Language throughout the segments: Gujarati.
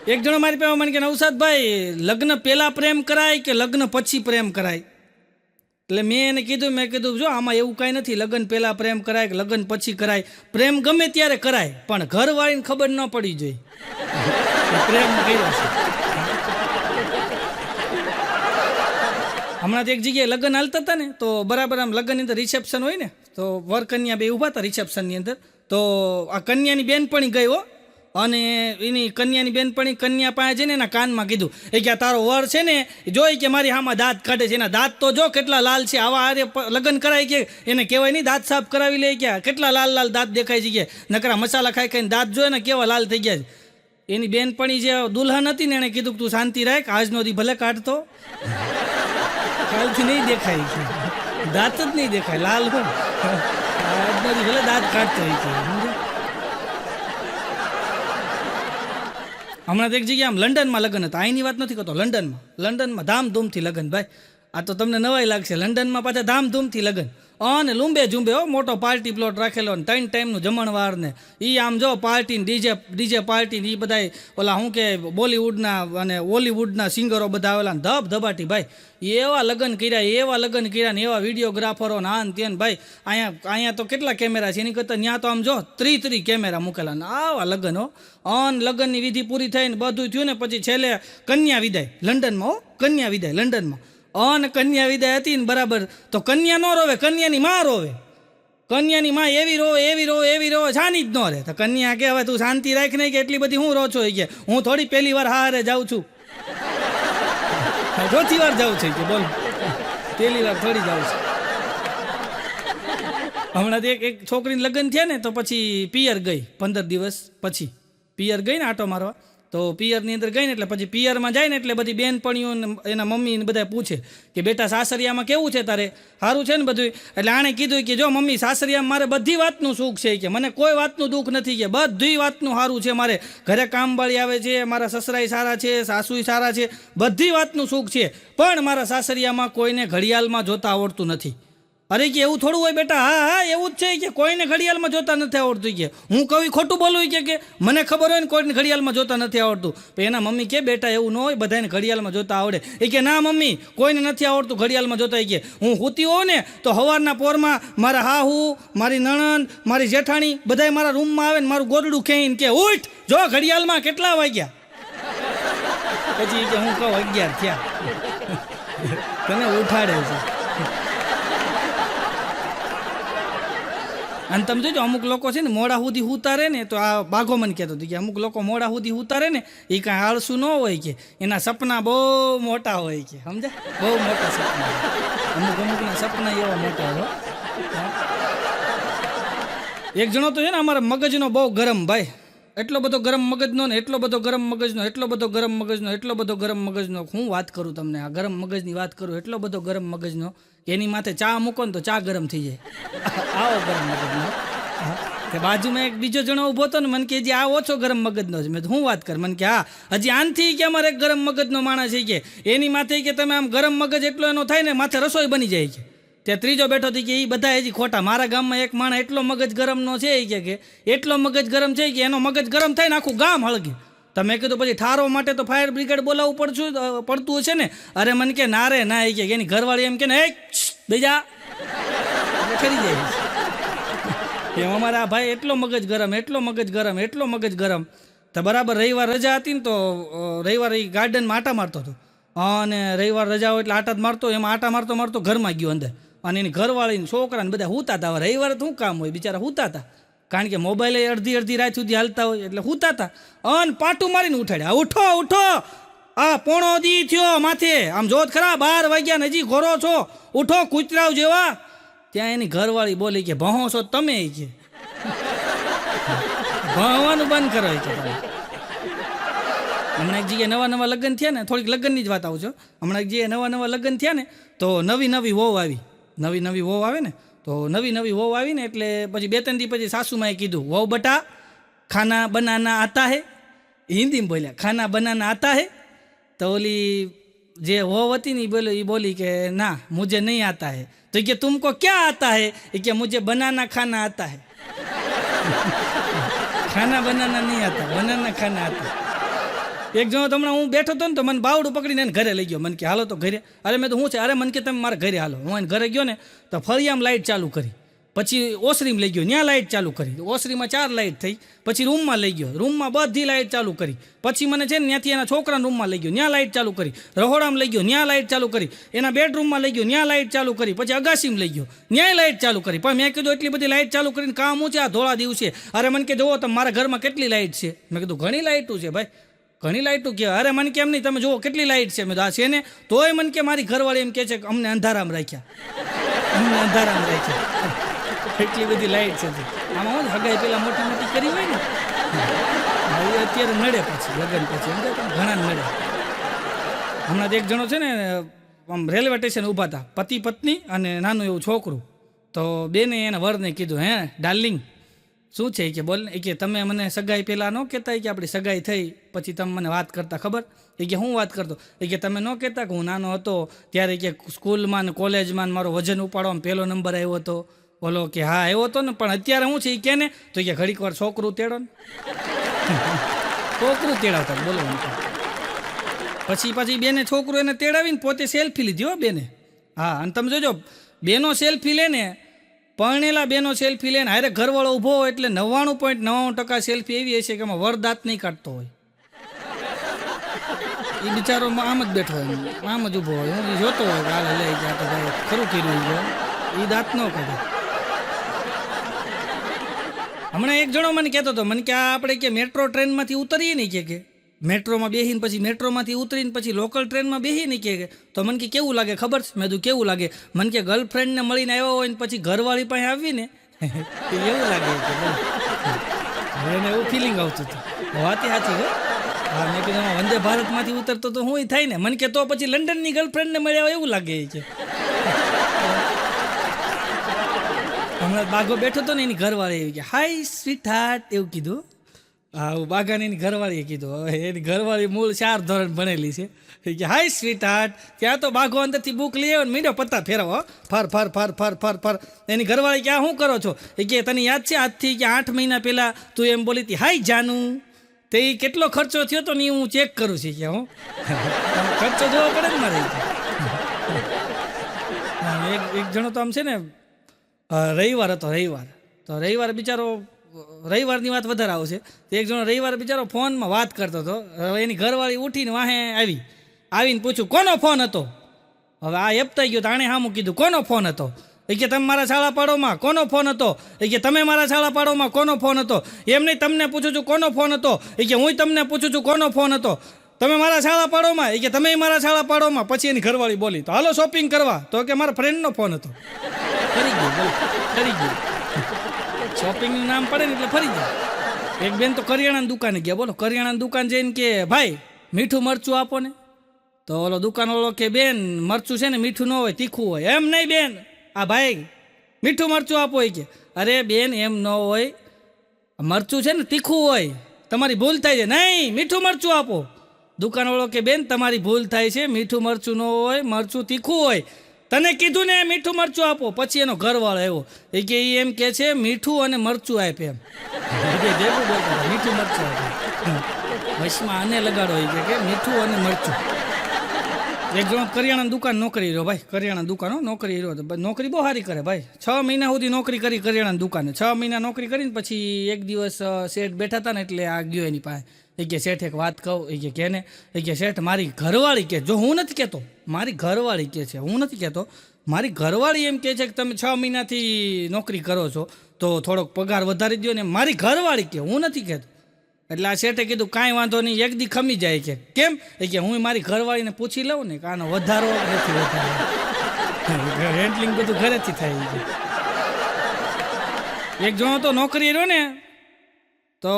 એક જણો મારી પાસે મને કે નવસાદભાઈ લગ્ન પહેલા પ્રેમ કરાય કે લગ્ન પછી પ્રેમ કરાય? એટલે મેં એને કીધું, મેં કીધું જો આમાં એવું કાંઈ નથી, લગ્ન પહેલા પ્રેમ કરાય કે લગ્ન પછી કરાય, પ્રેમ ગમે ત્યારે કરાય, પણ ઘરવાળીને ખબર ન પડી જોઈએ પ્રેમ કર્યો છે. હમણાં તો એક જગ્યાએ લગ્ન હાલતા હતા ને, તો બરાબર આમ લગ્નની અંદર રિસેપ્શન હોય ને, તો વર કન્યા બે ઊભા હતા રિસેપ્શનની અંદર. તો આ કન્યાની બેનપણી ગઈ હો, અને એની કન્યાની બેનપણી કન્યા પાસે છે ને એના કાનમાં કીધું એ કે તારો વર છે ને જોઈ કે મારી હામાં દાંત કાઢે છે, એના દાંત તો જો કેટલા લાલ છે, આવા આરે લગ્ન કરાય કે એને કહેવાય નહીં દાંત સાફ કરાવી લે, કે કેટલા લાલ લાલ દાંત દેખાય છે, કે નકરા મસાલા ખાઈ ખાઈને દાંત જોયે ને કેવા લાલ થઈ ગયા છે. એની બેનપણી જે દુલ્હન હતી ને એને કીધું તું શાંતિ રાખ, આજનો દી ભલે કાઢતો, કાલથી નહીં દેખાય છે, દાંત જ નહીં દેખાય લાલ હો, આજનો દી ભલે દાંત કાઢતો હોય છે. હમણાં તો એક જગ્યાએ આમ લંડનમાં લગ્ન હતા, અહીંની વાત નથી કરતો, લંડનમાં ધામધૂમથી લગ્ન. ભાઈ આ તો તમને નવાઈ લાગશે, લંડનમાં પાછા ધામધૂમથી લગ્ન, અને લુંબે ઝુંબે હો, મોટો પાર્ટી પ્લોટ રાખેલો ને 3 ટાઈમનું જમણવાર ને એ આમ જો પાર્ટી ને ડીજે પાર્ટી ને એ બધા ઓલા શું કે બોલિવૂડના અને હોલિવૂડના સિંગરો બધા આવેલા ને ધબધબાટી. ભાઈ એવા લગ્ન કર્યા ને એવા વિડીયોગ્રાફરો ને આન તેન. ભાઈ અહીંયા તો કેટલા કેમેરા છે, એની કરતાં ત્યાં તો આમ જો 3 કેમેરા મૂકેલા ને આવા લગ્ન હો. અન લગ્નની વિધિ પૂરી થઈને બધું થયું ને પછી છેલ્લે કન્યા વિદાય લંડનમાં હો, કન્યા વિદાય લંડનમાં. અને કન્યા વિદાય હતી ને બરાબર, તો કન્યા ન રોવે, કન્યાની માં રોવે. કન્યાની માં એવી રોવે છાની જ ન રહે. તો કન્યા કે હવે તું શાંતિ રાખ નહીં, કે એટલી બધી હું રો છો, કે હું થોડી પહેલી વાર હારે જાઉં છું, ચોથી વાર જાઉં છું, કે બોલ પહેલી વાર થોડી જાઉં છું. હમણાં એક છોકરીને લગ્ન થયા ને, તો પછી પિયર ગઈ 15 દિવસ પછી પિયર ગઈ ને આટો મારવા. તો પિયરની અંદર ગઈ ને એટલે પછી પિયરમાં જાય ને એટલે બધી બેનપણીઓ એના મમ્મીને બધા પૂછે કે બેટા સાસરિયામાં કેવું છે તારે, સારું છે ને બધું? એટલે આણે કીધું કે જો મમ્મી સાસરિયામાં મારે બધી વાતનું સુખ છે, કે મને કોઈ વાતનું દુઃખ નથી, કે બધી વાતનું સારું છે, મારે ઘરે કામવાળી આવે છે, મારા સસરાય સારા છે, સાસુય સારા છે, બધી વાતનું સુખ છે, પણ મારા સાસરિયામાં કોઈને ઘડિયાળમાં જોતા આવડતું નથી. અરે કે એવું થોડું હોય બેટા, હા એવું જ છે, કે કોઈને ઘડિયાળમાં જોતા નથી આવડતું, કે હું કહું ખોટું બોલું, કે મને ખબર હોય ને કોઈને ઘડિયાળમાં જોતા નથી આવડતું. પણ એના મમ્મી કે બેટા એવું ન હોય, બધાને ઘડિયાળમાં જોતા આવડે. એ કે ના મમ્મી કોઈને નથી આવડતું ઘડિયાળમાં જોતા. કે હું સૂતી હોઉં ને તો સવારના પોરમાં મારા હાહુ, મારી નણંદ, મારી જેઠાણી બધાય મારા રૂમમાં આવે ને મારું ગોદડું ખેઈને કે ઉઠ જો ઘડિયાળમાં કેટલા વાગ્યા. પછી કે હું કહું 11 થયા, તને ઉઠાડે છે. અને તમે જોજો અમુક લોકો છે ને મોડા સુધી ઉતારે ને, તો આ બાઘો મને કહેતો હતો કે અમુક લોકો મોડા સુધી ઉતારે ને એ કાંઈ આળસું ન હોય, કે એના સપના બહુ મોટા હોય, કે સમજ્યા, બહુ મોટા સપના. અમુકના સપના એવા મોટા હોય. એક જણો તો છે ને અમારા મગજનો બહુ ગરમ, ભાઈ એટલો બધો ગરમ મગજનો ને એટલો બધો ગરમ મગજનો હું વાત કરું તમને, આ ગરમ મગજની વાત કરું, એટલો બધો ગરમ મગજનો કે એની માથે ચા મૂકો ને તો ચા ગરમ થઈ જાય. આવો ગરમ મગજનો. કે બાજુમાં એક બીજો જણો ઊભો હતો ને, મને કે જે આ ઓછો ગરમ મગજનો છે. મેં હું વાત કર, મને કે હા હજી આનથી કે અમારે એક ગરમ મગજનો માણસ છે, કે એની માથે કે તમે આમ ગરમ મગજ એટલો એનો થાય ને માથે રસોઈ બની જાય. કે ત્યાં ત્રીજો બેઠો હતી કે એ બધા હજી ખોટા. મારા ગામમાં એક માણસ એટલો મગજ ગરમનો છે, કે એટલો મગજ ગરમ છે કે એનો મગજ ગરમ થાય ને આખું ગામ હળગે. તમે કીધું પછી ઠારો માટે તો ફાયર બ્રિગેડ બોલાવવું પડતું હશે ને? અરે મને કે ના રે ના, કે એની ઘરવાળી એમ કે ને બેજા ખરી જાય. એમ અમારા ભાઈ એટલો મગજ ગરમ. તો બરાબર રવિવાર રજા હતી ને, તો રવિવાર એ ગાર્ડનમાં આટા મારતો હતો, અને રવિવાર રજા હોય એટલે આટા જ મારતો, એમાં આટા મારતો ઘરમાં ગયો અંદર, અને એની ઘરવાળીને છોકરાને બધા સૂતા હતા. રવિવારે શું કામ હોય, બિચારા સૂતા હતા, કારણ કે મોબાઈલ અડધી રાત સુધી હાલતા હોય એટલે સૂતા હતા. અને પાટું મારીને ઉઠાડ્યા, ઉઠો આ પોણો દી થયો માથે, આમ જોત ખરા 12 વાગ્યા ને હજી ઘોરો છો, ઉઠો કૂતરાવ જેવા. ત્યાં એની ઘરવાળી બોલી કે ભણો છો તમે, કે ભણવાનું બંધ કરો. કે હમણાં એક જગ્યાએ નવા લગ્ન થયા ને, થોડીક લગ્નની જ વાત આવું છું. હમણાં એક જગ્યાએ નવા લગ્ન થયા ને, તો નવી વહુ આવી, નવી વહુ આવે ને, તો નવી વહુ આવી ને એટલે પછી 2-3 દી પછી સાસુમાએ કીધું, વહુ બટા ખાના બનાના આતા હે. હિન્દીમાં બોલ્યા, ખાના બનાના આતા હે. તો ઓલી જે વહુ હતી ને એ બોલી કે ના મુझे नहीं आता है. तो कि तुमको क्या आता है? कि मुझे बनाना खाना आता है. खाना बनाना नहीं आता, बनाना खाना आता. એક જણો તમને હું બેઠો હતો ને તો મને બાવડું પકડીને એને ઘરે લઈ ગયો. મને કે હાલો તો ઘરે. અરે મેં તો શું છે, અરે મને કે તમે મારા ઘરે હાલો. હું એને ઘરે ગયો ને તો ફળિયામાં લાઇટ ચાલુ કરી, પછી ઓસરીમાં લઈ ગયો, ત્યાં લાઇટ ચાલુ કરી, ઓસરીમાં 4 લાઇટ થઈ, પછી રૂમમાં લઈ ગયો, રૂમમાં બધી લાઇટ ચાલુ કરી, પછી મને છે ને ત્યાંથી એના છોકરાના રૂમમાં લઈ ગયો, ત્યાં લાઇટ ચાલુ કરી, રહોડામાં લઈ ગયો, ત્યાં લાઇટ ચાલુ કરી, એના બેડરૂમમાં લઈ ગયો, ત્યાં લાઇટ ચાલુ કરી, પછી અગાસીમાં લઈ ગયો, ત્યાંય લાઇટ ચાલુ કરી. પણ મેં કીધું એટલી બધી લાઇટ ચાલુ કરીને કામ હું છે આ ધોળા દિવસે? અરે મને કે જુઓ તમે મારા ઘરમાં કેટલી લાઇટ છે. મેં કીધું ઘણી લાઇટું છે ભાઈ, ઘણી લાઇટું કહેવાય. અરે મને કેમ નહીં, તમે જુઓ કેટલી લાઇટ છે. મેં તો આ છે ને, તોય મને કે મારી ઘરવાળી એમ કહે છે કે અમને અંધારામાં રાખ્યા, અમને અંધારામાં રાખ્યા. એટલી બધી લાઇટ છે. આમાં હું હગાઈ પેલા મોટી મોટી કરી હોય ને, હવે અત્યારે નડે પછી લગ્ન પછી ઘણા નડે. હમણાં એક જણો છે ને આમ રેલવે સ્ટેશન ઊભા હતા, પતિ પત્ની અને નાનું એવું છોકરું. તો બેને એના વરને કીધું, હે ડાર્લિંગ શું છે કે બોલ ને, કે તમે મને સગાઈ પહેલાં ન કહેતા કે આપણી સગાઈ થઈ પછી તમે મને વાત કરતા ખબર? એ કે હું વાત કરતો? એ કે તમે ન કહેતા કે હું નાનો હતો ત્યારે કે સ્કૂલમાં ને કોલેજમાં મારો વજન ઉપાડવામાં પહેલો નંબર આવ્યો હતો. બોલો કે હા આવ્યો હતો ને, પણ અત્યારે હું છે એ કે ને તો કે ઘડીક વાર છોકરું તેડો ને, છોકરું તેડાવતા બોલો. પછી બેને છોકરું એને તેડાવીને પોતે સેલ્ફી લીધી હો બેને. હા, અને તમે જોજો બેનો સેલ્ફી લે ને, પરણેલા બેનો સેલ્ફી લે ને, હારે ઘરવાળો ઊભો હોય એટલે 99.99% સેલ્ફી એવી હશે કે એમાં વરદાંત નહીં કાઢતો હોય. એ બિચારો આમ જ બેઠો હોય, આમ જ ઊભો હોય, હું જોતો હોય કે હાલે લઈ ગયા તો ભાઈ ખરું કર્યું ગયો, એ દાંત ન કાઢે. હમણાં એક જણો મને કહેતો હતો, મને કે આ આપણે કે મેટ્રો ટ્રેનમાંથી ઉતરીએ ને કે મેટ્રોમાં બેસીને પછી મેટ્રોમાંથી ઉતરીને પછી લોકલ ટ્રેનમાં બેસી ને કે તો મને કે કેવું લાગે ખબર છે? મેં કીધું કેવું લાગે? મને કે ગર્લફ્રેન્ડને મળીને આવ્યો હોય ને પછી ઘરવાળી પાસે આવી ને એવું લાગે કે એને એવું ફિલિંગ આવતું હતું. વાતી સાચી હો. હા, મેં કીધું વંદે ભારતમાંથી ઉતરતો તો હું થાય ને. મને કે તો પછી લંડનની ગર્લફ્રેન્ડને મળ્યા હોય એવું લાગે છે. હમણાં બાઘો બેઠો હતો ને એની ઘરવાળી એવી કે હાય સ્વીટ હાર્ટ એવું કીધું. હા, બાઘાને એની ઘરવાળીએ કીધું. હવે એની ઘરવાળી મૂળ 4 ધોરણ ભણેલી છે. કે હાય સ્વીટ હાર્ટ. ત્યાં તો બાઘો અંદરથી બુક લઈ આવ્યો ને મીંડો પત્તા ફેરવો ફર ફર ફર ફર ફર ફર. એની ઘરવાળી ક્યાં શું કરો છો? એ કે તને યાદ છે આજથી કે 8 મહિના પહેલાં તું એમ બોલી હતી હાય જાનું, તે કેટલો ખર્ચો થયો તો ને હું ચેક કરું છું કે હું ખર્ચો જોવો પડે ને મારે. એક જણો તો આમ છે ને રવિવાર હતો, રવિવાર બિચારો, રવિવારની વાત વધારે આવશે. એક જણો રવિવાર બિચારો ફોનમાં વાત કરતો હતો. હવે એની ઘરવાળી ઉઠીને વાહે આવીને પૂછ્યું કોનો ફોન હતો? હવે આ એપતાઈ ગયો તો આણે સામું કીધું કોનો ફોન હતો? એ કે તમે મારા શાળા પાડોમાં કોનો ફોન હતો? એ કે તમે મારા શાળા પાડોમાં કોનો ફોન હતો? એમ નહીં તમને પૂછું છું કોનો ફોન હતો? એ કે હું તમને પૂછું છું કોનો ફોન હતો? તમે મારા શાળા પાડોમાં? એ કે તમે મારા શાળા પાડોમાં. પછી એની ઘરવાળી બોલી તો હાલો શોપિંગ કરવા. તો કે મારા ફ્રેન્ડનો ફોન હતો. ફરી ગયું શોપિંગનું નામ પડે ને એટલે ફરી જાય. એક બેન તો કરિયાણાની દુકાને ગયા. બોલો, કરિયાણાની દુકાન જઈને કે ભાઈ મીઠું મરચું આપો ને. તો ઓલો દુકાનવાળો કે બેન મરચું છે ને મીઠું ન હોય, તીખું હોય. એમ નહીં બેન, આ ભાઈ મીઠું મરચું આપો. એ કે અરે બેન એમ ન હોય, મરચું છે ને તીખું હોય, તમારી ભૂલ થાય છે. નહીં, મીઠું મરચું આપો. દુકાનવાળો કે બેન તમારી ભૂલ થાય છે, મીઠું મરચું ન હોય, મરચું તીખું હોય. તને કીધું ને મીઠું મરચું આપો. પછી એનો ઘરવાળો આવ્યો. એ કે એમ કે છે મીઠું અને મરચું આપે. એમ ભેગું બોલતા મીઠું મરચું આપે. વશમાં આને લગાડો એ કે મીઠું અને મરચું. એક જણો કરિયાણાની દુકાન નોકરી રહ્યો ભાઈ, કરિયાણા દુકાનો નોકરી રહ્યો તો નોકરી બહુ સારી કરે ભાઈ. 6 મહિના સુધી નોકરી કરી કરિયાણાની દુકાને. 6 મહિના નોકરી કરીને પછી એક દિવસ શેઠ બેઠા હતા ને એટલે આ ગયો એની પાસે. એ કે શેઠ એક વાત કહું? એ કે કેને? એ કે શેઠ મારી ઘરવાળી કે, જો હું નથી કહેતો, મારી ઘરવાળી કે છે, હું નથી કહેતો, મારી ઘરવાળી એમ કહે છે કે તમે 6 મહિનાથી નોકરી કરો છો તો થોડોક પગાર વધારી દો ને. મારી ઘરવાળી કે, હું નથી કહેતો. એટલે આ શેઠે કીધું કાંઈ વાંધો નહીં, એક દી ખમી જાય. કે કેમ? એ કે હું મારી ઘરવાળીને પૂછી લઉં ને કે આનો વધારો નથી વધારો. હેન્ડલિંગ બધું ઘરેથી થાય છે. એક જણો તો નોકરી રહ્યો ને તો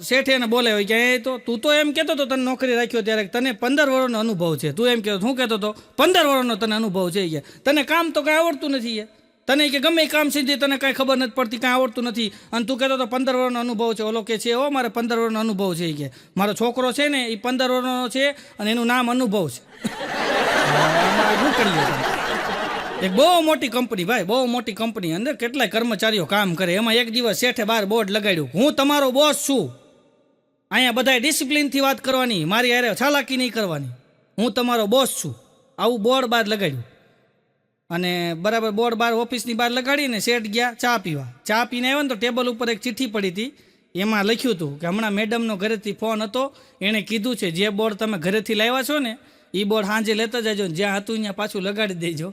શેઠે એને બોલે હોય કે તો તું તો એમ કહેતો હતો તને નોકરી રાખ્યો ત્યારે તને 15 વર્ષનો અનુભવ છે. તું એમ કહેતો, શું કહેતો હતો? 15 વર્ષનો તને અનુભવ છે. કે તને કામ તો કાંઈ આવડતું નથી. તને કે ગમે કામ સીધી તને કાંઈ ખબર નથી પડતી, કાંઈ આવડતું નથી. અને તું કહેતો તો 15 વર્ષનો અનુભવ છે. ઓલો કે છે હો મારે 15 વર્ષનો અનુભવ છે. કે મારો છોકરો છે ને એ 15 વર્ષનો છે અને એનું નામ અનુભવ છે. શું કરી લે? એક બહુ મોટી કંપની ભાઈ, બહુ મોટી કંપની, અંદર કેટલાય કર્મચારીઓ કામ કરે. એમાં એક દિવસ શેઠે બહાર બોર્ડ લગાડ્યું, હું તમારો બોસ છું. અહીંયા બધાએ ડિસિપ્લિનથી વાત કરવાની, મારી હારે ચાલાકી નહીં કરવાની, હું તમારો બોસ છું. આવું બોર્ડ બહાર લગાડ્યું અને બરાબર બોર્ડ બહાર ઓફિસની બહાર લગાડીને શેઠ ગયા ચા પીવા. ચા પીને આવ્યા ને તો ટેબલ ઉપર એક ચિઠ્ઠી પડી હતી. એમાં લખ્યું હતું કે હમણાં મેડમનો ઘરેથી ફોન હતો, એણે કીધું છે જે બોર્ડ તમે ઘરેથી લાવ્યા છો ને એ બોર્ડ સાંજે લેતા જજો, જ્યાં હતું ત્યાં પાછું લગાડી દેજો.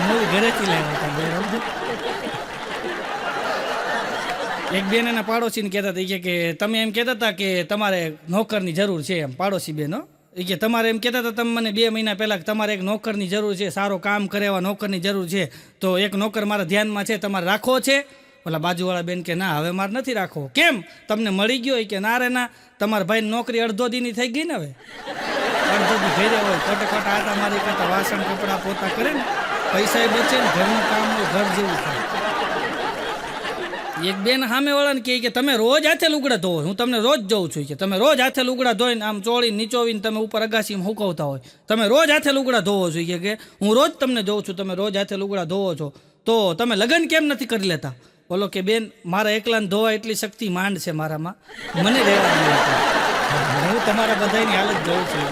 હું ઘરેથી લાવ્યા હતા. એક બેન એના પાડોશીને કહેતા હતા કે તમે એમ કહેતા હતા કે તમારે નોકરની જરૂર છે, એમ પાડોશી બેનો એ કે તમારે એમ કહેતા હતા તમે મને 2 મહિના પહેલાં કે તમારે એક નોકરની જરૂર છે, સારો કામ કરે એવા નોકરની જરૂર છે, તો એક નોકર મારા ધ્યાનમાં છે, તમારે રાખવો છે? ઓલા બાજુવાળા બેન કે ના હવે મારે નથી રાખવો. કેમ, તમને મળી ગયો? કે ના રે ના, તમારા ભાઈ નોકરી અડધો દીની થઈ ગઈ ને, હવે અડધો દી ઘરે હોય, ખોટે ખોટા આટા મારી કરતા વાસણ કપડાં પોતા કરે ને, પૈસા બચે ને ઘરનું કામ હોય, ઘર જેવું થાય. એક બેન સામેવાળાને કહે કે તમે રોજ હાથે લુગડા ધોવો, હું તમને રોજ જોઉં છું કે તમે રોજ હાથે લુગડા ધોઈને આમ ચોળીને નીચોવીને તમે ઉપર અગાસીમાં હુકવતા હોય, તમે રોજ હાથે લુગડા ધોવો છો કે હું રોજ તમને જોઉં છું તમે રોજ હાથે લુગડા ધોવો છો, તો તમે લગ્ન કેમ નથી કરી લેતા? બોલો કે બેન મારા એકલાને ધોવા એટલી શક્તિ માંડ છે મારામાં, મને રહેવા દો. હું તમારા બધાની હાલત જોઉં છું.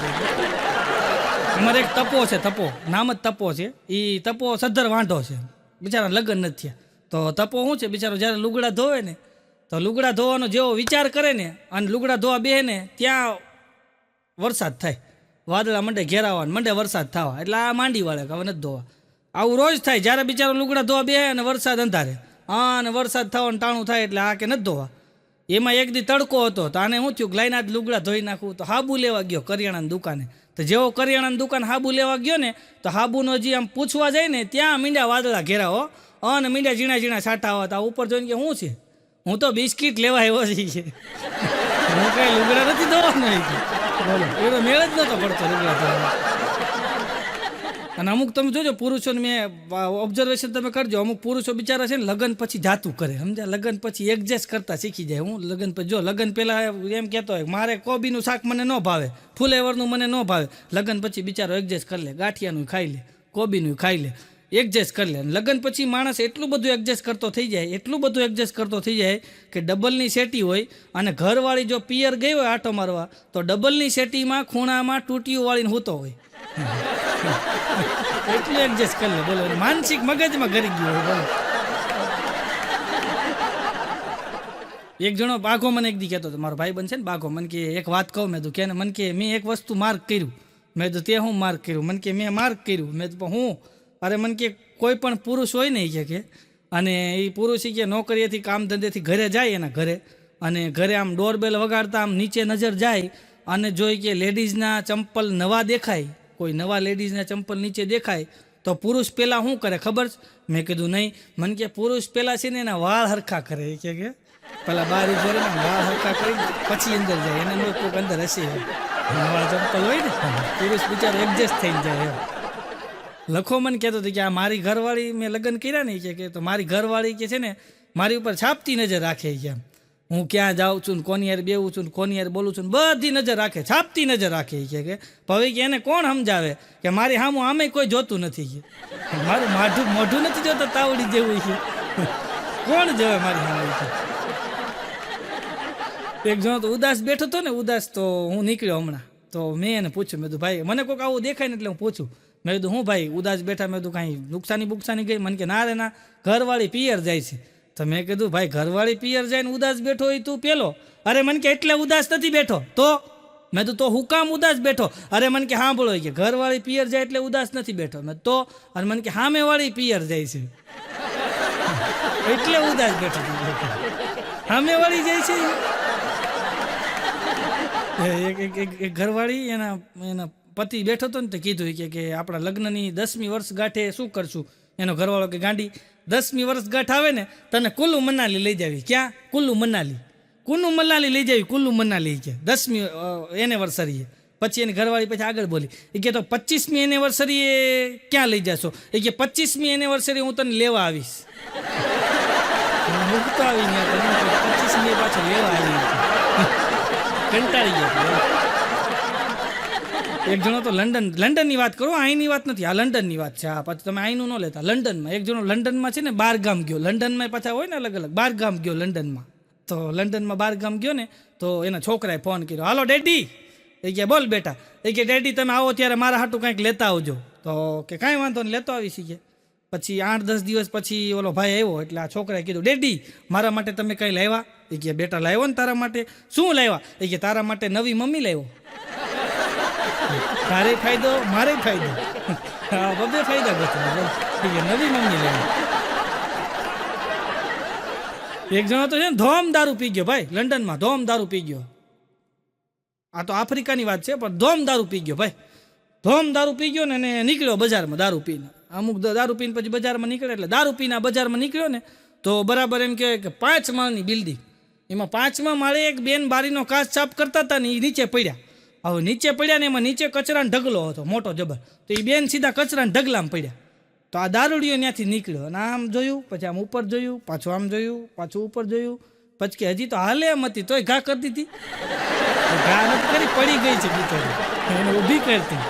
અમારે એક તપો છે, તપો નામ જ તપો છે, એ તપો સદ્ધર વાંઢો છે, બિચારા લગ્ન નથી થયા. તો તપો શું છે બિચારો, જ્યારે લુગડા ધોવે ને તો લુગડા ધોવાનો જેવો વિચાર કરે ને અને લુગડા ધોવા બેહે ને ત્યાં વરસાદ થાય, વાદળા મંડે ઘેરાવા મંડે વરસાદ થવા, એટલે આ માંડી વાળે કે હવે નથી ધોવા. આવું રોજ થાય, જ્યારે બિચારો લુગડા ધોવા બેહે અને વરસાદ અંધારે, અને વરસાદ થવાનું ટાણું થાય એટલે આ કે નથી ધોવા. એમાં એક દી તડકો હતો તો આને શું થયું, લાઈન જ લુગડા ધોઈ નાખવું, તો હાબુ લેવા ગયો કરિયાણાની દુકાને. તો જેવો કરિયાણાની દુકાન હાબુ લેવા ગયો ને તો હાબુનો હજી આમ પૂછવા જાય ને ત્યાં મીંડા વાદળા ઘેરાવો અને મીંડા ઝીણા ઝીણા છાંટા હતા. ઉપર જોઈને કે શું છે, હું તો બિસ્કીટ લેવા આવ્યો છે, હું કઈ લુગડા નથી ધોવાનો. બોલો એનો મેળ જ નહોતો પડતો લુગડા ધોવાનો. અને અમુક તમે જોજો પુરુષોને મેં ઓબ્ઝર્વેશન તમે કરજો, અમુક પુરુષો બિચારા છે ને લગ્ન પછી જાતું કરે, સમજ્યા, લગ્ન પછી એડજસ્ટ કરતા શીખી જાય. હું લગ્ન પછી જો લગ્ન પહેલાં એમ કહેતો હોય મારે કોબીનું શાક મને ન ભાવે, ફુલેવરનું મને ન ભાવે, લગ્ન પછી બિચારો એડજસ્ટ કરી લે, ગાંઠિયાનું ખાઈ લે, કોબીનું ખાઈ લે, એડજસ્ટ કરી લે. લગ્ન પછી માણસ એટલું બધું એડજસ્ટ કરતો થઈ જાય, એટલું બધું એડજસ્ટ કરતો થઈ જાય કે ડબલની સેટી હોય અને ઘરવાળી જો પિયર ગઈ હોય આટો મારવા તો ડબલની સેટીમાં ખૂણામાં ટૂટીઓ વાળીને હૂતો હોય. એટલું એડજસ્ટ કરી લે. બોલો માનસિક મગજમાં ઘરી ગયો હોય. બોલો એક જણો બાઘો મને એક દી કહેતો હતો, મારો ભાઈ બન છે ને બાઘો, મને કે એક વાત કહું, મેં તું કે મને કે મેં એક વસ્તુ માર્ક કર્યું. મેં તો તે હું માર્ક કર્યું? મને કે મેં માર્ક કર્યું. મેં તો હું અરે મને કે કોઈ પણ પુરુષ હોય ને કે અને એ પુરુષ કે નોકરીએથી કામ ધંધેથી ઘરે જાય એના ઘરે, અને ઘરે આમ ડોરબેલ વગાડતા આમ નીચે નજર જાય અને જોઈ કે લેડીઝના ચંપલ નવા દેખાય, કોઈ નવા લેડીઝના ચંપલ નીચે દેખાય તો પુરુષ પહેલાં શું કરે ખબર? મેં કીધું નહીં. મને કે પુરુષ પહેલાં છે ને એના વાળ હરખા કરે, કે પહેલાં બહાર ઉભો રહે ને વાળ હરખા કરી પછી અંદર જાય, એને કોઈક અંદર હશે નવા ચંપલ હોય ને, પુરુષ બિચારો એડજસ્ટ થઈ જાય. લખો મને કહેતો હતો કે આ મારી ઘરવાળી મેં લગ્ન કર્યા ને કે તો મારી ઘરવાળી કે છે ને મારી ઉપર છાપતી નજર રાખે કે હું ક્યાં જાઉં છું ને કોની યાર બેવું છું ને કોની યાર બોલું છું ને બધી નજર રાખે, છાપતી નજર રાખે કે હવે કે એને કોણ સમજાવે કે મારી સામું આમે કોઈ જોતું નથી, કે મારું મોઢું નથી જોતો તાવડી જેવું છે, કોણ જોવે મારી સામે. એક જણો તો ઉદાસ બેઠો હતો ને, ઉદાસ, તો હું નીકળ્યો હમણાં, તો મેં એને પૂછ્યું, મેં કીધું ભાઈ મને કોઈક આવું દેખાય ને એટલે હું પૂછું, મેં કીધું હું ભાઈ ઉદાસ બેઠા, મેં કીધું કાંઈ નુકસાની ગઈ? મને કે ના રે ના, ઘરવાળી પિયર જાય છે. તો મેં કીધું ભાઈ ઘરવાળી પિયર જાય ને ઉદાસ બેઠો હોય તું પેલો? અરે મને કે એટલે ઉદાસ નથી બેઠો. તો મેં તો હું કામ ઉદાસ બેઠો? અરે મને કે સાંભળો કે ઘરવાળી પિયર જાય એટલે ઉદાસ નથી બેઠો. મેં તો અને મને કે સામેવાળી પિયર જાય છે એટલે ઉદાસ બેઠો. સામેવાળી જાય છે એક ઘરવાળી, એના પતિ બેઠો હતો ને તો કીધું કે આપણા લગ્નની 10મી વર્ષગાંઠે શું કરશું? એનો ઘરવાળો કે ગાંડી 10મી વર્ષગાંઠ આવે ને તને કુલ્લુ મનાલી લઈ જાવી. ક્યાં? કુલ્લુ મનાલી લઈ જાવી, કુલ્લુ મનાલી કે 10મી એનિવર્સરીએ. પછી એની ઘરવાળી પછી આગળ બોલી એ કે તો 25મી એનિવર્સરીએ ક્યાં લઈ જશો? એ કે 25મી એનિવર્સરી હું તને લેવા આવીશ. મૂકતો આવીને 25મી પાછો લેવા આવી, કંટાળી ગયો. એક જણો તો લંડનની વાત કરો, અહીંની વાત નથી, આ લંડનની વાત છે. આ પછી તમે અહીંનું ન લેતા. લંડનમાં એક જણો લંડનમાં છે ને 12 ગામ ગયો, લંડનમાં પાછા હોય ને અલગ અલગ, 12 ગામ ગયો લંડનમાં. તો લંડનમાં બાર ગામ ગયો ને તો એના છોકરાએ ફોન કર્યો, હાલો ડેડી. એ કે બોલ બેટા. એ કે ડેડી તમે આવો ત્યારે મારા હાટું કંઈક લેતા આવજો. તો કે કાંઈ વાંધો નહીં, લેતો આવી છીએ. પછી 8-10 દિવસ પછી ઓલો ભાઈ આવ્યો એટલે આ છોકરાએ કીધું, ડેડી મારા માટે તમે કંઈ લાવ્યા? એ કે બેટા લાવ્યો ને તારા માટે. શું લાવ્યા? એ કે તારા માટે નવી મમ્મી લાવ્યો. તારે ફાયદો મારે ફાયદો, હા બધે ફાયદા ગોઠવા. નવી મમ્મી લાવ્યો. એક જણો તો છે ને ધોમ દારૂ પી ગયો ભાઈ, લંડનમાં ધોમ દારૂ પી ગયો. આ તો આફ્રિકાની વાત છે, પણ ધોમ દારૂ પી ગયો ભાઈ. ધોમ દારૂ પી ગયો ને એને નીકળ્યો બજારમાં દારૂ પીને. અમુક દારૂ પીને પછી બજારમાં નીકળે એટલે દારૂ પીને બજારમાં નીકળ્યો ને તો બરાબર એમ કહેવાય કે 5 માળની બિલ્ડિંગ, એમાં 5મા માળે એક બેન બારીનો કાચ સાફ કરતા હતા ને એ નીચે પડ્યા. હવે નીચે પડ્યા ને એમાં નીચે કચરાનો ઢગલો હતો મોટો જબર, તો એ બેન સીધા કચરાના ઢગલામાં પડ્યા. તો આ દારૂડિયો ત્યાંથી નીકળ્યો અને આમ જોયું, પછી આમ ઉપર જોયું, પાછું આમ જોયું, પાછું ઉપર જોયું, પછી કે હજી તો હાલે એમ હતી તોય ઘા કરતી હતી. ઘા નથી કરી, પડી ગઈ છે બિચારી, એને ઊભી કરતી.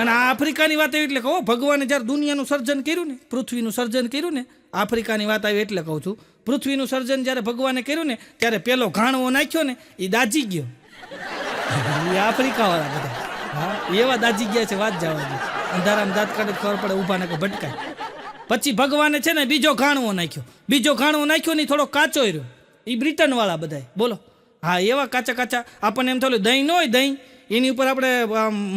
અને આ આફ્રિકાની વાત આવી એટલે કહો, ભગવાને જ્યારે દુનિયાનું સર્જન કર્યું ને, પૃથ્વીનું સર્જન કર્યું ને, આફ્રિકાની વાત આવી એટલે કહું છું, પૃથ્વીનું સર્જન જ્યારે ભગવાને કર્યું ને ત્યારે પેલો ઘાણવો નાખ્યો ને એ દાજી ગયો. એ આફ્રિકાવાળા બધા, હા એવા દાજી ગયા છે, વાત જવા દે. અંધારામાં દાંત કાઢે ખબર પડે, ઊભા ને ભટકાય. પછી ભગવાને છે ને બીજો ઘાણવો નાખ્યો. બીજો ઘાણવો નાખ્યો ને થોડો કાચો રહ્યો. એ બ્રિટનવાળા બધા, બોલો. હા એવા કાચા કાચા, આપણને એમ થયું દહીં ન હોય, દહીં એની ઉપર આપણે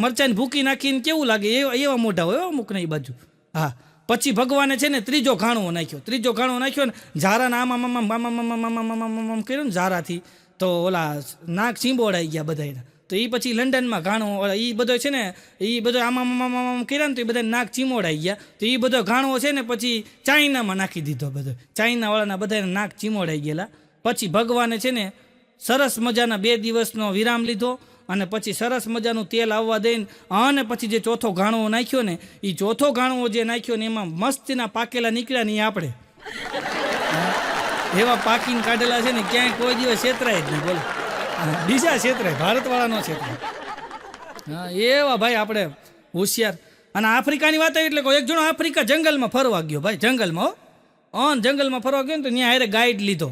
મરચાંની ભૂકી નાખીને કેવું લાગે એવા મોઢા હોય અમુક ને એ બાજુ. હા પછી ભગવાને છે ને ત્રીજો ઘાણવો નાખ્યો. ત્રીજો ઘાણવો નાખ્યો ને ઝારાના આમ કર્યું ને ઝારાથી, તો ઓલા નાક ચીંબોડાઈ ગયા બધા. તો એ પછી લંડનમાં ઘાણવો એ બધો છે ને એ બધો આમ કર્યા ને તો એ બધા નાક ચીમોડાઈ ગયા. તો એ બધો ઘાણવો છે ને પછી ચાઇનામાં નાખી દીધો. બધો ચાઇનાવાળાના બધાને નાક ચીમોડાઈ ગયેલા. પછી ભગવાને છે ને સરસ મજાના 2 દિવસનો વિરામ લીધો અને પછી સરસ મજાનું તેલ આવવા દઈને અને પછી જે ચોથો ઘાણવો નાખ્યો ને એ ચોથો ઘાણવો જે નાખ્યો ને એમાં મસ્તીના પાકેલા નીકળ્યા ને એ આપણે એવા પાકીને કાઢેલા છે ને ક્યાંય કોઈ દિવસ છેતરાય જ નહીં, બોલો. બીજા છેતરાય, ભારતવાળાનો છેતરાય. હા એવા ભાઈ આપણે હોશિયાર. અને આફ્રિકાની વાત આવી એટલે કહો, એક જણો આફ્રિકા જંગલમાં ફરવા ગયો ભાઈ, જંગલમાં જંગલમાં ફરવા ગયો ને તો ત્યાં હારે ગાઈડ લીધો.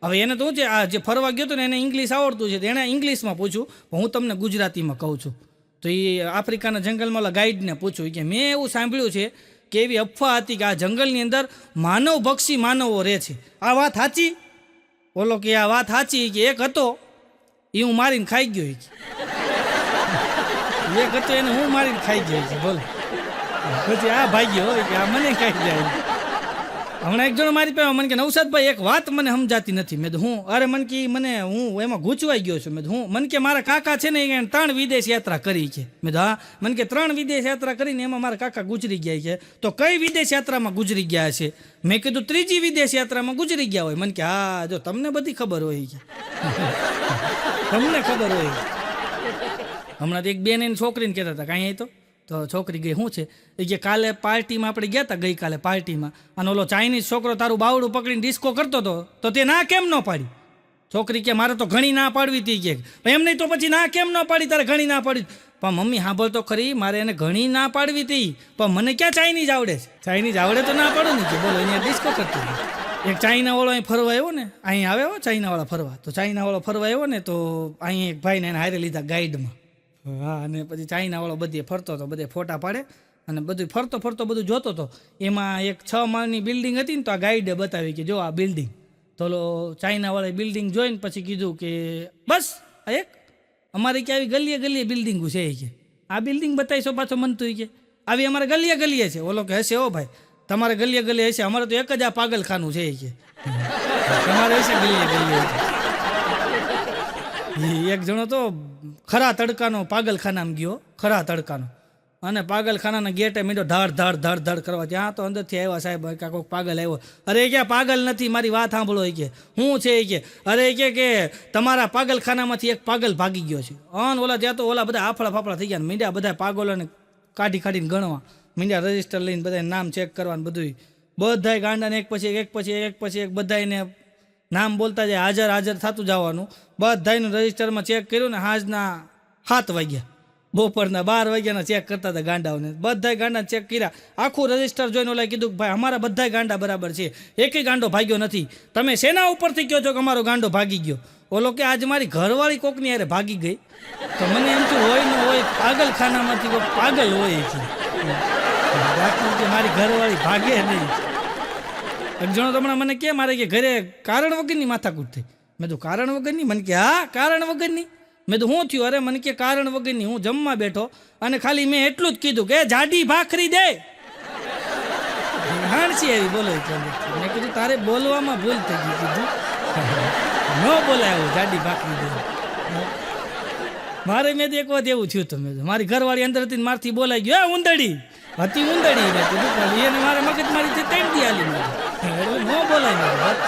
હવે એને તો શું છે, આ જે ફરવા ગયો હતો ને એને ઇંગ્લિશ આવડતું છે, એણે ઇંગ્લિશમાં પૂછ્યું, પણ હું તમને ગુજરાતીમાં કહું છું. તો એ આફ્રિકાના જંગલમાં ઓલા ગાઈડને પૂછ્યું કે મેં એવું સાંભળ્યું છે કે એવી અફવા હતી કે આ જંગલની અંદર માનવ ભક્ષી માનવો રહે છે, આ વાત સાચી? બોલો કે આ વાત સાચી કે એક હતો એ હું મારીને ખાઈ ગયો, એક હતો એને હું મારીને ખાઈ ગયો છે, બોલો. પછી આ ભાગ્યો હોય કે આ મને ખાઈ જાય. હમણાં એક જણો મારી પાસે મને કે નવસાદભાઈ એક વાત મને સમજાતી નથી. મેં હું અરે મન કે મને હું એમાં ગૂંચવાઈ ગયો છું. મેં હું મન કે મારા કાકા છે ને એ 3 વિદેશ યાત્રા કરી છે. મેં હા મન કે 3 વિદેશ યાત્રા કરીને એમાં મારા કાકા ગુજરી ગયા છે. તો કઈ વિદેશ યાત્રામાં ગુજરી ગયા છે? મેં કીધું 3જી વિદેશ યાત્રામાં ગુજરી ગયા હોય. મન કે હા જો તમને બધી ખબર હોય છે, તમને ખબર હોય. હમણાં એક બેન એની છોકરીને કહેતા હતા કાંઈ તો છોકરી ગઈ શું છે એ કે કાલે પાર્ટીમાં આપણે ગયા હતા, ગઈકાલે પાર્ટીમાં, અને ઓલો ચાઇનીઝ છોકરો તારું બાવડું પકડીને ડિસ્કો કરતો હતો તો તે ના કેમ ન પાડી? છોકરી કે મારે તો ઘણી ના પાડવી હતી. કે એમ નહીં તો પછી ના કેમ ન પાડી? તારે ઘણી ના પાડી. પણ મમ્મી સાંભળ તો ખરી, મારે એને ઘણી ના પાડવી હતી, પણ મને ક્યાં ચાઇનીઝ આવડે છે? ચાઇનીઝ આવડે તો ના પાડું ને. કે બોલો અહીંયા ડિસ્કો કરતી હતી. એક ચાઇનાવાળો અહીં ફરવા આવ્યો ને, અહીં આવે હો ચાઇનાવાળા ફરવા, તો ચાઇનાવાળો ફરવા આવ્યો ને તો અહીં એક ભાઈને એને હારે લીધા ગાઈડમાં. હા અને પછી ચાઇનાવાળો બધે ફરતો હતો, બધે ફોટા પાડે અને બધું ફરતો ફરતો બધું જોતો હતો. એમાં એક 6 માળની બિલ્ડિંગ હતી ને તો આ ગાઈડે બતાવી કે જો આ બિલ્ડિંગ. તો ચાઇનાવાળાએ બિલ્ડિંગ જોઈને પછી કીધું કે બસ આ એક અમારે કે આવી ગલીએ ગલીએ બિલ્ડિંગો છે કે આ બિલ્ડિંગ બતાવીશો પાછો મનતું કે આવી અમારે ગલીએ ગલીએ છે. ઓલો કે હશે હો ભાઈ, તમારે ગલીએ ગલીએ હશે, અમારે તો એક જ આ પાગલખાનું છે કે તમારે હશે ગલીએ ગલીએ. એક જણો તો ખરા તડકાનો પાગલખાનામાં ગયો, ખરા તડકાનો, અને પાગલખાનાના ગેટે મીડો ધાડ ધાડ ધાડ ધાડ કરવા. ત્યાં તો અંદરથી આવ્યા સાહેબ કે કોઈક પાગલ આવ્યો. અરે ક્યાં પાગલ નથી, મારી વાત સાંભળો કે શું છે કે અરે કે તમારા પાગલખાનામાંથી એક પાગલ ભાગી ગયો છે. અન ઓલા ત્યાં તો ઓલા બધા આફળા ફાફળા થઈ ગયા, મીંડ્યા બધા પાગલોને કાઢી કાઢીને ગણવા મીંડ્યા, રજીસ્ટર લઈને બધા નામ ચેક કરવાનું બધું. બધાય ગાંડાને એક પછી એક બધાને નામ બોલતા જાય, હાજર થતું જવાનું. બધાનું રજીસ્ટરમાં ચેક કર્યું ને હાજના 7 વાગ્યા બપોરના 12 વાગ્યાના ચેક કરતા હતા ગાંડાઓને, બધાય ગાંડા ચેક કર્યા, આખું રજિસ્ટર જોઈને ઓલા કીધું કે ભાઈ અમારા બધાય ગાંડા બરાબર છે, એકેય ગાંડો ભાગ્યો નથી, તમે શેના ઉપરથી કહો છો કે અમારો ગાંડો ભાગી ગયો? ઓલો કે આજે મારી ઘરવાળી કોકની યારે ભાગી ગઈ. તો મને એમ થયું હોય ન હોય પાગલખાનામાંથી કોઈ પાગલ હોય છે, બાકી કે મારી ઘરવાળી ભાગે નહીં. એક જણો તો હમણાં મને કે મારે કે ઘરે કારણ વગરની માથાકૂટ થઈ. મેં તો કારણ વગરની? મને કે હા કારણ વગરની. મેં તો શું થયું? અરે મને કે કારણ વગરની. હું જમવા બેઠો અને ખાલી મેં એટલું જ કીધું કે જાડી ભાખરી દે. હાણસી આવી બોલો. મેં કીધું તારે બોલવામાં ભૂલ થઈ ગઈ, કીધું ન બોલાય જાડી ભાખરી દે. મારે મેં તો એક વાત એવું થયું. તમે મારી ઘરવાળી અંદર હતી મારથી બોલાઈ ગયો, એ ઊંધડી હતી, ઊંધડી. મેં કીધું પણ એને મારે મગજમારી ત્રણ દી આલી મારે, એટલે ન બોલાય. મારે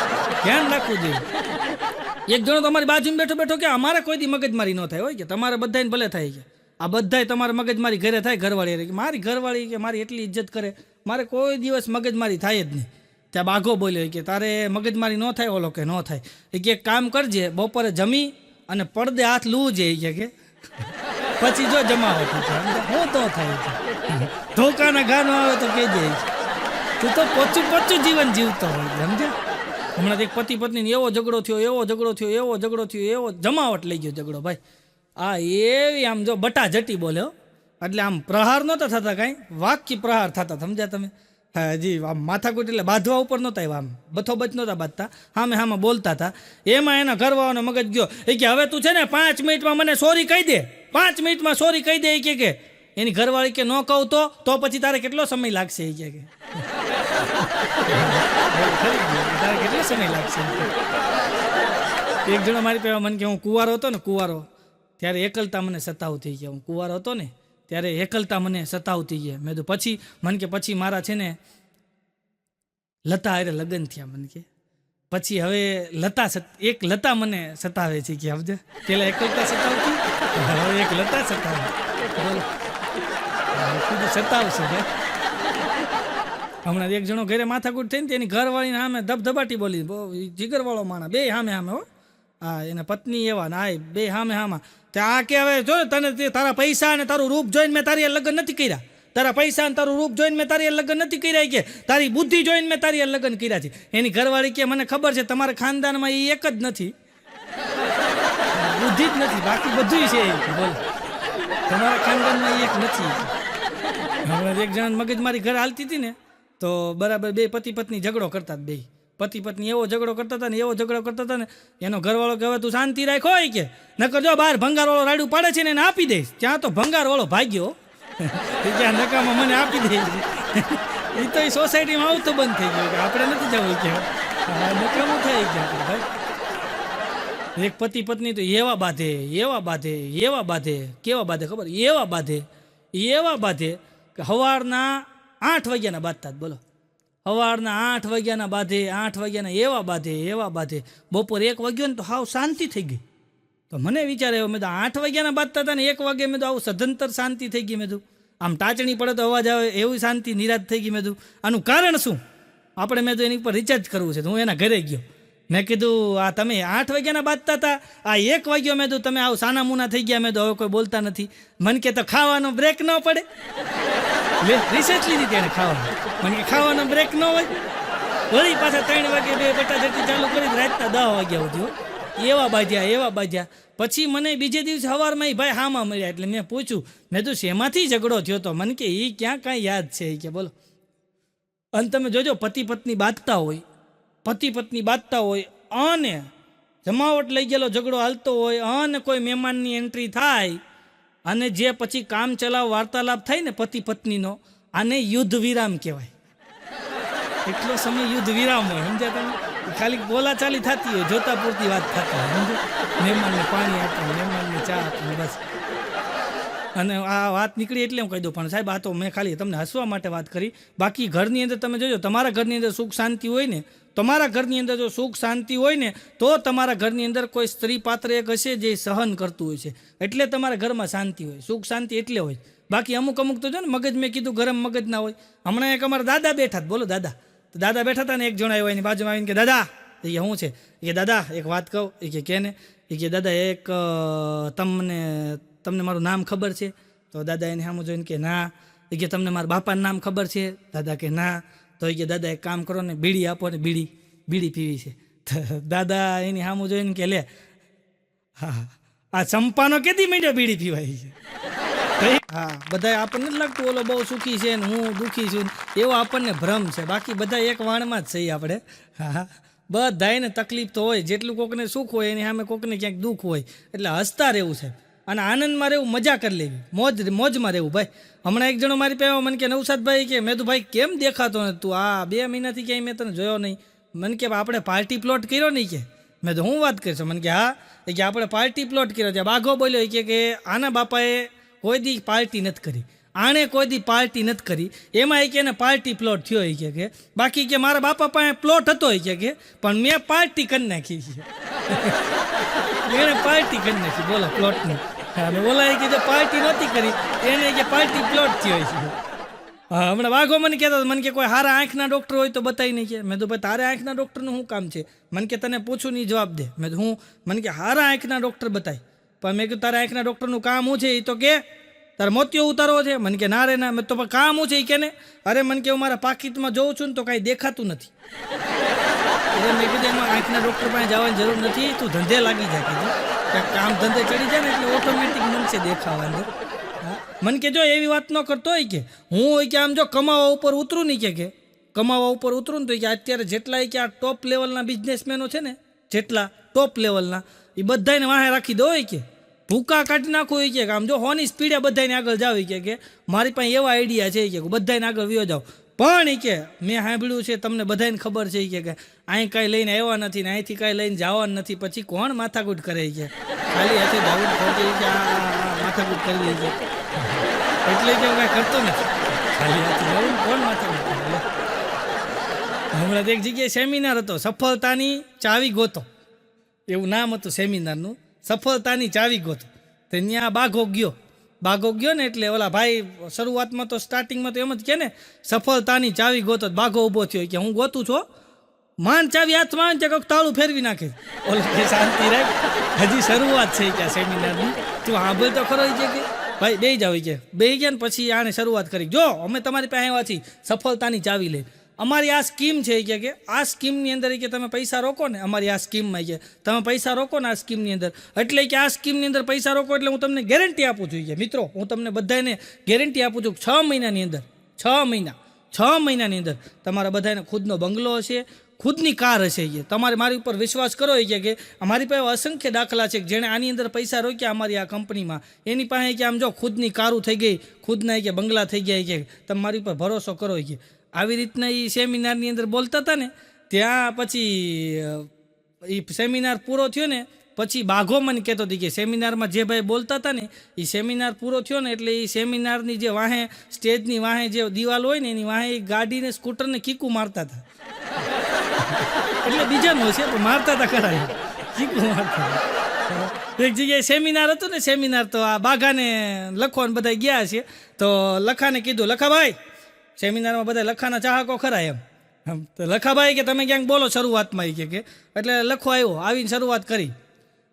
ધ્યાન રાખવું જોઈએ. એક જણો તમારી બાજુમાં બેઠો બેઠો કે અમારે કોઈ દી મગજમારી ન થાય હોય કે તમારે બધાને ભલે થાય કે આ બધાય તમારે મગજમારી ઘરે થાય. ઘરવાળી મારી ઘરવાળી કે મારી એટલી ઇજ્જત કરે, મારે કોઈ દિવસ મગજમારી થાય જ નહીં. ત્યાં બાઘો બોલ્યો કે તારે મગજમારી ન થાય? ઓલો કે ન થાય. એ કે એક કામ કરજે, બપોરે જમી અને પડદે હાથ લૂવું છે કે પછી જો જમાવટ હું તો થાય છે. ધોકાના ગાનો આવે તો કહી દે તું તો પોચું પોચું જીવન જીવતો હોય, સમજે. હમણાં એક પતિ પત્નીને એવો ઝઘડો થયો, એવો ઝઘડો થયો, એવો ઝઘડો થયો, એવો જમાવટ લઈ ગયો ઝઘડો ભાઈ. આ એવી આમ જો બટા જટી બોલ્યો, એટલે આમ પ્રહાર નહોતા થતા, કાંઈ વાક્ય પ્રહાર થતા, સમજ્યા તમે? હા, હજી આમ માથાકૂટ એટલે બાંધવા ઉપર નહોતા આવ્યા, આમ બથોબચ નહોતા બાંધતા, હામાં બોલતા હતા. એમાં એના ઘરવાળાનો મગજ ગયો. એ કે હવે તું છે ને 5 મિનિટમાં મને સોરી કહી દે, 5 મિનિટમાં સોરી કહી દે. એ કે એની ઘરવાળી કે ન કહું તો પછી તારે કેટલો સમય લાગશે? એ કે તારે કેટલો સમય લાગશે? એક જણો મારી પાસે મને કે હું કુંવારો હતો ને, કુંવારો ત્યારે એકલતા મને સતાવતી ગયા. હું કુંવારો હતો ને ત્યારે એકલતા મને સતાવતી ગયા. મેં તો પછી મને કે પછી મારા છે ને લતા હારે લગ્ન થયા. મને કે પછી હવે એક લતા મને સતાવે છે કે સમજે, પેલા એકલતા સતાવતી, હવે એક લતા સતાવે. બોલો સતાવશે ભાઈ. હમણાં એક જણો ઘરે માથાકૂટ થઈને તેની ઘરવાળીને સામે ધબધબાટી બોલી, બહુ જીગરવાળો માણા, બે સામે હો. હા, એના પત્ની એવા ના બે સામે. ત્યાં કે હવે જો તને તારા પૈસા અને તારું રૂપ જોઈને મેં તારી લગ્ન નથી કર્યા, તારા પૈસા અને તારું રૂપ જોઈને મેં તારી લગ્ન નથી કર્યા, કે તારી બુદ્ધિ જોઈને મેં તારી લગ્ન કર્યા છે. એની ઘરવાળી કે મને ખબર છે તમારા ખાનદાનમાં એ એક જ નથી, બુદ્ધિ જ નથી, બાકી બધું છે. બોલ તમારા ખાનદાનમાં એ એક નથી. હવે એક જણા મગજ મારી ઘર હાલતી હતી ને, તો બરાબર બે પતિ પત્ની ઝઘડો કરતા, બે પતિ પત્ની એવો ઝઘડો કરતા હતા ને એનો ઘરવાળો કે હવે તું શાંતિ રાખો હોય કે નકર જો બહાર ભંગારવાળો રાડું પાડે છે ને એને આપી દઈશ. ત્યાં તો ભંગારવાળો ભાગ્યો, ત્યાં નકામાં મને આપી દે. એ તો એ સોસાયટીમાં આવતું બંધ થઈ ગયું કે આપણે નથી જવું કે નકામું થઈ ગયા ભાઈ. એક પતિ પત્ની તો એવા બાંધે કેવા બાંધે ખબર? એવા બાંધે કે સવારના 8 વાગ્યાના બાંધતા જ. બોલો સવારના 8 વાગ્યાના બાંધે, 8 વાગ્યાના એવા બાંધે. બપોર 1 વાગ્યો ને તો હાવ શાંતિ થઈ ગઈ. તો મને વિચાર આવ્યો, મેં તો 8 વાગ્યાના બાંધતા હતા ને 1 વાગે મેં તો આવું સદંતર શાંતિ થઈ ગઈ. મેં તો આમ ટાચણી પડે તો અવાજ આવે એવી શાંતિ નિરાશ થઈ ગઈ. મેં તો આનું કારણ શું? આપણે મેં તો એની ઉપર રિચાર્જ કરવું છે. તો હું એના ઘરે ગયો. મેં કીધું આ તમે 8 વાગ્યાના બાંધતા હતા, આ 1 વાગ્યો. મેં તો તમે આવું સાના મુના થઈ ગયા. મેં તો હવે કોઈ બોલતા નથી. મને કે તો ખાવાનો બ્રેક ન પડે? રિસર્ચ લીધી તેને ખાવાનું. મને કે ખાવાનો બ્રેક ન હોય. વળી પાછા 3 વાગે બે બટાજટી ચાલુ કરી રાતના 10 વાગ્યા સુધી એવા બાજ્યા. પછી મને બીજે દિવસે સવારમાં ભાઈ હામાં મળ્યા. એટલે મેં પૂછ્યું, મેં તો શેમાંથી ઝઘડો થયો તો? મને કે એ ક્યાં કાંઈ યાદ છે કે બોલો. અને તમે જોજો પતિ પત્ની બાંધતા હોય અને જમાવટ લઈ ગયેલો ઝઘડો હાલતો હોય અને કોઈ મહેમાનની એન્ટ્રી થાય અને જે પછી કામ ચલાવ વાર્તાલાપ થાય ને પતિ પત્નીનો, આને યુદ્ધ વિરામ કહેવાય. એટલો સમય યુદ્ધ વિરામ હોય, સમજ્યા તમે? ખાલી બોલાચાલી થતી હોય, જોતા પૂરતી વાત થતી હોય, સમજો? મહેમાનને પાણી આપવું, મહેમાનને ચા આપવું, બસ. અને આ વાત નીકળી એટલે હું કહી દઉં, પણ સાહેબ આ તો મેં ખાલી તમને હસવા માટે વાત કરી. બાકી ઘરની અંદર તમે જોજો, તમારા ઘરની અંદર સુખ શાંતિ હોય ને, તમારા ઘરની અંદર જો સુખ શાંતિ હોય ને, તો તમારા ઘરની અંદર કોઈ સ્ત્રી પાત્ર એક હશે જે સહન કરતું હોય છે, એટલે તમારા ઘરમાં શાંતિ હોય, સુખ શાંતિ એટલે હોય. બાકી અમુક તો જો ને મગજ, મેં કીધું ગરમ મગજ ના હોય. હમણાં એક અમારા દાદા બેઠા, બોલો દાદા બેઠા હતા ને, એક જણ આવ્યો એની બાજુમાં આવીને કે દાદા, એ શું છે? એ કે દાદા એક વાત કહું. એ કે ને? એ કે દાદા એક તમને મારું નામ ખબર છે? તો દાદા એને સામું જોઈને કે ના. એ કે તમને મારા બાપાનું નામ ખબર છે? દાદા કે ના. તો એ કે દાદા એક કામ કરો ને, બીડી આપો ને, બીડી પીવી છે. દાદા એની સામું જોઈને કે લે, હા આ ચંપાનો કેદી માંડ્યો બીડી પીવાય છે? હા, બધા આપણને જ લાગતું ઓલો બહુ સુખી છે ને હું દુઃખી છું, એવો આપણને ભ્રમ છે. બાકી બધા એક વાણમાં જ છીએ આપણે. હા, બધાને તકલીફ તો હોય. જેટલું કોકને સુખ હોય એની સામે કોકને ક્યાંક દુઃખ હોય. એટલે હસતા રહેવું છે અને આનંદમાં રહેવું, મજા કરી લેવી, મોજમાં રહેવું. ભાઈ હમણાં એક જણો મારી પાસે મને કે નવસાદભાઈ કે મેં તો ભાઈ કેમ દેખાતો નથી તું? આ 2 મહિનાથી ક્યાંય મેં તને જોયો નહીં. મને કે આપણે પાર્ટી પ્લોટ કર્યો નહીં કે? મેં તો હું વાત કરીશ. મને કે હા. એ કે આપણે પાર્ટી પ્લોટ કર્યો છે. બાઘો બોલ્યો કે આના બાપાએ કોઈ દી પાર્ટી નથી કરી, આણે કોઈ દી પાર્ટી નથી કરી, એમાં એ કે એને પાર્ટી પ્લોટ થયો. એ કે બાકી કે મારા બાપા પાસે પ્લોટ હતો એ કે પણ મેં પાર્ટી કરી નાખી છે. એણે પાર્ટી કરી નાખી, બોલો, પ્લોટની. અને ઓલા કે જે પાર્ટી નહોતી કરી એને કે પાર્ટી પ્લોટ થયો છે. હા, હમણાં વાઘો મને કહેતો મને કે કોઈ સારા આંખના ડૉક્ટર હોય તો બતાવી નહીં કે. મેં તો ભાઈ તારે આંખના ડૉક્ટરનું શું કામ છે? મને કે તને પૂછું નહીં જવાબ દે. મેં તો હું મને કે સારા આંખના ડૉક્ટર બતાવી. પણ મેં કીધું તારા આંખના ડૉક્ટરનું કામ શું છે? એ તો કે તારે મોતિયો ઉતારવો છે. મને કે ના રે ના. મેં તો પણ કામ શું છે એ કે ને? અરે મને કે હું મારા પાકીટમાં જોઉં છું ને તો કાંઈ દેખાતું નથી. એટલે મેં કીધું એમાં આંખના ડૉક્ટર પાસે જવાની જરૂર નથી, તું ધંધે લાગી જાય. કીધું કામ ધંધે ચડી જાય ને એટલે ઓટોમેટિક મનશે દેખાવાનું. મને કે જો એવી વાત ન કરતો હોય કે હું કે આમ જો કમાવા ઉપર ઉતરું નહીં કે કમાવા ઉપર ઉતરું ને તો કે અત્યારે જેટલા કે આ ટોપ લેવલના બિઝનેસમેનો છે ને, જેટલા ટોપ લેવલના, એ બધાને વાહે રાખી દો હોય કે ભૂકા કાઢી નાખો હોય કે આમ જો હોની સ્પીડે બધાને આગળ જાવ કે મારી પાસે એવા આઈડિયા છે કે બધાને આગળ વ્યો જાઓ. પણ એ કે મેં સાંભળ્યું છે, તમને બધાને ખબર છે કે અહીં કાંઈ લઈને આવ્યા નથી ને અહીંથી કાંઈ લઈને જવાનું નથી, પછી કોણ માથાકૂટ કરે છે? ખાલી હાથે દાઉદ ખોટી કે માથાકૂટ કરવી છે એટલે કે કાંઈ કરતો નથી. ખાલી હાથે દાઉદ કોણ માથાકૂટ કરે? હમણાં એક જગ્યાએ સેમિનાર હતો, સફળતાની ચાવી ગોતો, એવું નામ હતું સેમિનારનું, સફળતાની ચાવી ગોતો. તો ત્યાં બાઘો ગયો ને એટલે ઓલા ભાઈ શરૂઆતમાં તો સ્ટાર્ટિંગમાં તો એમ જ કે ને સફળતાની ચાવી ગોતો. બાઘો ઊભો થયો કે હું ગોતું છું, માંડ ચાવી હાથમાં આવે ને તાળું ફેરવી નાખે. ઓલો કે શાંતિ રાખ, હજી શરૂઆત છે કે સેમિનારની, તું સાંભળ તો ખરો કે ભાઈ બે જાવ કે બે ગયા ને પછી આને શરૂઆત કરી. જો અમે તમારી પાસે આવ્યા છીએ સફળતાની ચાવી લઈ. અમારી આ સ્કીમ છે કે આ સ્કીમની અંદર કે તમે પૈસા રોકો ને, અમારી આ સ્કીમમાં કે તમે પૈસા રોકો ને આ સ્કીમની અંદર, એટલે કે આ સ્કીમની અંદર પૈસા રોકો એટલે હું તમને ગેરંટી આપું છું કે મિત્રો, હું તમને બધાને ગેરંટી આપું છું 6 મહિનાની અંદર 6 મહિનાની અંદર તમારા બધાને ખુદનો બંગલો હશે, ખુદની કાર હશે. કે તમારે મારી ઉપર વિશ્વાસ કરો કે અમારી પાસે અસંખ્ય દાખલા છે કે જેણે આની અંદર પૈસા રોક્યા અમારી આ કંપનીમાં, એની પાસે કે આમ જો ખુદની કારું થઈ ગઈ, ખુદના કે બંગલા થઈ ગયા. કે તમે મારી ઉપર ભરોસો કરો કે આવી રીતના એ સેમિનારની અંદર બોલતા હતા ને. ત્યાં પછી એ સેમિનાર પૂરો થયો ને પછી બાઘો મને કહેતો હતી કે સેમિનારમાં જે ભાઈ બોલતા હતા ને એ સેમિનાર પૂરો થયો ને એટલે એ સેમિનારની જે વાહે સ્ટેજની વાહે જે દિવાલ હોય ને એની વાહે એ ગાડીને સ્કૂટરને કીકું મારતા હતા. એટલે બીજાનું હશે પણ મારતા હતા ખરા, કીકું મારતા. એક જગ્યાએ સેમિનાર હતું ને, સેમિનાર તો આ બાઘાને લખવાને બધા ગયા છે. તો લખાને કીધું, લખાભાઈ, સેમિનારમાં બધા લખાના ચાહકો ખરા એમ, તો લખાભાઈ કે તમે ક્યાંક બોલો શરૂઆતમાં કે એટલે લખો આવ્યો, આવીને શરૂઆત કરી.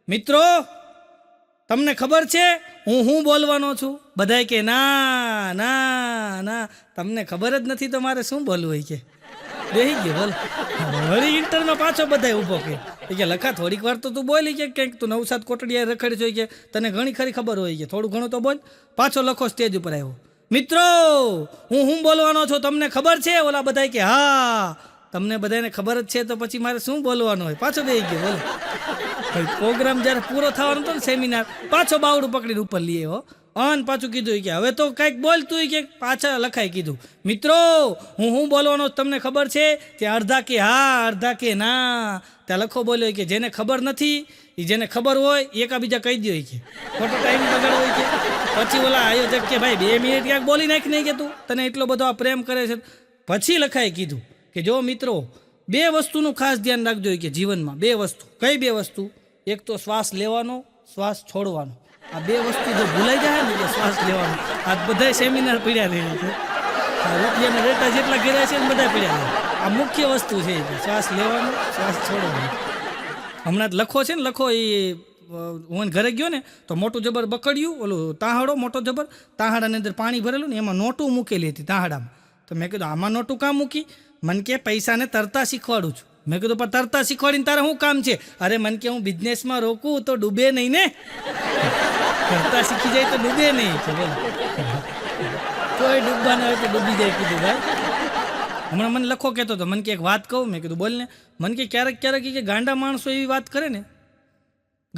મિત્રો તમને ખબર છે હું બોલવાનો છું? બધાય કે ના ના ના, તમને ખબર જ નથી તો મારે શું બોલવું હોય કે બેહી ગયો બોલ. વળી ઇન્ટરમાં પાછો બધા ઊભો કે લખા થોડીક વાર તો તું બોલી કે કંઈક તું નવસાદ કોટડિયા રખડી જોઈ કે તને ઘણી ખરી ખબર હોય કે થોડું ઘણું તો બોલ. પાછો લખો સ્ટેજ ઉપર આવ્યો, મિત્રો હું બોલવાનો છું તમને ખબર છે? ઓલા બધા કે હા તમને બધાને ખબર જ છે તો પછી મારે શું બોલવાનું હોય? પાછો બેહી ગયો બોલો. પ્રોગ્રામ જ્યારે પૂરો થવાનો હતો ને સેમિનાર, પાછો બાવડું પકડીને ઉપર લઈ આવ્યો અને પાછું કીધું કે હવે તો કંઈક બોલતું કે પાછા લખાઈ કીધું, મિત્રો હું બોલવાનો તમને ખબર છે? ત્યાં અડધા કે હા, અડધા કે ના. ત્યાં લખો બોલ્યો કે જેને ખબર નથી એ જેને ખબર હોય એકાબીજા કહી દો કે ખોટો ટાઈમ બગાડવો હોય કે. પછી ઓલા આયોજક કે ભાઈ 2 મિનિટ ક્યાંક બોલી નાખી નહીં કે તું તને એટલો બધો આ પ્રેમ કરે છે. પછી લખાઈ કીધું કે જો મિત્રો 2 વસ્તુનું ખાસ ધ્યાન રાખજો કે જીવનમાં 2 વસ્તુ. કઈ 2 વસ્તુ? એક તો શ્વાસ લેવાનો, શ્વાસ છોડવાનો. આ 2 વસ્તુ જો ભૂલાઈ જાય ને કે શ્વાસ લેવાનો, આ બધા સેમિનાર પડ્યા રહે છે, રૂપિયાના રેટા જેટલા કર્યા છે ને બધા પડ્યા રહે. આ મુખ્ય વસ્તુ છે, શ્વાસ લેવાનો, શ્વાસ છોડવાનો. હમણાં લખો છે ને, લખો એ હું ઘરે ગયો ને તો મોટું જબર બકડ્યું, ઓલું તાહાડો મોટો જબર, તાહાડાની અંદર પાણી ભરેલું ને એમાં નોટું મૂકેલી હતી તાહાડામાં. તો મેં કીધું આમાં નોટું કામ મૂકી? મને કે પૈસાને તરતા શીખવાડું છું. મેં કીધું પણ તરતા શીખવાડીને તારે શું કામ છે? અરે મને કે હું બિઝનેસમાં રોકું તો ડૂબે નહીં ને, તરતા શીખી જાય તો ડૂબે નહીં. કોઈ ડૂબવાના હોય તો ડૂબી જાય. કીધું ભાઈ હમણાં મને લખો કહેતો હતો, મને કે એક વાત કહું. મેં કીધું બોલ ને. મને કે ક્યારેક ક્યારેક કે ગાંડા માણસો એવી વાત કરે ને,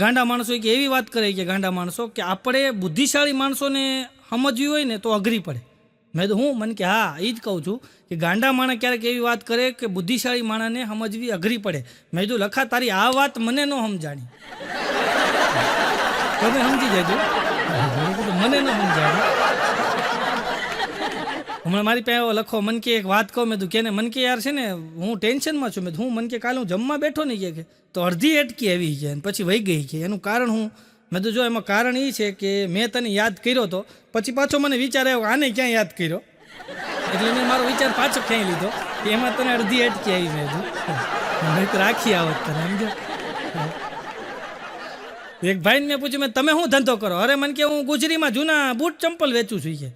ગાંડા માણસો કે એવી વાત કરે કે ગાંડા માણસો કે આપણે બુદ્ધિશાળી માણસોને સમજવી હોય ને તો અઘરી પડે. મેં તો હું મને કે હા એ જ કહું છું કે ગાંડા માણસ ક્યારેક એવી વાત કરે કે બુદ્ધિશાળી માણસને સમજવી અઘરી પડે. મેં કીધું લખા તારી આ વાત મને ન સમજાણી, તમે સમજી જજો. મને ન સમજાણી. હમણાં મારી પાસે લખો મને કે એક વાત કહું. મેં તું કે મને કે યાર છે ને હું ટેન્શનમાં છું. મેં હું મને કે કાલે હું જમવા બેઠો નહીં કે તો અડધી અટકી આવી છે અને પછી વહી ગઈ છે. એનું કારણ હું મેં તો જો એમાં કારણ એ છે કે મેં તને યાદ કર્યો હતો, પછી પાછો મને વિચાર આવ્યો આને ક્યાં યાદ કર્યો, એટલે મેં મારો વિચાર પાછો ક્યાંય લીધો કે એમાં તને અડધી અટકી આવી. મેં તો રાખી આવત તને સમજો. એક ભાઈને મેં પૂછ્યું મેં તમે શું ધંધો કરો? અરે મને કે હું ગુજરીમાં જૂના બૂટ ચંપલ વેચું છું કે.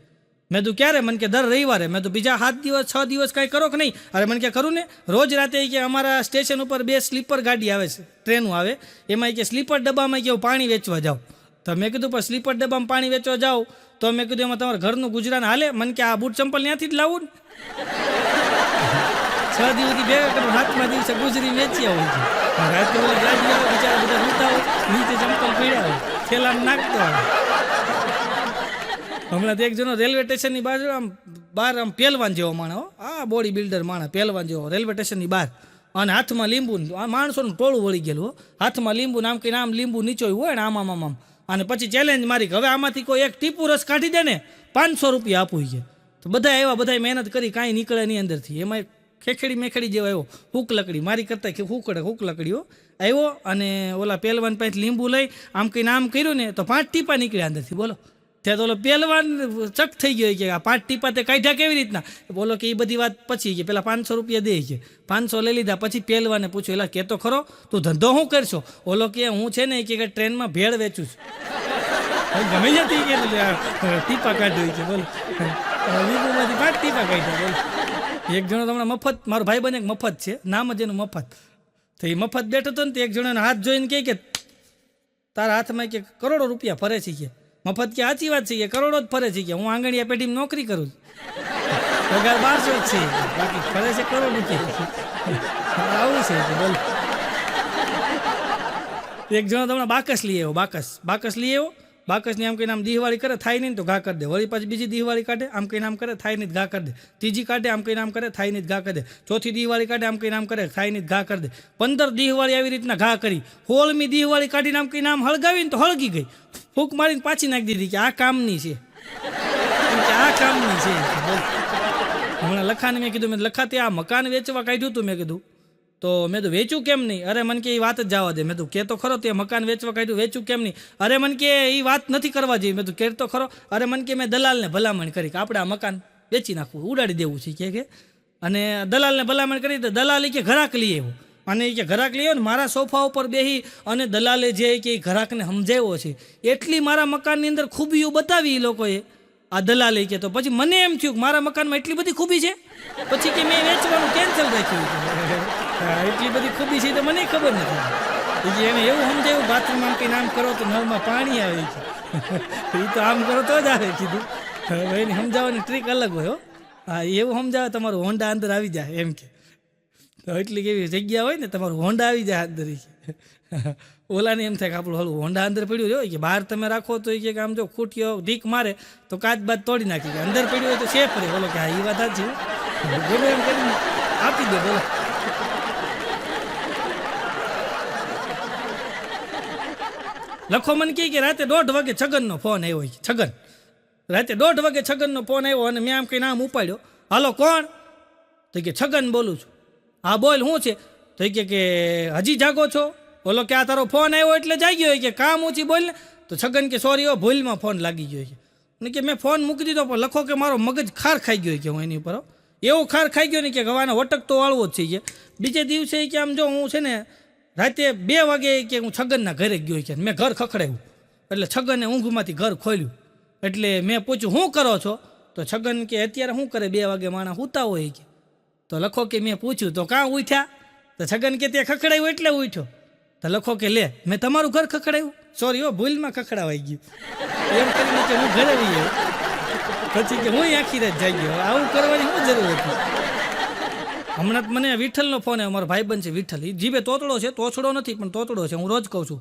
મેં તું ક્યારે? મને કે દર રવિવારે. મેં તો બીજા 7 દિવસ 6 દિવસ કાંઈ કરો કે નહીં? અરે મને કે કરું ને. રોજ રાતે કે અમારા સ્ટેશન ઉપર 2 સ્લીપર ગાડી આવે છે, ટ્રેનો આવે, એમાં કે સ્લીપર ડબ્બામાં કે હું પાણી વેચવા જાઉં. તો મેં કીધું પણ સ્લીપર ડબ્બામાં પાણી વેચવા જાઉં તો મેં કીધું એમાં તમારા ઘરનું ગુજરાન હાલે? મને કે આ બૂટ ચંપલ ત્યાંથી જ લાવું ને. 6 દિવસથી ભેગા કરું, 7મા દિવસે ગુજરી વેચી આવું છું. રાતે ગાડી આવે, બિચારા બધા રૂતા હોય, નીચે ચંપલ પીડ્યા હોય, થેલામાં નાખતો હોય. હમણાં તો એક જણો રેલવે સ્ટેશનની બાજુ આમ બહાર આમ પહેલવાન જેવો માણસ, આ બોડી બિલ્ડર માણસ પહેલવાન જેવો રેલવે સ્ટેશનની બહાર, અને હાથમાં લીંબુ, આ માણસોનું ટોળું વળી ગયેલું, હાથમાં લીંબુ, આમ કંઈ આમ લીંબુ નીચોયું હોય ને આમ, અને પછી ચેલેન્જ મારી કે હવે આમાંથી કોઈ એક ટીપુ રસ કાઢી દે ને 500 રૂપિયા આપવું છે. તો બધા એવા બધા મહેનત કરી, કાંઈ નીકળે નહીં અંદરથી. એમાં ખેખડી મેખડી જેવો આવ્યો, હુક લકડી મારી કરતાં હુક લકડીઓ આવ્યો, અને ઓલા પહેલવાન પાસે લીંબુ લઈ આમ કંઈને આમ કર્યું ને તો 5 ટીપા નીકળ્યા અંદરથી. બોલો ત્યાં તો ઓલો પહેલવાન ચક થઈ ગયો કે આ 5 ટીપા તે કાઢ્યા કેવી રીતના? બોલો કે એ બધી વાત પછી કે પેલા 500 રૂપિયા દે છે. 500 લઈ લીધા. પછી પહેલવાને પૂછ્યું એલા કે તો ખરો તું ધંધો શું કરશો? ઓલો કે હું છે ને કે ટ્રેનમાં ભેળ વેચું છું. ગમે જતી કે ટીપા કાઢ્યું છે. બોલો લીંબુમાંથી 5 ટીપા કાઢ્યા. બોલો એક જણો તમને મફત, મારો ભાઈ બને મફત છે, નામ જ એનું મફત. તો એ મફત બેઠો હતો ને તો એક જણોને હાથ જોઈને કહે કે તારા હાથમાં કે કરોડો રૂપિયા ફરે છે કે. મફત કે સાચી વાત છે કે કરોડો જ ફરે છે કે હું આંગણિયા પેઢીમાં નોકરી કરું છું, પગાર 1200 જ છે, બાકી ફરે છે કરોડ રૂપિયા. આવું છે બોલ. એક જણો તમને બાકસ લઈ આવ્યો, બાકસ લઈ આવ્યો. બાકસની આમ કહીને આમ દિવાળી કરે, થાય નહીં તો ઘા કરી દે. વળી પાછી બીજી દિવાળી કાઢે, આમ કહીને આમ કરે, થાય નહીં ઘા કરી દે. ત્રીજી કાઢે, આમ કહીને આમ કરે, થાય નહીં ઘા કરી દે. ચોથી દિવાળી કાઢે, આમ કહીને આમ કરે, થાય નહીં ઘા કરી દે. 15 દિવાળી આવી રીતના ઘા કરી. 16મી દિવાળી કાઢીને આમ કહીને આમ હળગાવીને તો હળગી ગઈ. ફૂંક મારીને પાછી નાખી દીધી કે આ કામની છે, આ કામની છે. હમણાં લખાને મેં કીધું, મેં લખા તે આ મકાન વેચવા કાઢ્યું હતું. મેં કીધું તો મેં તો વેચ્યું કેમ નહીં? અરે મને કે એ વાત જ જવા દે. મેં તો કે તો ખરો તે મકાન વેચવા કાઢ્યું, વેચ્યું કેમ નહીં? અરે મને કે એ વાત નથી કરવા જોઈએ. મેં તો કે તો ખરો. અરે મને કે મેં દલાલને ભલામણ કરી કે આપણે આ મકાન વેચી નાખવું, ઉડાડી દેવું છે કે. અને દલાલને ભલામણ કરી તો દલાલ કે ઘરાક લઈ આવ્યો, અને એ કે ઘરાક લઈ આવ્યો ને મારા સોફા ઉપર બેસી અને દલાલે જે કે ઘરાકને સમજાવ્યો છે એટલી મારા મકાનની અંદર ખૂબીઓ બતાવી એ લોકોએ, આ દલાલે કે. તો પછી મને એમ થયું કે મારા મકાનમાં એટલી બધી ખૂબી છે, પછી કે મેં વેચવાનું કેન્સલ રાખ્યું. એટલી બધી ખૂબી છે તો મને ખબર નથી. એને એવું સમજાયું બાથરૂમમાં કંઈ આમ કરો તો નળમાં પાણી આવે છે, એ તો આમ કરો તો જ આવે કીધું. એની સમજાવવાની ટ્રીક અલગ હોય. હા એવું સમજાવે તમારું હોન્ડા અંદર આવી જાય એમ કે. તો એટલી કેવી જગ્યા હોય ને તમારું હોન્ડા આવી જાય અંદર. ઓલાને એમ થાય કે આપણું હળવું હોન્ડા અંદર પડ્યું હોય કે બહાર તમે રાખો તો કે આમ જો ખૂટીઓ ઢીક મારે તો કાચ બાદ તોડી નાખી, અંદર પડ્યું હોય તો સેફ રહે. બોલો કે હા એ વાત સાચી, બોલો એમ કરીને આપી દે. બોલો લખો મને કહે કે રાતે 1:30 વાગે છગનનો ફોન આવ્યો. છગન રાતે 1:30 વાગે છગનનો ફોન આવ્યો, અને મેં આમ કંઈ નામ ઉપાડ્યો. હાલો કોણ? તો કે છગન બોલું છું. હા બોલ શું છે? તો કે હજી જાગો છો? બોલો કે આ તારો ફોન આવ્યો એટલે જાગ્યો કે કામ ઊંચી બોલ ને. તો છગન કે સોરી હો ભૂલમાં ફોન લાગી ગયો છે. ને કે મેં ફોન મૂકી દીધો, પણ લખો કે મારો મગજ ખાર ખાઈ ગયો કે હું એની ઉપર એવો ખાર ખાઈ ગયો ને કે ગવાનો વટક તો વાળવો જ છે. બીજે દિવસે કે આમ જો હું છે ને રાતે 2 વાગે કે હું છગનના ઘરે ગયો કે મેં ઘર ખખડાવ્યું. એટલે છગને ઊંઘમાંથી ઘર ખોલ્યું. એટલે મેં પૂછ્યું શું કરો છો? તો છગન કે અત્યારે શું કરે 2 વાગે માણસ સૂતા હોય કે. તો લખો કે મેં પૂછ્યું તો કાં ઉઠ્યા? તો છગન કે તે ખખડાવ્યું એટલે ઉઠ્યો. તો લખો કે લે મેં તમારું ઘર ખખડાવ્યું, સોરી હો ભૂલમાં ખખડાવાઈ ગયું એમ કરીને કે હું ઘરે આવી ગયો. પછી કે હું આખી રાત જાગી ગયો. આવું કરવાની શું જરૂર હતી? હમણાં મને વિઠ્ઠલનો ફોન આવ્યો. મારો ભાઈબંધ છે વિઠ્ઠલ, એ જીભે તોતડો છે, તોછડો નથી પણ તોતડો છે. હું રોજ કહું છું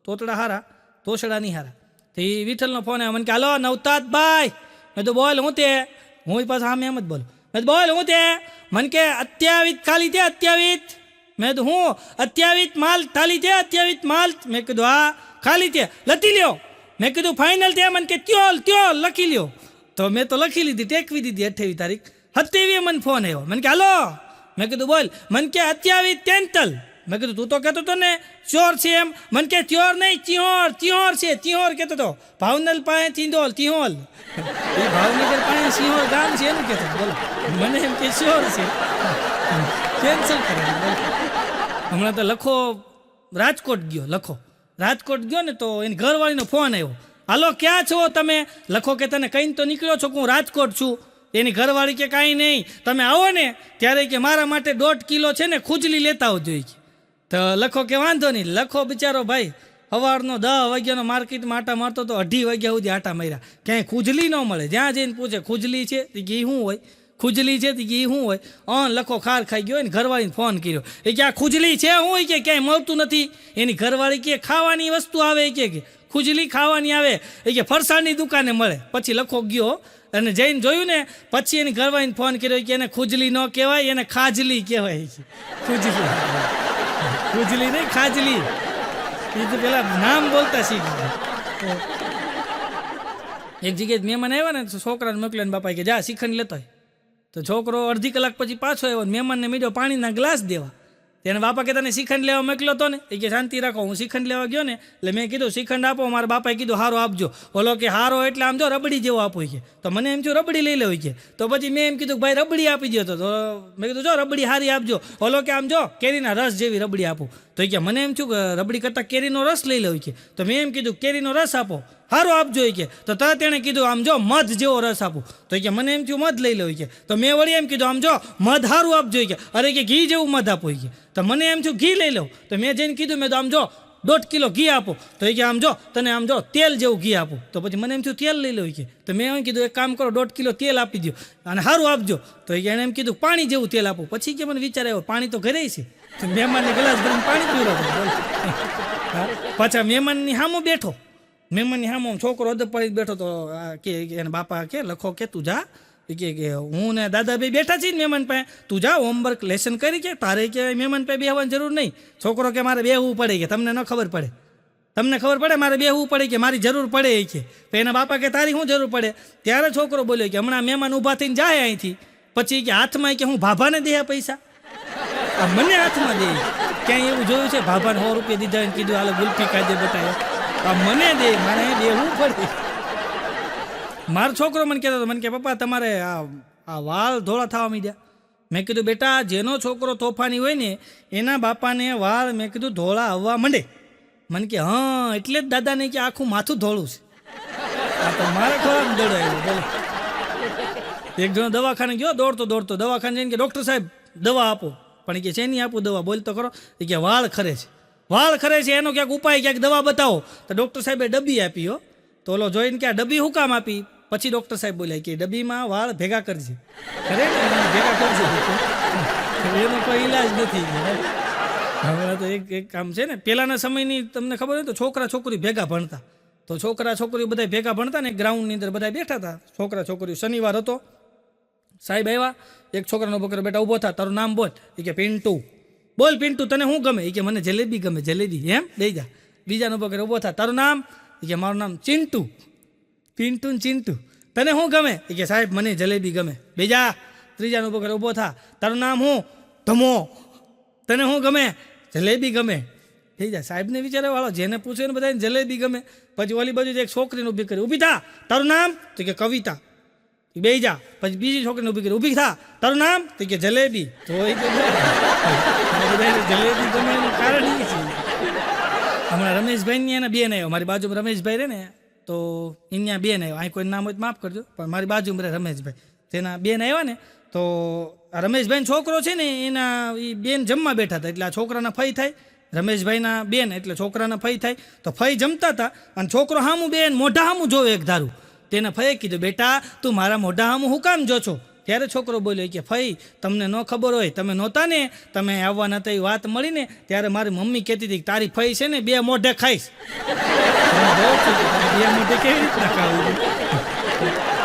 તોતડા હારા, તોછડા નહીં હારા. તો એ વિઠ્ઠલનો ફોન આવ્યો. મને કે હાલો નવતાતભાઈ. મેં તો બોલ હું તે, હું પાછા સામે એમ જ બોલું. મેં તો બોલ હું તે. મને કે 28 ખાલી છે 28. મેં તો હું 28 માલ ખાલી છે 28 માલ. મેં કીધું હા ખાલી છે લખી લ્યો. મેં કીધું ફાઇનલ છે? મને કે ત્યોલ લખી લ્યો. તો મેં તો લખી લીધી, ટેકવી દીધી 28 તારીખ. 27 મને ફોન આવ્યો. મને કે હાલો. મેં કીધું બોલ. મને કે 28 તેંતલ. મેં કીધું તું તો કહેતો હતો ને ચોર છે એમ. મને કે ત્યોર નહીં ચિહોર છે, ચિહોર કહેતો હતો. ભાવનગર પાસે ચિંદોલ ચિહોલ, એ ભાવનગર પાસે સિંહોર ગામ છે એનું કહેતો. બોલો મને એમ કે ચોર છે. કેન્સલ કરે. હમણાં તો લખો રાજકોટ ગયો. લખો રાજકોટ ગયો ને તો એની ઘરવાળીનો ફોન આવ્યો. હાલો ક્યાં છો તમે? લખો કે તને કહીને તો નીકળ્યો છો કે હું રાજકોટ છું. એની ઘરવાળી કે કાંઈ નહીં, તમે આવો ને ત્યારે કે મારા માટે 1.5 કિલો છે ને ખુજલી લેતા આવજો. તો લખો કે વાંધો નહીં. લખો બિચારો ભાઈ સવારનો 10 વાગ્યાનો માર્કેટમાં આટા મારતો તો 2:30 વાગ્યા સુધી આટા માર્યા. ક્યાંય ખુજલી ન મળે. જ્યાં જઈને પૂછે ખુજલી છે તો કે શું હોય, ખુજલી છે તો કે શું હોય. લખો ખાર ખાઈ ગયો. એને ઘરવાળીને ફોન કર્યો. એ કે આ ખુજલી છે હું કે ક્યાંય મળતું નથી. એની ઘરવાળી કે ખાવાની વસ્તુ આવે કે ખુજલી ખાવાની આવે એ કે ફરસાણની દુકાને મળે. પછી લખો ગયો અને જઈને જોયું ને પછી એની ઘરવાળીને ફોન કર્યો કે એને ખુજલી ન કહેવાય, એને ખાજલી કહેવાય. ખુજલી નહીં ખાજલી. એ તો પેલા નામ બોલતા શીખી. એક જગ્યાએ મહેમાન આવ્યા ને તો છોકરાને મોકલ્યા ને બાપા કે જા શ્રીખંડ લેતો હોય. તો છોકરો અડધી કલાક પછી પાછો આવ્યો. મહેમાનને મીડ્યો પાણીના ગ્લાસ દેવા. તેને બાપા કે તને શ્રીખંડ લેવા મોકલ્યો હતો ને? એ કે શાંતિ રાખો. હું શ્રીખંડ લેવા ગયો ને એટલે મેં કીધું શ્રીખંડ આપો. મારા બાપાએ કીધું હારો આપજો. ઓલો કે હારો એટલે આમ જો રબડી જેવો આપો કે. તો મને એમ થયું રબડી લઈ લેવી કે. તો પછી મેં એમ કીધું ભાઈ રબડી આપી દો. તો મેં કીધું જો રબડી હારી આપજો. ઓલો કે આમ જો કેરીના રસ જેવી રબડી આપો. તો એ કે મને એમ થયું કે રબડી કરતાં કેરીનો રસ લઈ લેવી કે. તો મેં એમ કીધું કેરીનો રસ આપો હારો આપજો કે. તો તરત એણે કીધું આમ જો મધ જેવો રસ આપો. તો કે મને એમ થયું મધ લઈ લેવી કે. તો મેં વળી એમ કીધું આમ જો મધ હારું આપજો કે. અરે કે ઘી જેવું મધ આપો કે. તો મને એમ થયું ઘી લઈ લઉં. તો મેં જઈને કીધું મેં તો આમ જો 1.5 કિલો ઘી આપો. તો એ કે આમ જો તને આમ જો તેલ જેવું ઘી આપો. તો પછી મને એમ થયું તેલ લઈ લેવું કે. તો મેં એમ કીધું એક કામ કરો 1.5 કિલો તેલ આપી દો અને સારું આપજો. તો એણે એમ કીધું પાણી જેવું તેલ આપો. પછી કે મને વિચાર આવ્યો પાણી તો ઘરે છે. તો મહેમાનને ગ્લાસ ભરીને પાણી પીવડાવો. પાછા મહેમાનની સામું બેઠો. મહેમાનની સામું છોકરો અદબ પડી બેઠો. તો કે એના બાપા કે લખો કે તું જા કે હું ને દાદા ભાઈ બેઠા છીએ ને મહેમાન પાસે. તું જા હોમવર્ક લેસન કરી કે તારે કે મહેમાન પાસે બેહવાની જરૂર નહીં. છોકરો કે મારે બેહવું પડે કે. તમને ન ખબર પડે? તમને ખબર પડે મારે બેહવું પડે કે મારી જરૂર પડે એ કે. તો એના બાપા કે તારી શું જરૂર પડે? ત્યારે છોકરો બોલ્યો કે હમણાં મહેમાન ઊભા થઈને જાય અહીંથી પછી કે હાથમાં કે હું ભાભાને દે પૈસા. મને હાથમાં દે. ક્યાંય એવું જોયું છે ભાભાને 100 રૂપિયા દીધા અને કીધું હાલો ગુલ્ફી કાઢે બતાવ્યો? મને દે, મારે દેવું પડે. મારો છોકરો મને કહેતો હતો, મને કે પપ્પા તમારે આ વાળ ધોળા થવા માંડ્યા. મેં કીધું બેટા જેનો છોકરો તોફાની હોય ને એના બાપાને વાળ મેં કીધું ધોળા આવવા માંડે. મને કે હા એટલે જ દાદાને કે આખું માથું ધોળું છે. આ તો મારે ખોરાક દડો આવ્યો. બોલો એક જણો દવાખાને ગયો દોડતો દવાખાને જઈને કે ડૉક્ટર સાહેબ દવા આપો. પણ કે શેની આપું દવા? બોલ તો કરો. એ કે વાળ ખરે છે એનો ક્યાંક ઉપાય ક્યાંક દવા બતાવો. તો ડૉક્ટર સાહેબે ડબ્બી આપી. તો ઓલો જોઈને કે આ ડબ્બી હું કામ આપી? પછી ડૉક્ટર સાહેબ બોલ્યા કે ડબ્બીમાં વાળ ભેગા કરજે. ભેગા કરજે, એનો કોઈ ઈલાજ નથી. હવે તો એક કામ છે ને પહેલાંના સમયની તમને ખબર હોય તો છોકરા છોકરી ભેગા ભણતા. તો છોકરા છોકરીઓ બધા ભેગા ભણતા ને ગ્રાઉન્ડની અંદર બધા બેઠા હતા છોકરા છોકરીઓ. શનિવાર હતો, સાહેબ આવ્યા, એક છોકરાનો બકરો બેટા ઊભો થા, તારું નામ બોલ. એ કે પિન્ટુ. બોલ પિન્ટુ તને શું ગમે? એ કે મને જલેબી ગમે. જલેબી એમ દઈ જા. બીજાનો બકરો ઊભો થા, તારું નામ? એ કે મારું નામ ચિંટુ. પિન્ટુ ને ચિંટુ. તને શું ગમે? એ કે સાહેબ મને જલેબી ગમે. બીજા ત્રીજાનો બકરો ઊભો થા, તારું નામ શું? ધમો. તને શું ગમે? જલેબી ગમે. થઈ જાય. સાહેબને વિચારે વાળો જેને પૂછે ને બધાને જલેબી ગમે. પછી ઓલી બાજુ એક છોકરીને ઊભી કરી, ઊભી થા, તારું નામ? તો કે કવિતા. બે જા. પછી બીજી છોકરીને ઊભી કરી, ઊભી થા, તારું નામ? તો કે જલેબી. તો જલેબી ગમે એનું કારણ એ છે. હમણાં રમેશભાઈ એના બેન આવ્યો, મારી બાજુમાં રમેશભાઈ રહે ને, તો અહીંયા બેન આવ્યો. અહીં કોઈ નામ હોય તો માફ કરજો, પણ મારી બાજુમાં રહે રમેશભાઈ, તેના બેન આવ્યા ને, તો આ રમેશભાઈનો છોકરો છે ને એના એ બેન જમવા બેઠા હતા, એટલે આ છોકરાના ફઈ થાય, રમેશભાઈના બેન એટલે છોકરાના ફઈ થાય. તો ફઈ જમતા હતા અને છોકરો હામું બેન મોઢા હામું જોવે એક ધારું. તેને ફઈએ કીધું, બેટા તું મારા મોઢા હામું હું કામ જો છો? ત્યારે છોકરો બોલ્યો કે ફઈ તમને ન ખબર હોય, તમે નહોતા ને, તમે આવવાના હતા એ વાત મળી ને, ત્યારે મારી મમ્મી કહેતી હતી કે તારી ફઈ છે ને 2 મોઢે ખાઈશ. 2 મોઢે કેવી રીતના ખાવું?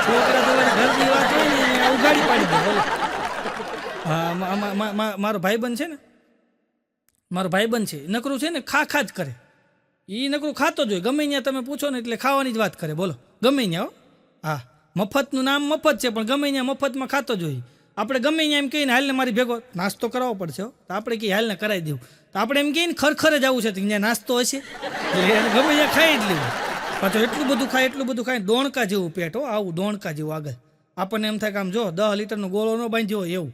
છોકરા તો ઘરની વાત હોય ને ઉગાડી પાડી દે. હા, મારો ભાઈબંધ છે ને, મારો ભાઈબંધ છે, નકરું છે ને ખા જ કરે. એ નકરું ખાતો જ હોય, ગમે ત્યાં તમે પૂછો ને એટલે ખાવાની જ વાત કરે. બોલો, ગમે ત્યાં. હા, મફતનું નામ મફત છે, પણ ગમે ત્યાં મફતમાં ખાતો જ હોય. આપણે ગમે ત્યાં એમ કહીને હાલને મારી ભેગો નાસ્તો કરાવવો પડશે, તો આપણે કહીએ હાલને કરાવી દેવું, તો આપણે એમ કહીએ ને ખરખરે જ આવું છે, ત્યાં નાસ્તો હશે ગમે ત્યાં ખાઈ જ લેવું. પાછો એટલું બધું ખાય દોણકા જેવું પેટ હો, આવું દોણકા જેવું. આગળ આપણને એમ થાય કે આમ જો 10 લીટરનો ગોળો ન બાંધ્યો હોય એવું,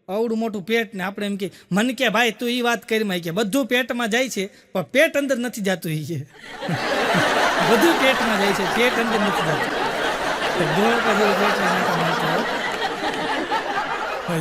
આવડું મોટું પેટ. ને આપણે એમ કે મને કે ભાઈ તું એ વાત કરીમાં કે બધું પેટમાં જાય છે પણ પેટ અંદર નથી જતું. એ કે બધું પેટમાં જાય છે, પેટ અંદર નથી જતું.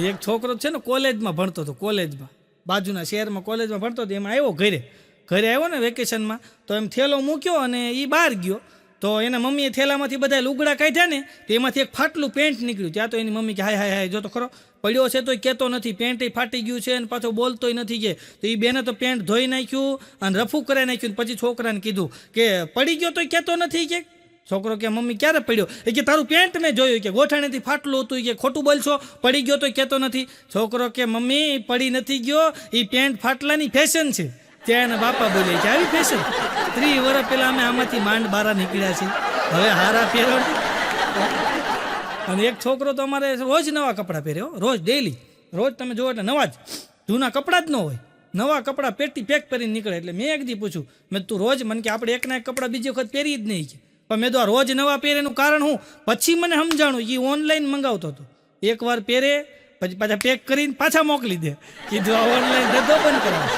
એક છોકરો છે ને કોલેજમાં ભણતો હતો, કોલેજમાં બાજુના શહેરમાં કોલેજમાં ભણતો હતો. એમાં આવ્યો ઘરે આવ્યો ને વેકેશનમાં, તો એમ થેલો મૂક્યો અને એ બહાર ગયો. તો એના મમ્મીએ થેલામાંથી બધા લુગડા કાઢ્યા ને, તો એમાંથી એક ફાટલું પેન્ટ નીકળ્યું. ત્યાં તો એની મમ્મી કે હાય હાય હાય જો તો ખરો, પડ્યો છે તોય કહેતો નથી, પેન્ટ ફાટી ગયું છે અને પાછો બોલતોય નથી. કે તો એ બેને તો પેન્ટ ધોઈ નાખ્યું અને રફું કરાવી નાખ્યું. પછી છોકરાને કીધું કે પડી ગયો તોય કહેતો નથી. કે છોકરો કે મમ્મી ક્યારે પડ્યો? એ કે તારું પેન્ટ મેં જોયું, કે ગોઠાણેથી ફાટલું હતું, કે ખોટું બોલશો, પડી ગયો તોય કહેતો નથી. છોકરો કે મમ્મી પડી નથી ગયો, એ પેન્ટ ફાટલાની ફેશન છે. ત્યાં એના બાપા બોલે કે આવી ફેશન 30 વર્ષ પહેલાં અમે આમાંથી માંડ બારા નીકળ્યા છીએ, હવે હારા પહેરો. અને એક છોકરો તો અમારે રોજ નવા કપડાં પહેર્યો, રોજ ડેલી, રોજ તમે જુઓ એટલે નવા જ, જૂના કપડાં જ ન હોય, નવા કપડાં પેટી પેક કરીને નીકળે. એટલે મેં એક દી પૂછ્યું, મેં તું રોજ, મને કે આપણે એકના એક કપડાં બીજી વખત પહેરી જ નહીં. પણ મેં તો આ રોજ નવા પહેરેનું કારણ હું? પછી મને સમજાણું, એ ઓનલાઈન મંગાવતો હતો, એકવાર પહેરે પછી પાછા પેક કરીને પાછા મોકલી દે. કીધું આ ઓનલાઈન ધંધો બંધ કરાવો.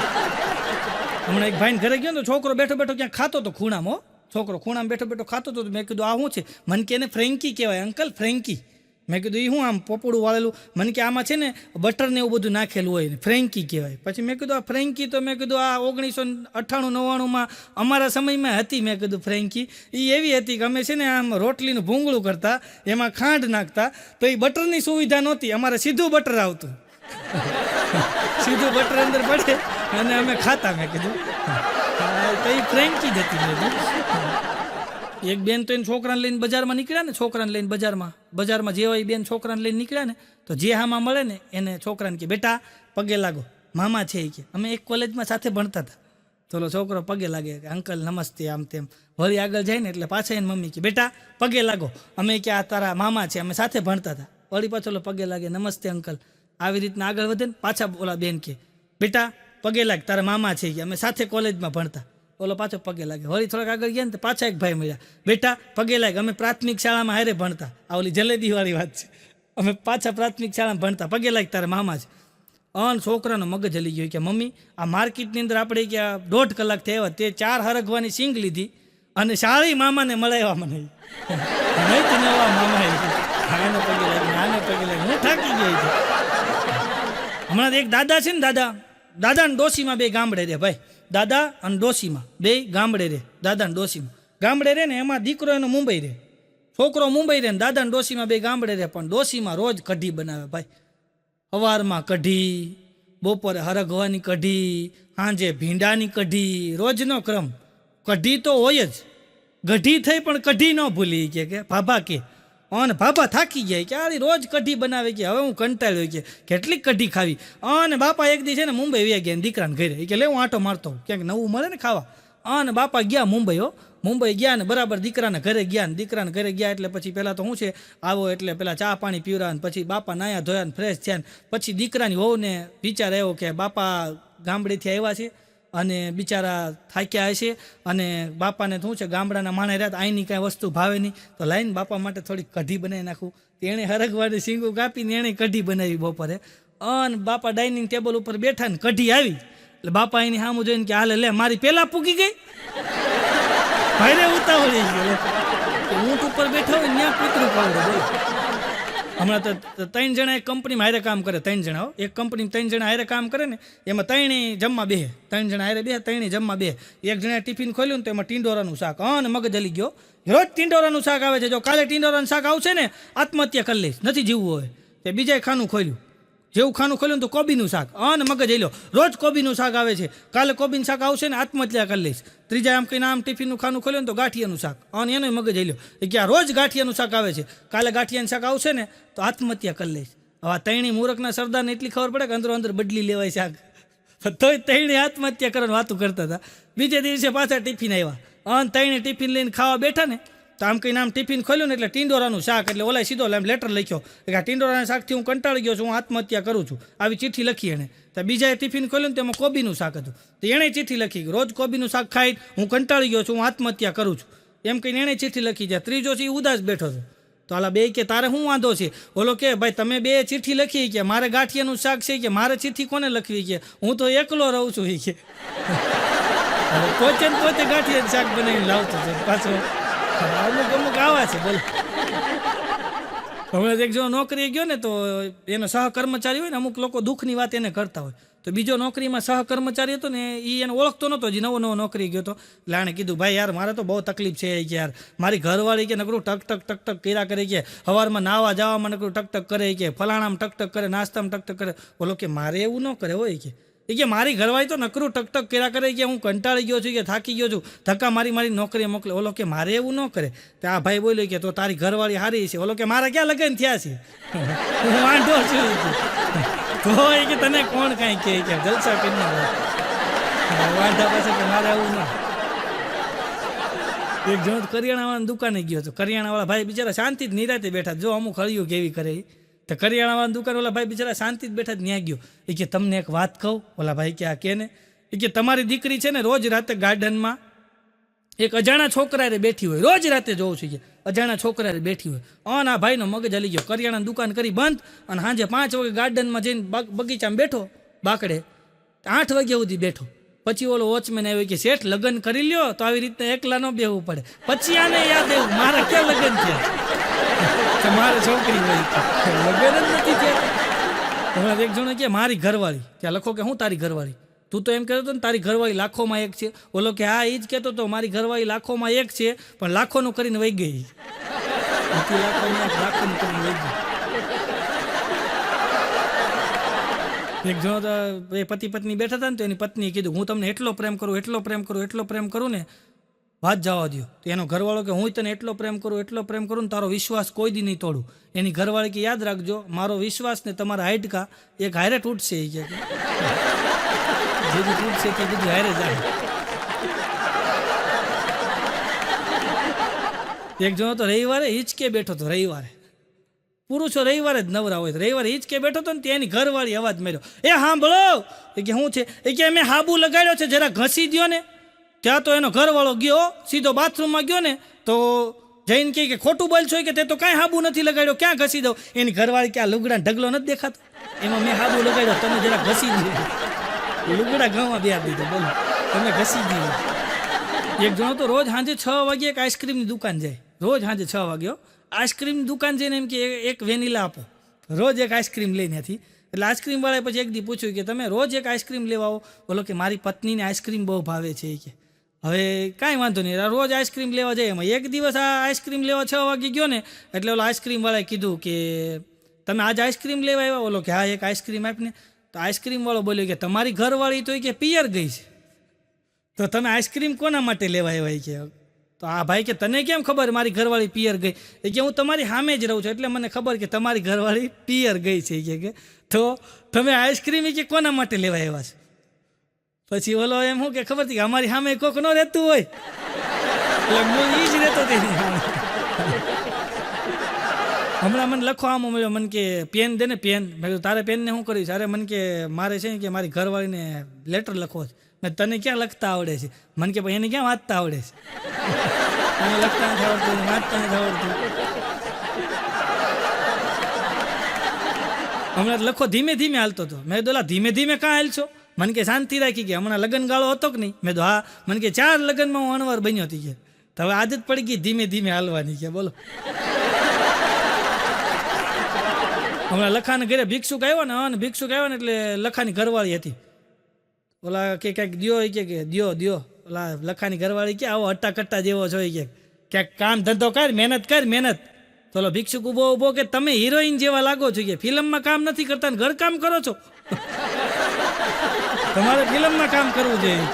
હમણાં એક ભાઈને ઘરે ગયો તો છોકરો બેઠો ક્યાંક ખાતો હતો ખૂણામાં, છોકરો ખૂણામાં બેઠો ખાતો હતો. મેં કીધું આ શું છે? મને કે એને ફ્રેન્કી કહેવાય અંકલ, ફ્રેન્કી. મેં કીધું એ શું આમ પોપડું વાળેલું? મને કે આમાં છે ને બટર ને એવું બધું નાખેલું હોય ને ફ્રેન્કી કહેવાય. પછી મેં કીધું આ ફ્રેન્કી તો મેં કીધું આ 1998-99 અમારા સમયમાં હતી. મેં કીધું ફ્રેન્કી એ એવી હતી કે અમે છે ને આમ રોટલીનું ભૂંગળું કરતા, એમાં ખાંડ નાખતા, તો એ બટરની સુવિધા નહોતી, અમારે સીધું બટર આવતું. સીધું બટર અંદર પડે અને અમે ખાતા. મેં કીધું તો એ ફ્રેન્કી જ હતી. મેં એક બેન તો એને છોકરાને લઈને બજારમાં નીકળ્યા ને, છોકરાને લઈને બજારમાં જેવા એ બેન છોકરાને લઈને નીકળ્યા ને, તો જે હામાં મળે ને એને છોકરાને કે બેટા પગે લાગો, મામા છે એ કે. અમે એક કોલેજમાં સાથે ભણતા હતા. ચલો છોકરો પગે લાગે, અંકલ નમસ્તે, આમ તેમ. વળી આગળ જાય ને એટલે પાછા એની મમ્મી કે બેટા પગે લાગો, અમે કે આ તારા મામા છે, અમે સાથે ભણતા હતા. વળી પાછો પગે લાગે, નમસ્તે અંકલ. આવી રીતના આગળ વધે ને પાછા ઓલા બેન કે બેટા પગે લાગ, તારા મામા છે કે અમે સાથે કોલેજમાં ભણતા. ઓલો પાછો પગે લાગે. વળી થોડાક આગળ ગયા ને તો પાછા એક ભાઈ મળ્યા, બેટા પગે લાગ, અમે પ્રાથમિક શાળામાં હારે ભણતા. આ ઓલી જલેબીવાળી વાત છે, અમે પાછા પ્રાથમિક શાળામાં ભણતા, પગે લાગ તારા મામા છે. છોકરાનો મગજ હલી ગયો કે મમ્મી આ માર્કેટની અંદર આપણે કે 1.5 કલાક થયા, તે 4 હરગવાની સિંગ લીધી અને શાળી મામાને મળાવ્યા. મને મામા આને પગે લાગી, હું થાકી ગઈ છું. હમણાં એક દાદા છે ને, દાદા ને ડોશીમાં 2 ગામડે રે ભાઈ, દાદા અને ડોશીમાં 2 ગામડે રે. દાદા ને ડોશીમાં ગામડે રે ને, એમાં દીકરો એનો મુંબઈ રે, છોકરો મુંબઈ રે ને દાદા ને ડોશીમાં 2 ગામડે રે. પણ ડોશીમાં રોજ કઢી બનાવે ભાઈ, સવારમાં કઢી, બપોરે હરગવાની કઢી, સાંજે ભીંડાની કઢી, રોજનો ક્રમ. કઢી તો હોય જ, ગઢી થઈ પણ કઢી ન ભૂલી કે ભાભા કે. અને બાપા થાકી ગયા કે આ રોજ કઢી બનાવે, કે હવે હું કંટાળ્યો, કે કેટલીક કઢી ખાવી. અને બાપા એક દી છે ને મુંબઈ વ્યા ગયા દીકરાને ઘરે, કે લે હું આંટો મારતો ક્યાંક નવું મળે ને ખાવા. અને બાપા ગયા મુંબઈ ગયા ને બરાબર દીકરાને ઘરે ગયા. ને દીકરાને ઘરે ગયા એટલે પછી પહેલાં તો શું છે, આવો એટલે પહેલાં ચા પાણી પીવરા, ને પછી બાપા નાયા ધોયા ને ફ્રેશ થયા. પછી દીકરાની વહુને વિચાર આવ્યો કે બાપા ગામડેથી આવ્યા છે અને બિચારા થાક્યા હશે, અને બાપાને શું છે ગામડાના માણે રહ્યા, અહીંની કાંઈ વસ્તુ ભાવે નહીં, તો લાઈને બાપા માટે થોડીક કઢી બનાવી નાખું. એણે હરગવાની સિંગું કાપીને એણે કઢી બનાવી બપોરે. અને બાપા ડાઇનિંગ ટેબલ ઉપર બેઠા ને કઢી આવી એટલે બાપા એની સામું જોઈને કે હાલે લે મારી પેલા પૂગી ગઈ. ભાઈને ઉતાવળી ગયો, ઊંટ ઉપર બેઠો હોય ત્યાં કૂતરું પાવડે. બોલો હમણાં તો 3 જણા એક કંપનીમાં હારે કામ કરે, 3 જણા એક કંપનીમાં 3 જણા હારે કામ કરે ને, એમાં 3 જમવા બે, 3 જણા હારે બે, 3 જમવા બે. એક જણા ટિફિન ખોલ્યું ને તો એમાં ટીંડોરાનું શાક, અને મગજ હલી ગયો, રોજ ટીંડોરાનું શાક આવે છે, જો કાલે ટીંડોરાનું શાક આવશે ને આત્મહત્યા કરી લઈશ, નથી જીવવું હોય. તે બીજાએ ખાનું ખોલ્યું, જેવું ખાનું ખોલ્યું તો કોબીનું શાક, અને મગજ હેલ્યો, રોજ કોબીનું શાક આવે છે, કાલે કોબીનું શાક આવશે ને આત્મહત્યા કરી લઈશ. ત્રીજા આમ કહીને આમ ટિફિનનું ખાનું ખોલ્યું ને તો ગાંઠિયાનું શાક, અને એનો મગજ હેલ્યો કે આ રોજ ગાંઠિયાનું શાક આવે છે, કાલે ગાંઠિયાનું શાક આવશે ને તો આત્મહત્યા કરી લઈશ. હવે આ તૈણી મૂરખના સરદારને એટલી ખબર પડે કે અંદરો અંદર બદલી લેવાય શાક, તોય તૈણી આત્મહત્યા કરવાની વાતું કરતા હતા. બીજે દિવસે પાછા ટિફિન આવ્યા, અને તૈણી ટિફિન લઈને ખાવા બેઠા ને તો આમ કહીને આમ ટિફિન ખોલ્યું ને એટલે ટીંડોરાનું શાક, એટલે ઓલા સીધો એમ લેટર લખ્યો કે આ ટીંડોરાના શાકથી હું કંટાળી ગયો છું, હું આત્મહત્યા કરું છું, આવી ચિઠ્ઠી લખી એણે. તો બીજાએ ટિફિન ખોલ્યું ને તેમાં કોબીનું શાક હતું, તો એણે ચિઠ્ઠી લખી રોજ કોબીનું શાક ખાઈ હું કંટાળી ગયો છું, હું આત્મહત્યા કરું છું, એમ કહીને એણે ચિઠ્ઠી લખી જાય. ત્રીજો છે એ ઉદાસ બેઠો છે. તો આલા બે કે તારે શું વાંધો છે? ઓલો કે ભાઈ તમે બે ચિઠ્ઠી લખી કે મારે ગાંઠિયાનું શાક છે કે મારે ચિઠ્ઠી કોને લખવી કે હું તો એકલો રહું છું એ કે પોતે પોતે ગાંઠિયાનું શાક બનાવીને લાવતો છે પાછો. અમુક અમુક આવા છે. બોલો હમણાં એક જો નોકરી ગયો ને તો એનો સહકર્મચારી હોય ને, અમુક લોકો દુઃખની વાત એને કરતા હોય, તો બીજો નોકરીમાં સહકર્મચારી હતો ને એ એને ઓળખતો નહોતો, હજી નવો નવો નોકરી ગયો હતો. એટલે આણે કીધું ભાઈ યાર મારે તો બહુ તકલીફ છે કે યાર, મારી ઘરવાળી કે નકરું ટક ટક ટક ટક કર્યા કરે કે સવારમાં નાવા જવામાં નકરું ટક ટક કરે કે ફલાણામાં ટક ટક કરે, નાસ્તામાં ટક ટક કરે. બોલો કે મારે એવું ન કરે હોય કે મારી ઘરવાળી તો નકરું ટક ટક કર્યા કરે કે હું કંટાળી ગયો છું કે થાકી ગયો છું, ધક્કા મારી નોકરીએ મોકલે. ઓલો કે મારે એવું ન કરે. તો આ ભાઈ બોલ્યો કે તો તારી ઘરવાળી સારી છે. ઓલો કે મારા ક્યાં લગ્ન થયા છે, હું વાંઢો છું તો કે તને કોણ કાંઈ કે જલસા કરીને વાંઢા પાસે કે મારે આવું ના. એક જણ કરિયાણાવાળાની દુકાને ગયો હતો, કરિયાણાવાળા ભાઈ બિચારા શાંતિ જ નિરાતે બેઠા, જો અમુક હળિયું કેવી કરે. તો કરિયાણાવાળાની દુકાન ઓલા ભાઈ બિચારા શાંતિ જ બેઠા જ ન્યા ગયો. એ કે તમને એક વાત કહું? ઓલા ભાઈ કે આ કે ને, એ કે તમારી દીકરી છે ને રોજ રાતે ગાર્ડનમાં એક અજાણા છોકરા રે બેઠી હોય, રોજ રાતે જોઉં છું કે અજાણા છોકરા રે બેઠી હોય. અને આ ભાઈનો મગજ હલી ગયો, કરિયાણાની દુકાન કરી બંધ, અને સાંજે 5 વાગે ગાર્ડનમાં જઈને બગીચામાં બેઠો, બાકડે 8 વાગ્યા સુધી બેઠો. પછી ઓલો વોચમેન આવ્યો કે શેઠ લગ્ન કરી લ્યો તો આવી રીતના એકલા ન બેહવું પડે. પછી આને યાદ આવ્યું મારે ક્યાં લગ્ન થયા, મારે છોકરી હોય લગ્ન જ નથી થયા. એક જણો કે મારી ઘરવાળી, ત્યાં લખો કે હું તારી ઘરવાળી, તું તો એમ કહેતો હતો ને તારી ઘરવાળી લાખોમાં એક છે. ઓલો કે હા એ જ કહેતો હતો મારી ઘરવાળી લાખોમાં એક છે, પણ લાખોનું કરીને વહી ગઈ. લાખોનું કરીને વહી ગઈ. એક જણો તો એ પતિ પત્ની બેઠા હતા ને તો એની પત્નીએ કીધું હું તમને એટલો પ્રેમ કરું, એટલો પ્રેમ કરું, એટલો પ્રેમ કરું ને વાત જવા દો. તો એનો ઘરવાળો કે હું તને એટલો પ્રેમ કરું, એટલો પ્રેમ કરું ને તારો વિશ્વાસ કોઈ દી નહીં તોડું. એની ઘરવાળી કે યાદ રાખજો મારો વિશ્વાસ ને તમારા હાઈડકા એક હારે તૂટશે. એ કે જે તૂટશે તે બધું હારે જાય. એક જણો તો રવિવારે હિંચકે બેઠો હતો, રવિવારે પુરુષો રવિવારે જ નવરા હોય, રવિવારે હિંચકે બેઠો હતો ને તેની ઘરવાળી અવાજ માર્યો, એ સાંભળો. એ કે શું છે? એ કે મેં હાબુ લગાડ્યો છે જરા ઘસી દો ને. ત્યાં તો એનો ઘરવાળો ગયો સીધો બાથરૂમમાં ગયો ને તો જઈને કે ખોટું બોલશો કે તે તો કાંઈ હાબુ નથી લગાડ્યો, ક્યાં ઘસી દઉં? એની ઘરવાળી કે આ લુગડા ઢગલો નથી દેખાતો, એમાં મેં હાબુ લગાડ્યો, તમે જરા ઘસી દો. લુગડા ઘઉંમાં બે દીધો, બોલો તમે ઘસી દીધો. એક જણો તો રોજ સાંજે 6 વાગે એક આઈસ્ક્રીમની દુકાન જાય, રોજ સાંજે 6 વાગ્યો આઈસ્ક્રીમની દુકાન જઈને એમ કે એક વેનીલા આપો, રોજ એક આઈસ્ક્રીમ લઈને હતી. એટલે આઈસ્ક્રીમવાળાએ પછી એક દી પૂછ્યું કે તમે રોજ એક આઈસ્ક્રીમ લેવા આવો? બોલો કે મારી પત્નીને આઈસ્ક્રીમ બહુ ભાવે છે. કે હવે કાંઈ વાંધો નહીં, રોજ આઈસ્ક્રીમ લેવા જાય. એમાં એક દિવસ આ આઈસ્ક્રીમ લેવા 6 વાગે ગયો ને એટલે ઓલો આઈસ્ક્રીમવાળાએ કીધું કે તમે આજ આઈસ્ક્રીમ લેવા આવ્યા? ઓલો કે હા એક આઈસ્ક્રીમ આપને. તો આઈસ્ક્રીમવાળો બોલ્યો કે તમારી ઘરવાળી તો કે પિયર ગઈ છે, તો તમે આઈસ્ક્રીમ કોના માટે લેવા આવ્યા? કે તો આ ભાઈ કે તને કેમ ખબર મારી ઘરવાળી પિયર ગઈ? એ કે હું તમારી સામે જ રહું છું એટલે મને ખબર કે તમારી ઘરવાળી પિયર ગઈ છે. કે તો તમે આઈસ્ક્રીમ કે કોના માટે લેવા આવ્યા છો? પછી ઓલો એમ શું કે ખબર હતી કે અમારી સામે કોક ન રહેતું હોય એટલે હું એ જ રહેતો તેની સામે. હમણાં મને લખો આમ મળ્યો, મને કે પેન દે ને પેન. મેં કીધું તારે પેનને શું કરીશ? અરે મને કે મારે છે ને કે મારી ઘરવાળીને લેટર લખવો છે. મેં તને ક્યાં લખતા આવડે છે? મને કે ભાઈ એને ક્યાં વાંચતા આવડે છે? મને લખતા નથી આવડતું, વાંચતા નથી આવડતું. હમણાં લખો ધીમે ધીમે હાલતો હતો. મેં કીધું ધીમે ધીમે કાં હાલશો? મને કે શાંતિ રાખી કે હમણાં લગ્ન ગાળો હતો કે નહીં? મેં તો હા. મને કે 4 લગ્નમાં હું અણવાર બન્યો હતી કે. તો હવે આદત પડી ગઈ ધીમે ધીમે હાલવાની કે. બોલો. હમણાં લખાને ઘરે ભિક્ષુક આવ્યો ને, અને ભિક્ષુક આવ્યો ને એટલે લખાની ઘરવાળી હતી. ઓલા કે ક્યાંક દ્યો કે દ્યો ઓલા લખાની ઘરવાળી કે આવો હટ્ટા કટ્ટા જેવો છો કે ક્યાંક કામ ધંધો કર, મહેનત. તો ઓલો ભિક્ષુક ઊભો કે તમે હિરોઈન જેવા લાગો છો કે ફિલ્મમાં કામ નથી કરતા ને ઘર કામ કરો છો. તમારે ફિલ્મમાં કામ કરવું જોઈએ.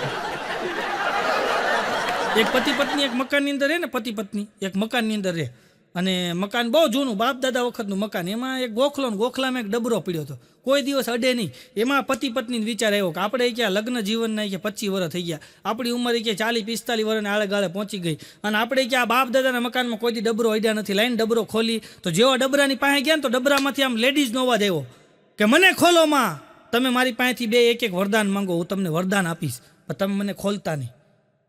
એક પતિ પત્ની એક મકાનની અંદર રહે ને, પતિ પત્ની એક મકાનની અંદર રહે, અને મકાન બહુ જૂનું બાપ દાદા વખતનું મકાન. એમાં એક ગોખલો ને ગોખલામાં એક ડબરો પડ્યો હતો, કોઈ દિવસ અડે નહીં. એમાં પતિ પત્નીને વિચાર આવ્યો કે આપણે ક્યાં લગ્ન જીવનના કે 25 વર્ષ થઈ ગયા, આપણી ઉંમર કે 40-45 વર્ષને આળે ગાળે પહોંચી ગઈ, અને આપણે ક્યાં બાપ દાદાના મકાનમાં કોઈ દી ડબરો અડ્યા નથી. લાઈન ડબરો ખોલી તો જેવો ડબરાની પાસે ગયા ને તો ડબરામાંથી આમ લેડીઝનો અવાજ આવ્યો કે મને ખોલો માં, તમે મારી પાસેથી 2 એક વરદાન માંગો, હું તમને વરદાન આપીશ, પણ તમે મને ખોલતા નહીં.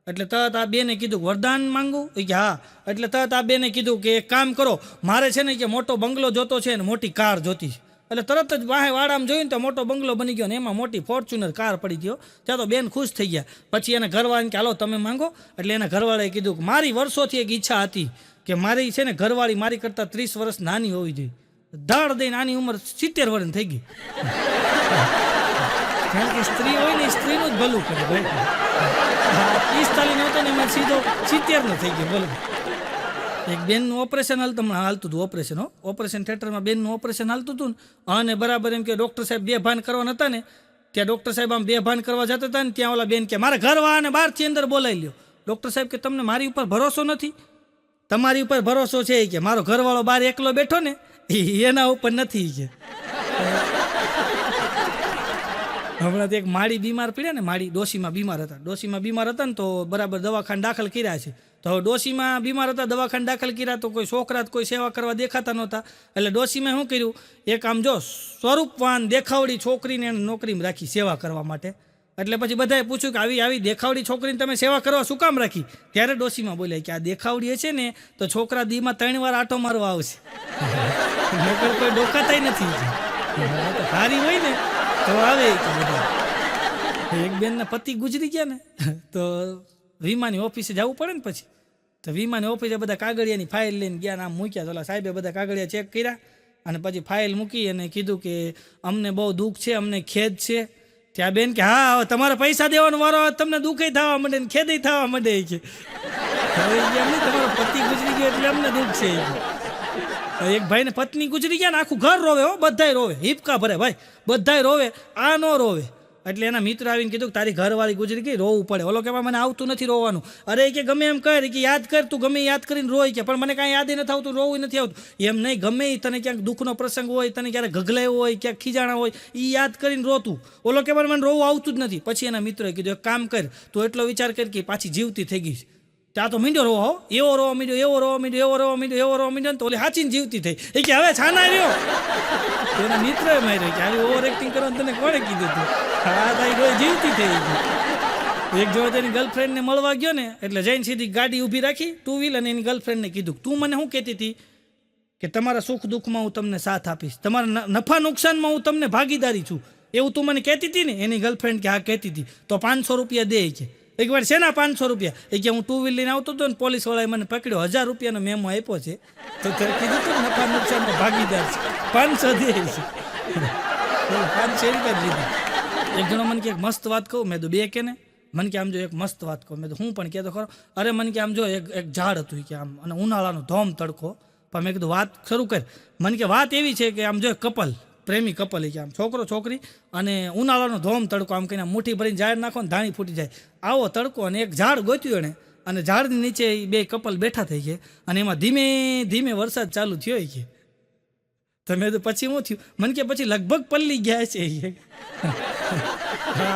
એટલે તરત આ બેને કીધું વરદાન માંગુ કે હા. એટલે તરત આ બેને કીધું કે એક કામ કરો, મારે છે ને કે મોટો બંગલો જોતો છે ને મોટી કાર જોતી છે. એટલે તરત જ વાહે વાડામાં જોયું ને તો મોટો બંગલો બની ગયો ને એમાં મોટી ફોર્ચ્યુનર કાર પડી ગયો. ત્યાં તો બેન ખુશ થઈ ગયા. પછી એને ઘરવાળાને કે હાલો તમે માંગો. એટલે એના ઘરવાળાએ કીધું કે મારી વર્ષોથી એક ઈચ્છા હતી કે મારી છે ને ઘરવાળી મારી કરતાં 30 વર્ષ નાની હોવી જોઈએ. ધાડ દઈને આની ઉંમર 70 વર્ષની થઈ ગઈ. કારણ કે સ્ત્રી હોય ને સ્ત્રીનું જ ભલું કરે ભાઈ. 45 નહોતો ને એમાં સીધો 70 નો થઈ ગયો. બોલો. એક બેનનું ઓપરેશન હાલતું હતું, ઓપરેશન થિયેટરમાં બેનનું ઓપરેશન હાલતું હતું ને, અને બરાબર એમ કે ડૉક્ટર સાહેબ બેભાન કરવાના હતા ને, ત્યાં ડૉક્ટર સાહેબ આમ બેભાન કરવા જતા હતા ને, ત્યાં ઓલા બેન કે મારા ઘરવાળાને બહારથી અંદર બોલાવી લ્યો. ડૉક્ટર સાહેબ કે તમને મારી ઉપર ભરોસો નથી? તમારી ઉપર ભરોસો છે કે મારો ઘરવાળો બહાર એકલો બેઠો ને એના ઉપર નથી કે. હમણાં એક માળી બીમાર પડ્યા ને, માળી ડોશીમાં બીમાર હતા ને તો બરાબર દવાખાને દાખલ કર્યા છે. તો હવે ડોશીમાં બીમાર હતા, દવાખાને દાખલ કર્યા તો કોઈ છોકરા કોઈ સેવા કરવા દેખાતા નહોતા. એટલે ડોશીમાં શું કર્યું, એક આમ જો સ્વરૂપવાન દેખાવડી છોકરીને એને નોકરીમાં રાખી સેવા કરવા માટે. એટલે પછી બધાએ પૂછ્યું કે આવી દેખાવડી છોકરીને તમે સેવા કરવા શું કામ રાખી? ત્યારે ડોશીમાં બોલ્યા કે આ દેખાવડી છે ને તો છોકરા દીમાં 3 વાર આટો મારવા આવશે, નકર કોઈ ડોકાતાય નથી. સારી હોય ને તો આવે. એક બેનના પતિ ગુજરી ગયા ને તો વીમાની ઓફિસે જવું પડે ને, પછી તો વીમાની ઓફિસે બધા કાગળિયાની ફાઇલ લઈને ગયા, આમ મૂક્યા. તો સાહેબે બધા કાગળિયા ચેક કર્યા અને પછી ફાઇલ મૂકી અને કીધું કે અમને બહુ દુઃખ છે, અમને ખેદ છે. ત્યાં બેન કે હા હવે તમારે પૈસા દેવાનો વારો તમને દુઃખય થવા માંડે ને ખેદય થવા માંડે કે તમારો પતિ ગુજરી ગયો એટલે અમને દુઃખ છે. એક ભાઈને પત્ની ગુજરી ગયા ને આખું ઘર રોવે, બધાય રોવે, હિપકા ભરે ભાઈ, બધાય રોવે, આ નો રોવે. એટલે એના મિત્ર આવીને કીધું કે તારી ઘરવાળી ગુજરી ગઈ, રોવું પડે. ઓલો કે મને આવતું નથી રોવાનું. અરે કે ગમે એમ કર કે યાદ કર, તું ગમે યાદ કરીને રોય કે, પણ મને કાંઈ યાદ નથી આવતું, રોવું નથી આવતું. એમ નહીં, ગમે તને ક્યાંક દુઃખનો પ્રસંગ હોય, તને ક્યારેક ગગલાયો હોય, ક્યાંક ખીજાણા હોય, એ યાદ કરીને રોતું. ઓલો કે મને રોવું આવતું જ નથી. પછી એના મિત્રોએ કીધું એક કામ કર, તું એટલો વિચાર કર કે પાછી જીવતી થઈ ગઈ. ત્યાં તો મીંડ્યો રોવો, એવો રોવા મીંડ્યો ને તો ઓલી હાચીને જીવતી થઈ. એ કે હવે છાના રહ્યો. એના મિત્રોએ માર્યો કે આવી ઓવર એક્ટિંગ કરવાનું તને કોણે કીધું હતું? હા તારી કોઈ જીવતી થઈ ગઈ. એક જોડે તેની ગર્લફ્રેન્ડને મળવા ગયો ને એટલે જઈને સીધી ગાડી ઊભી રાખી 2 વ્હીલ અને એની ગર્લફ્રેન્ડને કીધું તું મને શું કહેતી હતી કે તમારા સુખ દુઃખમાં હું તમને સાથ આપીશ, તમારા નફા નુકસાનમાં હું તમને ભાગીદારી છું, એવું તું મને કહેતી હતી ને? એની ગર્લફ્રેન્ડ કે હા કહેતી હતી. તો 500 રૂપિયા દે કે. એક વાર શેના 500 રૂપિયા? એ કે હું 2 વ્હીલ લઈને આવતો હતો ને પોલીસવાળાએ મને પકડ્યો, 1000 રૂપિયાનો મેમો આપ્યો છે, તો કીધું તું નફા નુકસાનમાં ભાગીદાર છે, 500 દે છે. 500 રૂપિયા લીધા. એક જણો મને કે એક મસ્ત વાત કહું. મેં તો 2 કે ને. મને કે આમ જો એક મસ્ત વાત કહું. મેં તો હું પણ કહેતો ખરો. અરે મને કે આમ જો એક ઝાડ હતું કે આમ, અને ઉનાળાનો ધોમ તડકો. પણ મેં કીધું વાત શરૂ કર. મને કે વાત એવી છે કે આમ જો કપલ, પ્રેમી કપલ, કે આમ છોકરો છોકરી, અને ઉનાળાનો ધોમ તડકો, આમ કહીને મુઠ્ઠી ભરીને ઝાડ નાખો ને ધાણી ફૂટી જાય, આવો તડકો. અને એક ઝાડ ગોત્યું એણે, અને ઝાડની નીચે 2 કપલ બેઠા થઈ ગયા, અને એમાં ધીમે ધીમે વરસાદ ચાલુ થયો કે. તમે તો પછી શું થયું? મને કે પછી લગભગ પલ્લી ગયા છે.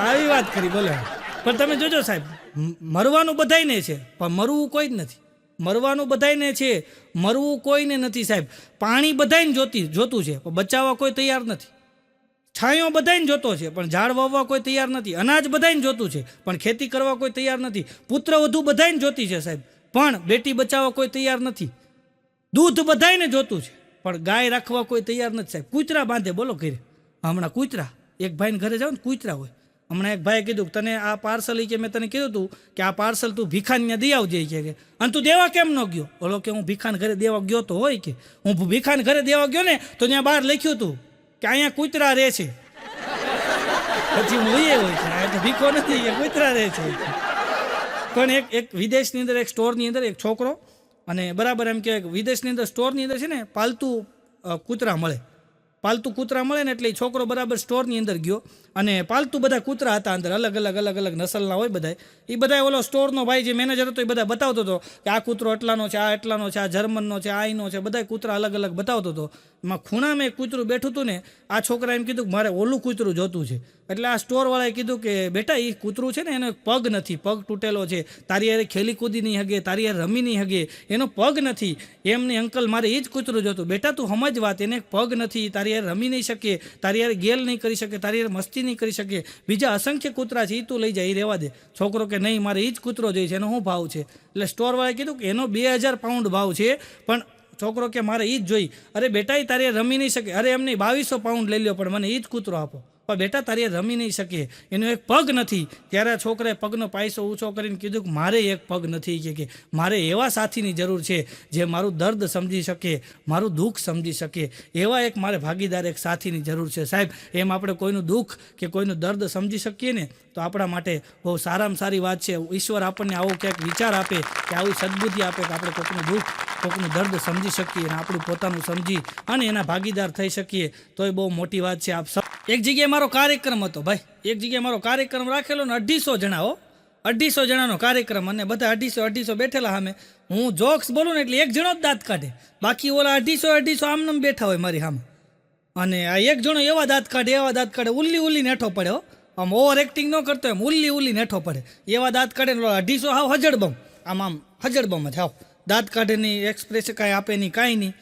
આવી વાત કરી. બોલે પણ તમે જોજો સાહેબ, મરવાનું બધાયને છે પણ મરવું કોઈ જ નથી. મરવાનું બધાયને છે, મરવું કોઈને નથી સાહેબ. પાણી બધાયને જોતું છે પણ બચાવવા કોઈ તૈયાર નથી. છાંયો બધાયને જોતો છે પણ ઝાડ વાવવા કોઈ તૈયાર નથી. અનાજ બધાયને જોતું છે પણ ખેતી કરવા કોઈ તૈયાર નથી. પુત્ર વધુ બધાયને જોતી છે સાહેબ, પણ બેટી બચાવવા કોઈ તૈયાર નથી. દૂધ બધાયને જોતું છે પણ ગાય રાખવા કોઈ તૈયાર નથી સાહેબ. કૂતરા બાંધે, બોલો ઘરે. હમણાં કૂતરા, એક ભાઈને ઘરે જાઓ ને કૂતરા હોય, હમણાં એક ભાઈએ કીધું તને આ પાર્સલ કે મેં તને કીધું હતું કે આ પાર્સલ તું ભીખાને દઈ આવજે કે અને તું દેવા કેમ ન ગયો? બોલો કે હું ભીખાને ઘરે દેવા ગયો તો હોય કે હું ભીખાને ઘરે દેવા ગયો ને તો ત્યાં બહાર લખ્યું હતું કે અહીંયા કૂતરા રહે છે. પછી હું હોય છે ભીખો નથી, એ કૂતરા રહે છે. પણ એક વિદેશની અંદર એક સ્ટોરની અંદર એક છોકરો અને બરાબર એમ કે વિદેશની અંદર સ્ટોરની અંદર છે ને પાલતુ કૂતરા મળે ને એટલે છોકરો બરાબર સ્ટોરની અંદર ગયો અને પાલતુ બધા કૂતરા હતા અંદર, અલગ અલગ નસલના હોય બધા. એ બધા ઓલો સ્ટોરનો ભાઈ જે મેનેજર હતો એ બધા બતાવતો હતો કે આ કૂતરો એટલાનો છે, આ એટલાનો છે, આ જર્મનનો છે, આ અહીંનો છે, બધા કૂતરા અલગ અલગ બતાવતો હતો. એમાં ખૂણામાં એક કૂતરું બેઠું હતું ને, આ છોકરા એમ કીધું કે મારે ઓલું કૂતરું જોતું છે. એટલે આ સ્ટોરવાળાએ કીધું કે બેટા એ કૂતરું છે ને એનો પગ નથી, પગ તૂટેલો છે, તારી યારે ખેલી કૂદી નહીં હગે, તારી યારે રમી નહીં હગે, એનો પગ નથી. એમને અંકલ મારે એ જ કૂતરું જોતું. બેટા તું સમજ વાત, એને પગ નથી, તારી યારે રમી નહીં શકે, તારી યારે ગેલ નહીં કરી શકે, તારી યારે મસ્તી નહીં કરી શકે, બીજા અસંખ્ય કૂતરા છે એ તું લઈ જાય, એ રહેવા દે. છોકરો કે નહીં મારે એ જ કૂતરો જોઈએ છે, એનો શું ભાવ છે? એટલે સ્ટોરવાળાએ કીધું કે એનો 2000 પાઉન્ડ ભાવ છે. પણ છોકરો કે મારે એ જ જોઈ. અરે બેટા એ તારી રમી નહીં શકે. અરે એમને 2200 પાઉન્ડ લઈ લ્યો પણ મને એ જ કૂતરો આપો. પણ બેટા તારી રમી નહીં શકે, એનો એક પગ નથી. ત્યારે છોકરાએ પગનો પાયસો ઊંચો કરીને કીધું કે મારે એક પગ નથી, કે મારે એવા સાથીની જરૂર છે જે મારું દર્દ સમજી શકે, મારું દુઃખ સમજી શકે. એવા એક મારે ભાગીદાર એક સાથીની જરૂર છે. સાહેબ એમ આપણે કોઈનું દુઃખ કે કોઈનું દર્દ સમજી શકીએ ને તો આપણા માટે બહુ સારામાં સારી વાત છે. ઈશ્વર આપણને આવો ક્યાંક વિચાર આપે કે આવી સદબુદ્ધિ આપે કે આપણે કોઈનું દુઃખ કોઈનું દર્દ સમજી શકીએ અને આપણું પોતાનું સમજી અને એના ભાગીદાર થઈ શકીએ તો એ બહુ મોટી વાત છે. આપ એક જગ્યાએ મારો કાર્યક્રમ હતો ભાઈ, એક જગ્યાએ મારો કાર્યક્રમ રાખેલો ને 250 જણા 250 જણાનો કાર્યક્રમ અને બધા 250 બેઠેલા સામે. હું જોક્સ બોલું ને એટલે એક જણો જ દાંત કાઢે, બાકી ઓલા 250 આમનામ બેઠા હોય મારી સામે. અને આ એક જણો એવા દાંત કાઢે ઉલ્લી નેઠો પડે. આમ ઓવર એક્ટિંગ ન કરતો એમ ઉલ્લી નેઠો પડે એવા દાંત કાઢે. 250 હાવ હજડબમ, આમ હજડબમ જ હાવ દાંત કાઢે નહીં, એક્સપ્રેસ કાંઈ આપે નહીં, કાંઈ નહીં.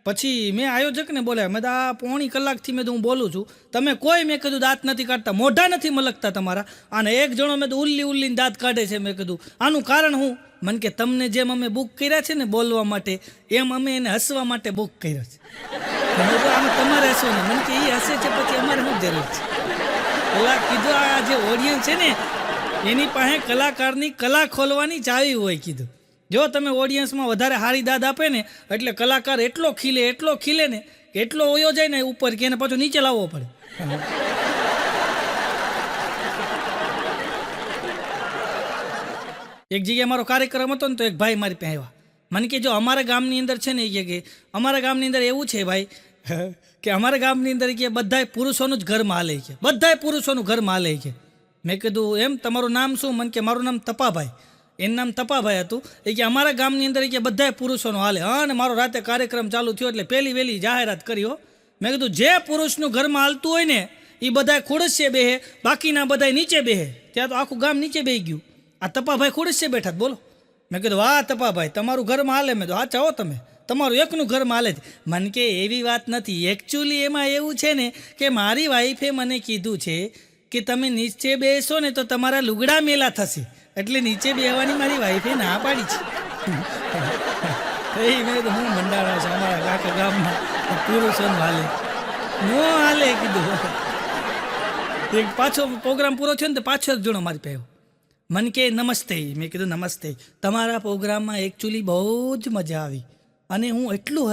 પછી મેં આયોજકને બોલ્યા, મેં આ પોણી કલાકથી મેં હું બોલું છું, તમે કોઈ મેં કીધું દાંત નથી કાઢતા, મોઢા નથી મલકતા તમારા, અને એક જણો મેં ઉલ્લીને દાંત કાઢે છે. મેં કીધું આનું કારણ હું? મને કે તમને જેમ અમે બુક કર્યા છે ને બોલવા માટે એમ અમે એને હસવા માટે બુક કર્યા છે. આમ તમારે હસવો ને? મને કે એ હસે છે પછી અમારે શું જરૂર છે? પેલા કીધું આ જે ઓડિયન્સ છે ને એની પાસે કલાકારની કલા ખોલવાની ચાવી હોય. કીધું જો તમે ઓડિયન્સમાં વધારે સારી દાદ આપે ને એટલે કલાકાર એટલો ખીલે ને એટલો ઓયો જાય ને ઉપર કે એને પાછો નીચે લાવવો પડે. એક જગ્યાએ મારો કાર્યક્રમ હતો ને તો એક ભાઈ મારી પાસે આવ્યા. મને કે જો અમારા ગામની અંદર છે ને એ કે અમારા ગામની અંદર એવું છે ભાઈ કે અમારા ગામની અંદર કે બધાય પુરુષોનું જ ઘરમાં હાલે છે, બધાય પુરુષોનું ઘરમાં હાલે છે. મેં કીધું એમ તમારું નામ શું? મને કે મારું નામ તપાભાઈ. એનું નામ તપાભાઈ હતું. એ કે અમારા ગામની અંદર કે બધાય પુરુષોનો હાલે. હા, અને મારો રાતે કાર્યક્રમ ચાલુ થયો એટલે પહેલી વહેલી જાહેરાત કરી. મેં કીધું જે પુરુષનું ઘરમાં હાલતું હોય ને એ બધાય ખુડસ્ય બેહે, બાકીના બધાય નીચે બેહે. ત્યાં તો આખું ગામ નીચે બેહી ગયું. આ તપાભાઈ ખુડસ્ય બેઠા બોલો. મેં કીધું વાહ તપાભાઈ તમારું ઘરમાં હાલે? મેં તો હા ચાહો તમે તમારું એકનું ઘરમાં હાલે જ. મને કે એવી વાત નથી, એકચ્યુઅલી એમાં એવું છે ને કે મારી વાઈફે મને કીધું છે કે તમે નીચે બેસો ને તો તમારા લુગડા મેલા થશે, એટલે નીચે બેહવાની મારી વાઈફે ના પાડી છે. એ મેં હું મંડાણા છે અમારા આખા ગામમાં પુરુષોનું હાલે નો હાલે. કીધું એક પાછો પ્રોગ્રામ પૂરો થયો ને તો પાછો એક જણો મારી પહેરો. મને કે નમસ્તે. મેં કીધું નમસ્તે, તમારા પ્રોગ્રામમાં એકચ્યુઅલી બહુ જ મજા આવી અને હું એટલું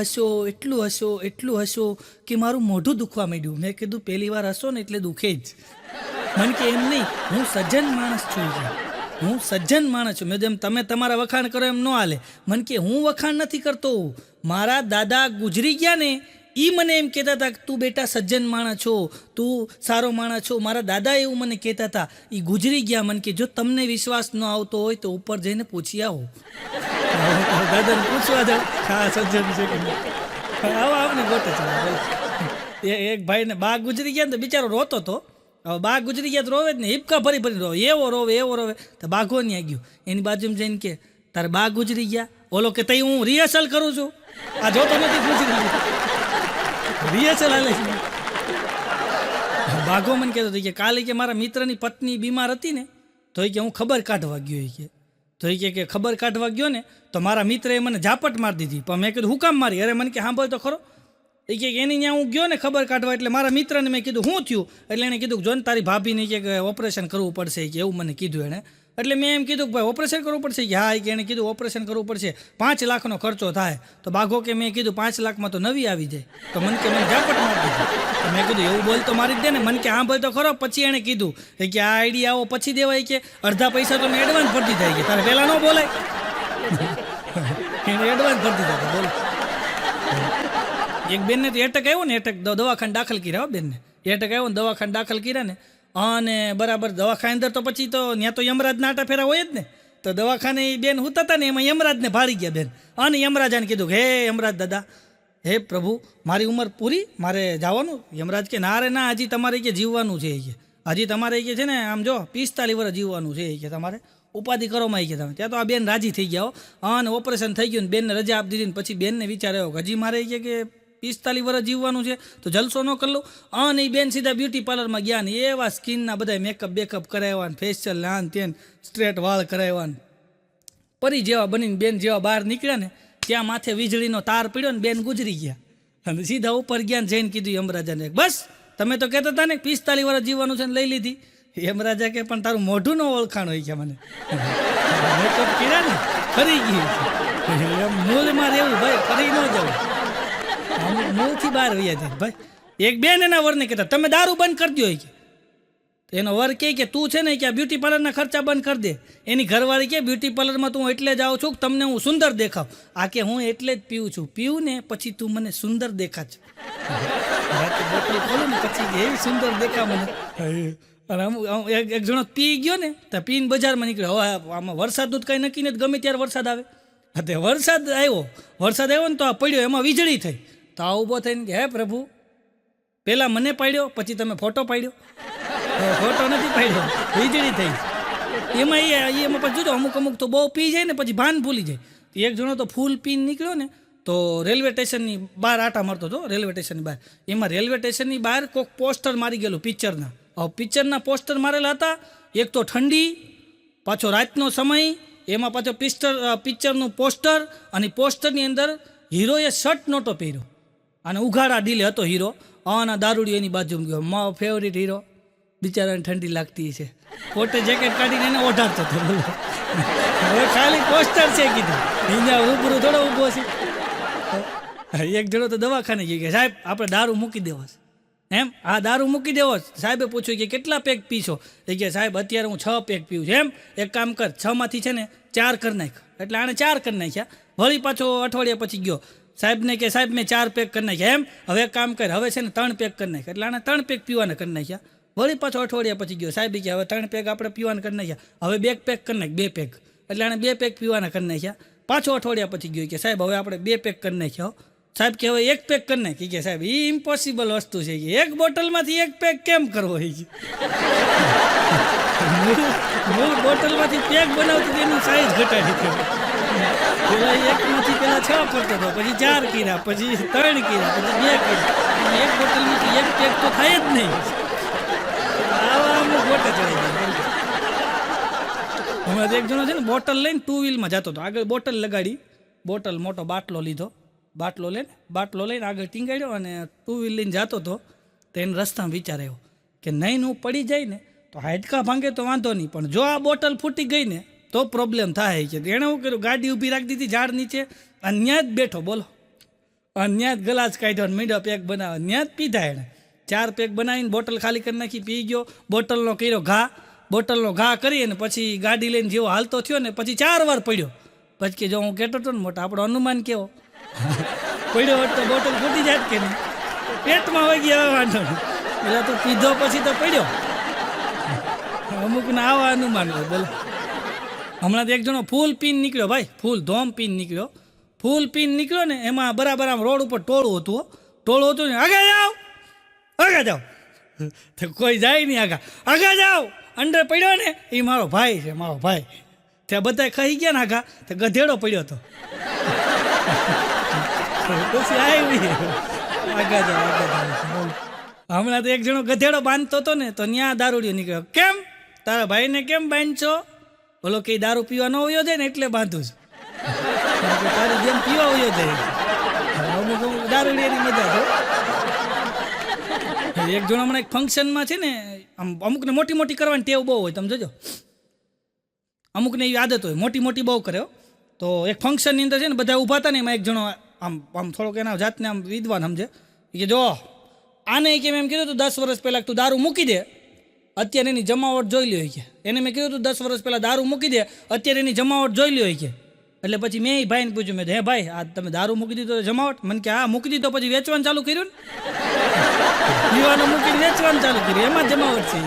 હસ્યો કે મારું મોઢું દુખવા માંડ્યું. મેં કીધું પહેલી વાર હસો ને એટલે દુખે જ. મને કે એમ નહીં, હું સજ્જન માણસ છું, મેં જેમ તમે તમારા વખાણ કરો એમ ન હાલે. મને કે હું વખાણ નથી કરતો, મારા દાદા ગુજરી ગયા ને એ મને એમ કહેતા હતા કે તું બેટા સજ્જન માણસ છો, તું સારો માણસ છો. મારા દાદા એવું મને કહેતા હતા, એ ગુજરી ગયા. મને કે જો તમને વિશ્વાસ ન આવતો હોય તો ઉપર જઈને પૂછી આવો. દાદાને પૂછવા જાવ હા સજ્જન છે કે આવો આપને ગોતે છે. એક ભાઈને બા ગુજરી ગયા ને તો બિચારો રોતો હતો. હવે બા ગુજરી ગયા તો રોવે જ ને, હિપકા ભરી રોવે, એવો રોવે. તો બાઘો ત્યાં ગયો એની બાજુમાં જઈને કે તારે બા ગુજરી ગયા? ઓલો કે તઈ હું રિહર્સલ કરું છું, આ જોતો નથી ગુજરી ગયા, રિહર્સલ હાલે છે. બાઘો મને કહેતો હતો કે કાલે કે મારા મિત્રની પત્ની બીમાર હતી ને તો એ કે હું ખબર કાઢવા ગયો. કે તો એ કે ખબર કાઢવા ગયો ને તો મારા મિત્રએ મને ઝાપટ મારી દીધી. પણ મેં કીધું હું કામ મારી? અરે મને કે સાંભળ તો ખરો, એ કે એની ત્યાં હું ગયો ને ખબર કાઢવા, એટલે મારા મિત્રને મેં કીધું શું થયું, એટલે એણે કીધું જો ને તારી ભાભીને કે ઓપરેશન કરવું પડશે કે એવું મને કીધું એણે. એટલે મેં એમ કીધું કે ભાઈ ઓપરેશન કરવું પડશે કે હા, કે એણે કીધું ઓપરેશન કરવું પડશે, 5 લાખનો ખર્ચો થાય. તો બાઘો કે મેં કીધું 5 લાખમાં તો નવી આવી જાય. તો મને કે મને ઝાપટ મારી દીધી. તો મેં કીધું એવું બોલ તો મારી જ દે ને. મને કે હા બોલ તો ખરો. પછી એણે કીધું કે આ આઈડિયા આવો પછી દેવાય, કે અડધા પૈસા તો મેં એડવાન્સ ભરી દીધા, કે તારે પહેલાં ન બોલાય. એને એડવાન્સ ભરી દીધા હતા, બોલો. એક બેનને તો એટક આવ્યો ને, એટક દવાખાને દાખલ કર્યા. હો બેનને એટક આવ્યો ને, દવાખાને દાખલ કર્યા ને, અને બરાબર દવાખાને અંદર તો પછી તો ત્યાં તો યમરાજના આટા ફેરા હોય જ ને. તો દવાખાને બેન હુતા હતા ને, એમાં યમરાજને ભાળી ગયા બેન. અને યમરાજાને કીધું હે યમરાજ દાદા, હે પ્રભુ મારી ઉંમર પૂરી, મારે જવાનું. યમરાજ કે ના રે ના, હજી તમારે કે જીવવાનું છે. કે હજી તમારે કે છે ને આમ જો 45 વર્ષ જીવવાનું છે. કે તમારે ઉપાધિ કરોમાં કે તમે. ત્યાં તો આ બેન રાજી થઈ ગયા. અને ઓપરેશન થઈ ગયું ને બેનને રજા આપી દીધી. પછી બેનને વિચાર આવ્યો કે હજી મારે કે 45 વર્ષ જીવવાનું છે તો જલસો ન કરી લો. અને એ બેન સીધા બ્યુટી પાર્લરમાં ગયા ને એવા સ્કિનના બધા મેકઅપ બેકઅપ કરાવ્યા, ફેશિયલ આન તેન, સ્ટ્રેટ વાળ કરાવ્યા. પરી જેવા બનીને બેન જેવા બહાર નીકળ્યા ને, ત્યાં માથે વીજળીનો તાર પડ્યો ને બેન ગુજરી ગયા. અને સીધા ઉપર ગયા ને જઈને કીધું યમરાજાને, બસ તમે તો કહેતા હતા ને 45 વર્ષ જીવવાનું છે ને લઈ લીધી. યમરાજા કે પણ તારું મોઢું ન ઓળખાણ હોય કે મને મેકઅપ કર્યા ને ફરી ગયું. મૂળમાં રહેવું ભાઈ, ફરી ન જવું. મૂળથી બહાર વયા જાય ભાઈ. એક બેન એના વરને કહેતા તમે દારૂ બંધ કરી દો. કે એનો વર કે તું છે ને કે આ બ્યુટી પાર્લરના ખર્ચા બંધ કરી દે. એની ઘરવાળી કે બ્યુટી પાર્લરમાં તું એટલે જ આવું છું કે તમને હું સુંદર દેખાવ. આ કે હું એટલે જ પીવું છું, પીવું ને પછી તું મને સુંદર દેખાચ. બોટલ ખોલું ને પછી એવી સુંદર દેખા મને. અને એક જણો પી ગયો ને તો પીને બજારમાં નીકળ્યો. હવે આમાં વરસાદનું જ કંઈ નક્કી નથી, ગમે ત્યારે વરસાદ આવે. તે વરસાદ આવ્યો ને તો આ પડ્યો, એમાં વીજળી થઈ. તો આ ઊભો થઈને કે હે પ્રભુ, પહેલાં મને પાડ્યો પછી તમે ફોટો પાડ્યો. ફોટો નથી પાડ્યો, વીજળી થઈ. એમાં પછી જોજો અમુક તો બહુ પી જાય ને પછી ભાન ભૂલી જાય. એક જણો તો ફૂલ પીને નીકળ્યો ને, તો રેલવે સ્ટેશનની બહાર આટા મારતો હતો. રેલવે સ્ટેશનની બહાર, એમાં રેલવે સ્ટેશનની બહાર કોઈક પોસ્ટર મારી ગયેલું પિક્ચરના. પિક્ચરના પોસ્ટર મારેલા હતા. એક તો ઠંડી, પાછો રાતનો સમય, એમાં પાછો પિક્ચરનું પોસ્ટર, અને પોસ્ટરની અંદર હીરોએ શર્ટ નહોતો પહેર્યો અને ઉઘાડા ડીલે હતો હીરો. અને દારૂડિયો એની બાજુમાં ગયો, મારો ફેવરિટ હીરો, બિચારાને ઠંડી લાગતી છે, પોતે જેકેટ કાઢીને એને ઓઢાડતો હતો. હવે ખાલી પોસ્ટર છે કીધું, અહીંયા રૂબરૂ થોડો ઊભો છે. એક જણો તો દવાખાને ગઈ કે સાહેબ આપણે દારૂ મૂકી દેવો છે. એમ આ દારૂ મૂકી દેવો. સાહેબે પૂછ્યું કે કેટલા પેક પીશો? એ કે સાહેબ અત્યારે હું 6 પેક પીવું છું. એમ એક કામ કર, 6માંથી છે ને 4 કરી નાખ. એટલે આણે 4 કરી નાખ્યા. વળી પાછો અઠવાડિયા પછી ગયો સાહેબને કે સાહેબ મેં 4 પેક કરી નાખ્યા. એમ હવે એક કામ કર, હવે છે ને 3 પેક કરી નાખ્યા. એટલે આણે 3 પેક પીવાના કરી નાખ્યા. વળી પાછો અઠવાડિયા પછી ગયો સાહેબ કે હવે 3 પેક આપણે પીવાના કરી નાખ્યા, હવે 2 પેક કરી નાખ, 2 પેક. એટલે આણે 2 પેક પીવાના કરી નાખ્યા. પાછો અઠવાડિયા પછી ગયો કે સાહેબ હવે આપણે 2 પેક કરી નાખ્યા. સાહેબ કે હવે 1 પેક કરી નાખી. કે સાહેબ એ ઇમ્પોસિબલ વસ્તુ છે, કે એક બોટલમાંથી 1 પેક કેમ કરવો? મૂળ બોટલમાંથી પેક બનાવતી એની સાઈઝ ઘટાડી હતી. પેલા 1માંથી પેલા 6 કરતો હતો, પછી 4 કર્યા, પછી 3 કર્યા, પછી 2 કર્યા. એક બોટલમાંથી 1 પેક તો થાય જ નહીં. આવા અમુક બોટલ ચડાવી જાય. હમણાં એક જણો છે ને બોટલ લઈને 2 વ્હીલમાં જતો હતો. આગળ બોટલ લગાડી, બોટલ મોટો બાટલો લીધો, બાટલો લઈને આગળ ટીંગાડ્યો અને 2 વ્હીલ લઈને જતો હતો. તો એને રસ્તામાં વિચાર આવ્યો કે નહીં હું પડી જાય ને તો હાડકા ભાંગે તો વાંધો નહીં, પણ જો આ બોટલ ફૂટી ગઈ ને તો પ્રોબ્લેમ થાય છે. એણે શું કર્યું, ગાડી ઊભી રાખી દીધી ઝાડ નીચે, અને ત્યાં જ બેઠો, બોલો, અને ત્યાં જ ગ્લાસ કાઢ્યો અને મીઠો પેક બનાવે, ત્યાં જ પીધા. એણે 4 પેક બનાવીને બોટલ ખાલી કરી નાખી, પી ગયો. બોટલનો ઘા કરી અને પછી ગાડી લઈને જેવો હાલતો થયો ને પછી 4 વાર પડ્યો. પછી કે જો હું કહેતો હતો ને મોટા, આપણો અનુમાન કેવો પડ્યો હોત તો બોટલ ફૂટી જાય કે નહીં, પેટમાં હોય ગઈ, હવે વાંધો નહીં. એટલે તું પીધો પછી તો પડ્યો. અમુકને આવા અનુમાન હોય, બોલો. હમણાં તો એક જણો ફૂલ પીન નીકળ્યો, ભાઈ, ફૂલ ધોમ પીન નીકળ્યો ને, એમાં બરાબર આમ રોડ ઉપર ટોળું હતું ને, આગળ જાઓ. તો કોઈ જાય નહીં, આગળ જાઓ. અંડર પડ્યો ને એ મારો ભાઈ છે, ત્યાં બધા ખાઈ ગયા ને આગા, તો ગધેડો પડ્યો હતો. પછી આવી આગળ જાઓ. હમણાં તો એક જણો ગધેડો બાંધતો હતો ને, તો ત્યાં દારૂડિયો નીકળ્યો. કેમ તારા ભાઈને કેમ બાંધશો? બોલો કે દારૂ પીવા ન હોયો જાય ને એટલે બાંધું છું. તારી જેમ પીવા હોયો જાય. અમુક દારૂડિયાની મજા છે. એક જણ હમણાં એક ફંક્શનમાં છે ને, આમ અમુકને મોટી મોટી કરવાની ટેવ બહુ હોય, તમે જોજો. અમુકને એવી આદત હોય મોટી મોટી બહુ કરે. તો એક ફંક્શનની અંદર છે ને બધા ઊભા હતા ને, એમાં એક જણો આમ થોડોક એના જાતને આમ વિદ્વાન સમજે કે જો આને કેમ એમ કીધું તું 10 વર્ષ પહેલાં તું દારૂ મૂકી દે, અત્યારે એની જમાવટ જોઈ લ્યો કે. એને મેં કીધું તું 10 વર્ષ પહેલાં દારૂ મૂકી દે, અત્યારે એની જમાવટ જોઈ લ્યો કે. એટલે પછી મેં ભાઈને પૂછ્યું, મેં હે ભાઈ આ તમે દારૂ મૂકી દીધો જમાવટ? મને કે હા મૂકી દીધો, પછી વેચવાનું ચાલુ કર્યું ને, પીવાનું મૂકીને વેચવાનું ચાલુ કર્યું, એમાં જમાવટ છે.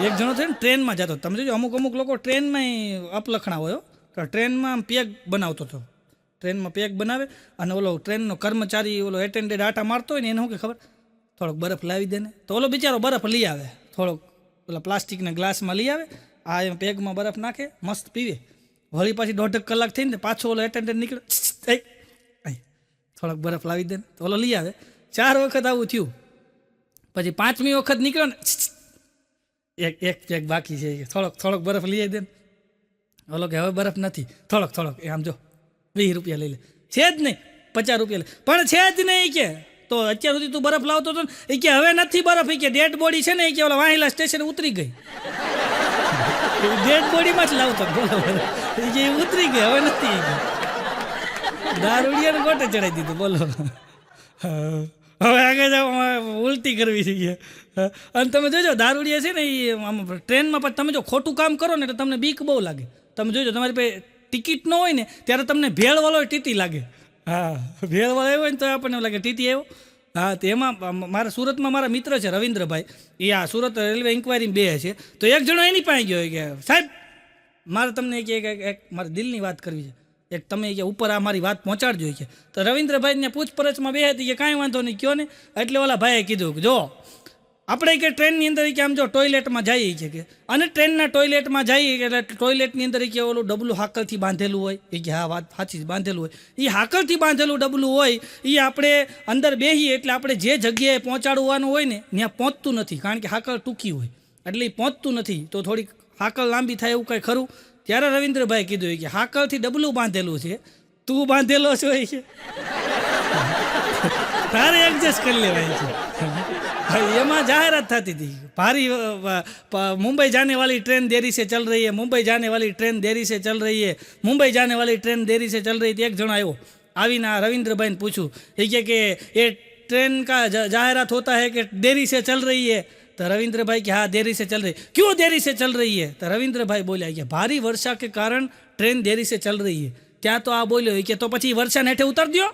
એક જણો છે ને ટ્રેનમાં જતો, તમે જોજો અમુક લોકો ટ્રેનમાં અપલખણા હોય, તો ટ્રેનમાં પેગ બનાવતો હતો. ટ્રેનમાં પેગ બનાવે અને ઓલો ટ્રેનનો કર્મચારી ઓલો એટેન્ડન્ટ આટા મારતો હોય ને એને શું કે ખબર, થોડોક બરફ લાવી દે ને, તો ઓલો બિચારો બરફ લઈ આવે, થોડોક ઓલા પ્લાસ્ટિકના ગ્લાસમાં લઈ આવે, આ એમ પેગમાં બરફ નાખે, મસ્ત પીવે. વળી પાછી 1.5 કલાક થઈને પાછો ઓલો એટેન્ડન્ટ નીકળે, થોડોક બરફ લાવી દે ને, તો ઓલો લઈ આવે. 4 વખત આવું થયું. પછી 5મી વખત નીકળ્યો ને, એક પેગ બાકી છે, થોડોક બરફ લઈ દે ને. ઓલો કે હવે બરફ નથી, થોડોક એ આમ જો 20 રૂપિયા લઈ લે. છે જ નહીં, 50 રૂપિયા લે, પણ છે જ નહીં કે. તો અત્યાર સુધી તું બરફ લાવતો હતો ને, એ કે હવે નથી બરફ, એ કે ડેડ બોડી છે ને, એ કે ઓલા વાહિલા સ્ટેશન ઉતરી ગઈ, ડેડ બોડીમાં જ લાવતો, બોલો એ કે ઉતરી ગઈ, હવે નથી. દારૂડિયાને ગોટે ચડાવી દીધું, બોલો. હવે આગળ જાઓ, ઉલટી કરવી છે. અને તમે જોજો દારૂડિયા છે ને એ આમ ટ્રેનમાં પછી તમે જો ખોટું કામ કરો ને એટલે તમને બીક બહુ લાગે. તમે જોજો તમારી પાસે ટિકિટ ન હોય ને ત્યારે તમને ભેળવાળો ટીટી લાગે. હા, ભેળવાળો આવ્યો હોય ને તો આપણને લાગે ટીટી આવ્યો. હા, તો એમાં મારા સુરતમાં મારા મિત્ર છે રવિન્દ્રભાઈ, એ આ સુરત રેલવે ઇન્કવાયરી 2 છે. તો એક જણો એની પાસે ગયો કે સાહેબ મારે તમને એક મારે દિલની વાત કરવી છે, એક તમે કે ઉપર આ મારી વાત પહોંચાડજો કે. તો રવિન્દ્રભાઈને પૂછપરછમાં બે હતી કે કાંઈ વાંધો નહીં કયો ને. એટલે ઓલા ભાઈએ કીધું કે જો આપણે કે ટ્રેનની અંદર કે આમ જો ટોયલેટમાં જઈએ છે કે, અને ટ્રેનના ટોયલેટમાં જઈએ એટલે ટોયલેટની અંદર કે ઓલું ડબલું હાકલથી બાંધેલું હોય, એ કે હા વાત સાચી બાંધેલું હોય. એ હાકલથી બાંધેલું ડબલું હોય એ આપણે અંદર બેસીએ એટલે આપણે જે જગ્યાએ પહોંચાડવાનું હોય ને ત્યાં પહોંચતું નથી, કારણ કે હાકલ ટૂંકી હોય એટલે એ પહોંચતું નથી. તો થોડીક હાકલ લાંબી થાય એવું કંઈ ખરું? ત્યારે રવિન્દ્રભાઈ કીધું કે હાકલથી ડબલું બાંધેલું છે, તું બાંધેલો છો એ છે, તારે એડજસ્ટ કરી લેવાય છે. એમાં જાહેરાત થતી હતી ભારી, मुंबई जाने वाली ट्रेन देरी से चल रही है, मुंबई जाने वाली ट्रेन देरी से चल रही है, मुंबई जाने वाली ट्रेन देरी से चल रही थी. एक जन आयो आवीने रविंद्रभाई पूछूँ ये कि ये ट्रेन का जाहिरात होता है कि देरी से चल रही है? तो रविंद्रभाई कि हाँ देरी से चल रही. क्यों देरी से चल रही है? तो रविंद्रभाई बोल्या कि भारी वर्षा के कारण ट्रेन देरी से चल रही है. ત્યાં તો આ બોલ્યો કે તો પછી વર્ષા હેઠે ઉતાર દો.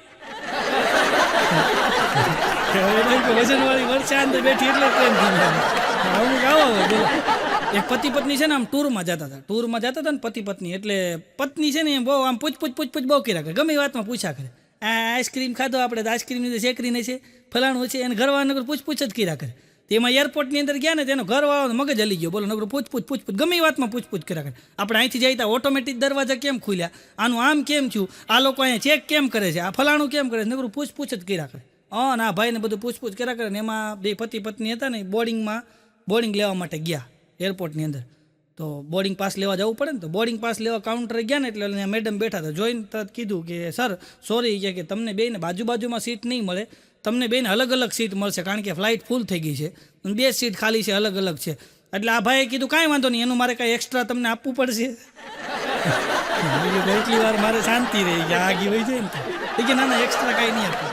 વજનવાળી વર્ષા અંદર બેઠી એટલે ટ્રેન અમુક આવો બોલો. એક પતિ પત્ની છે ને આમ ટૂરમાં જતા હતા ને પતિ પત્ની, એટલે પત્ની છે ને બહુ આમ પૂછ બહુ કર્યા કરે, ગમે વાતમાં પૂછ્યા કરે. આ આઈસ્ક્રીમ ખાધો આપણે તો આઈસ્ક્રીમની શેકરી નહીં છે, ફલાણું છે, એને ઘરવાળા પૂછ જ કર્યા કરે. તેમાં એરપોર્ટની અંદર ગયા ને તેનો ઘરવાળાનો મગજ હલી ગયો, બોલો નગર પૂછ ગમે વાતમાં પૂછ કર્યા કરે. આપણે અહીંથી જઈતા ઓટોમેટિક દરવાજા કેમ ખુલ્યા, આનું આમ કેમ થયું, આ લોકો અહીંયા ચેક કેમ કરે છે, આ ફલાણું કેમ કરે છે, નગર પૂછ જ કર્યા કરે. ના ભાઈને બધું પૂછ કર્યા કરે ને. એમાં 2 પતિ પત્ની હતા ને બોર્ડિંગ લેવા માટે ગયા એરપોર્ટની અંદર. તો બોર્ડિંગ પાસ લેવા જવું પડે ને, તો બોર્ડિંગ પાસ લેવા કાઉન્ટરે ગયા ને એટલે મેડમ બેઠા હતા, જોઈને તરત કીધું કે સર સોરી કે તમને બેને બાજુમાં સીટ નહીં મળે, તમને બેને અલગ સીટ મળશે, કારણ કે ફ્લાઇટ ફૂલ થઈ ગઈ છે, 2 સીટ ખાલી છે, અલગ છે. એટલે આ ભાઈએ કીધું કાંઈ વાંધો નહીં, એનું મારે કાંઈ એક્સ્ટ્રા તમને આપવું પડશે. એટલી વાર મારે શાંતિ રહી કે આગી હોય છે ને, કે ના એક્સ્ટ્રા કાંઈ નહીં આપવું.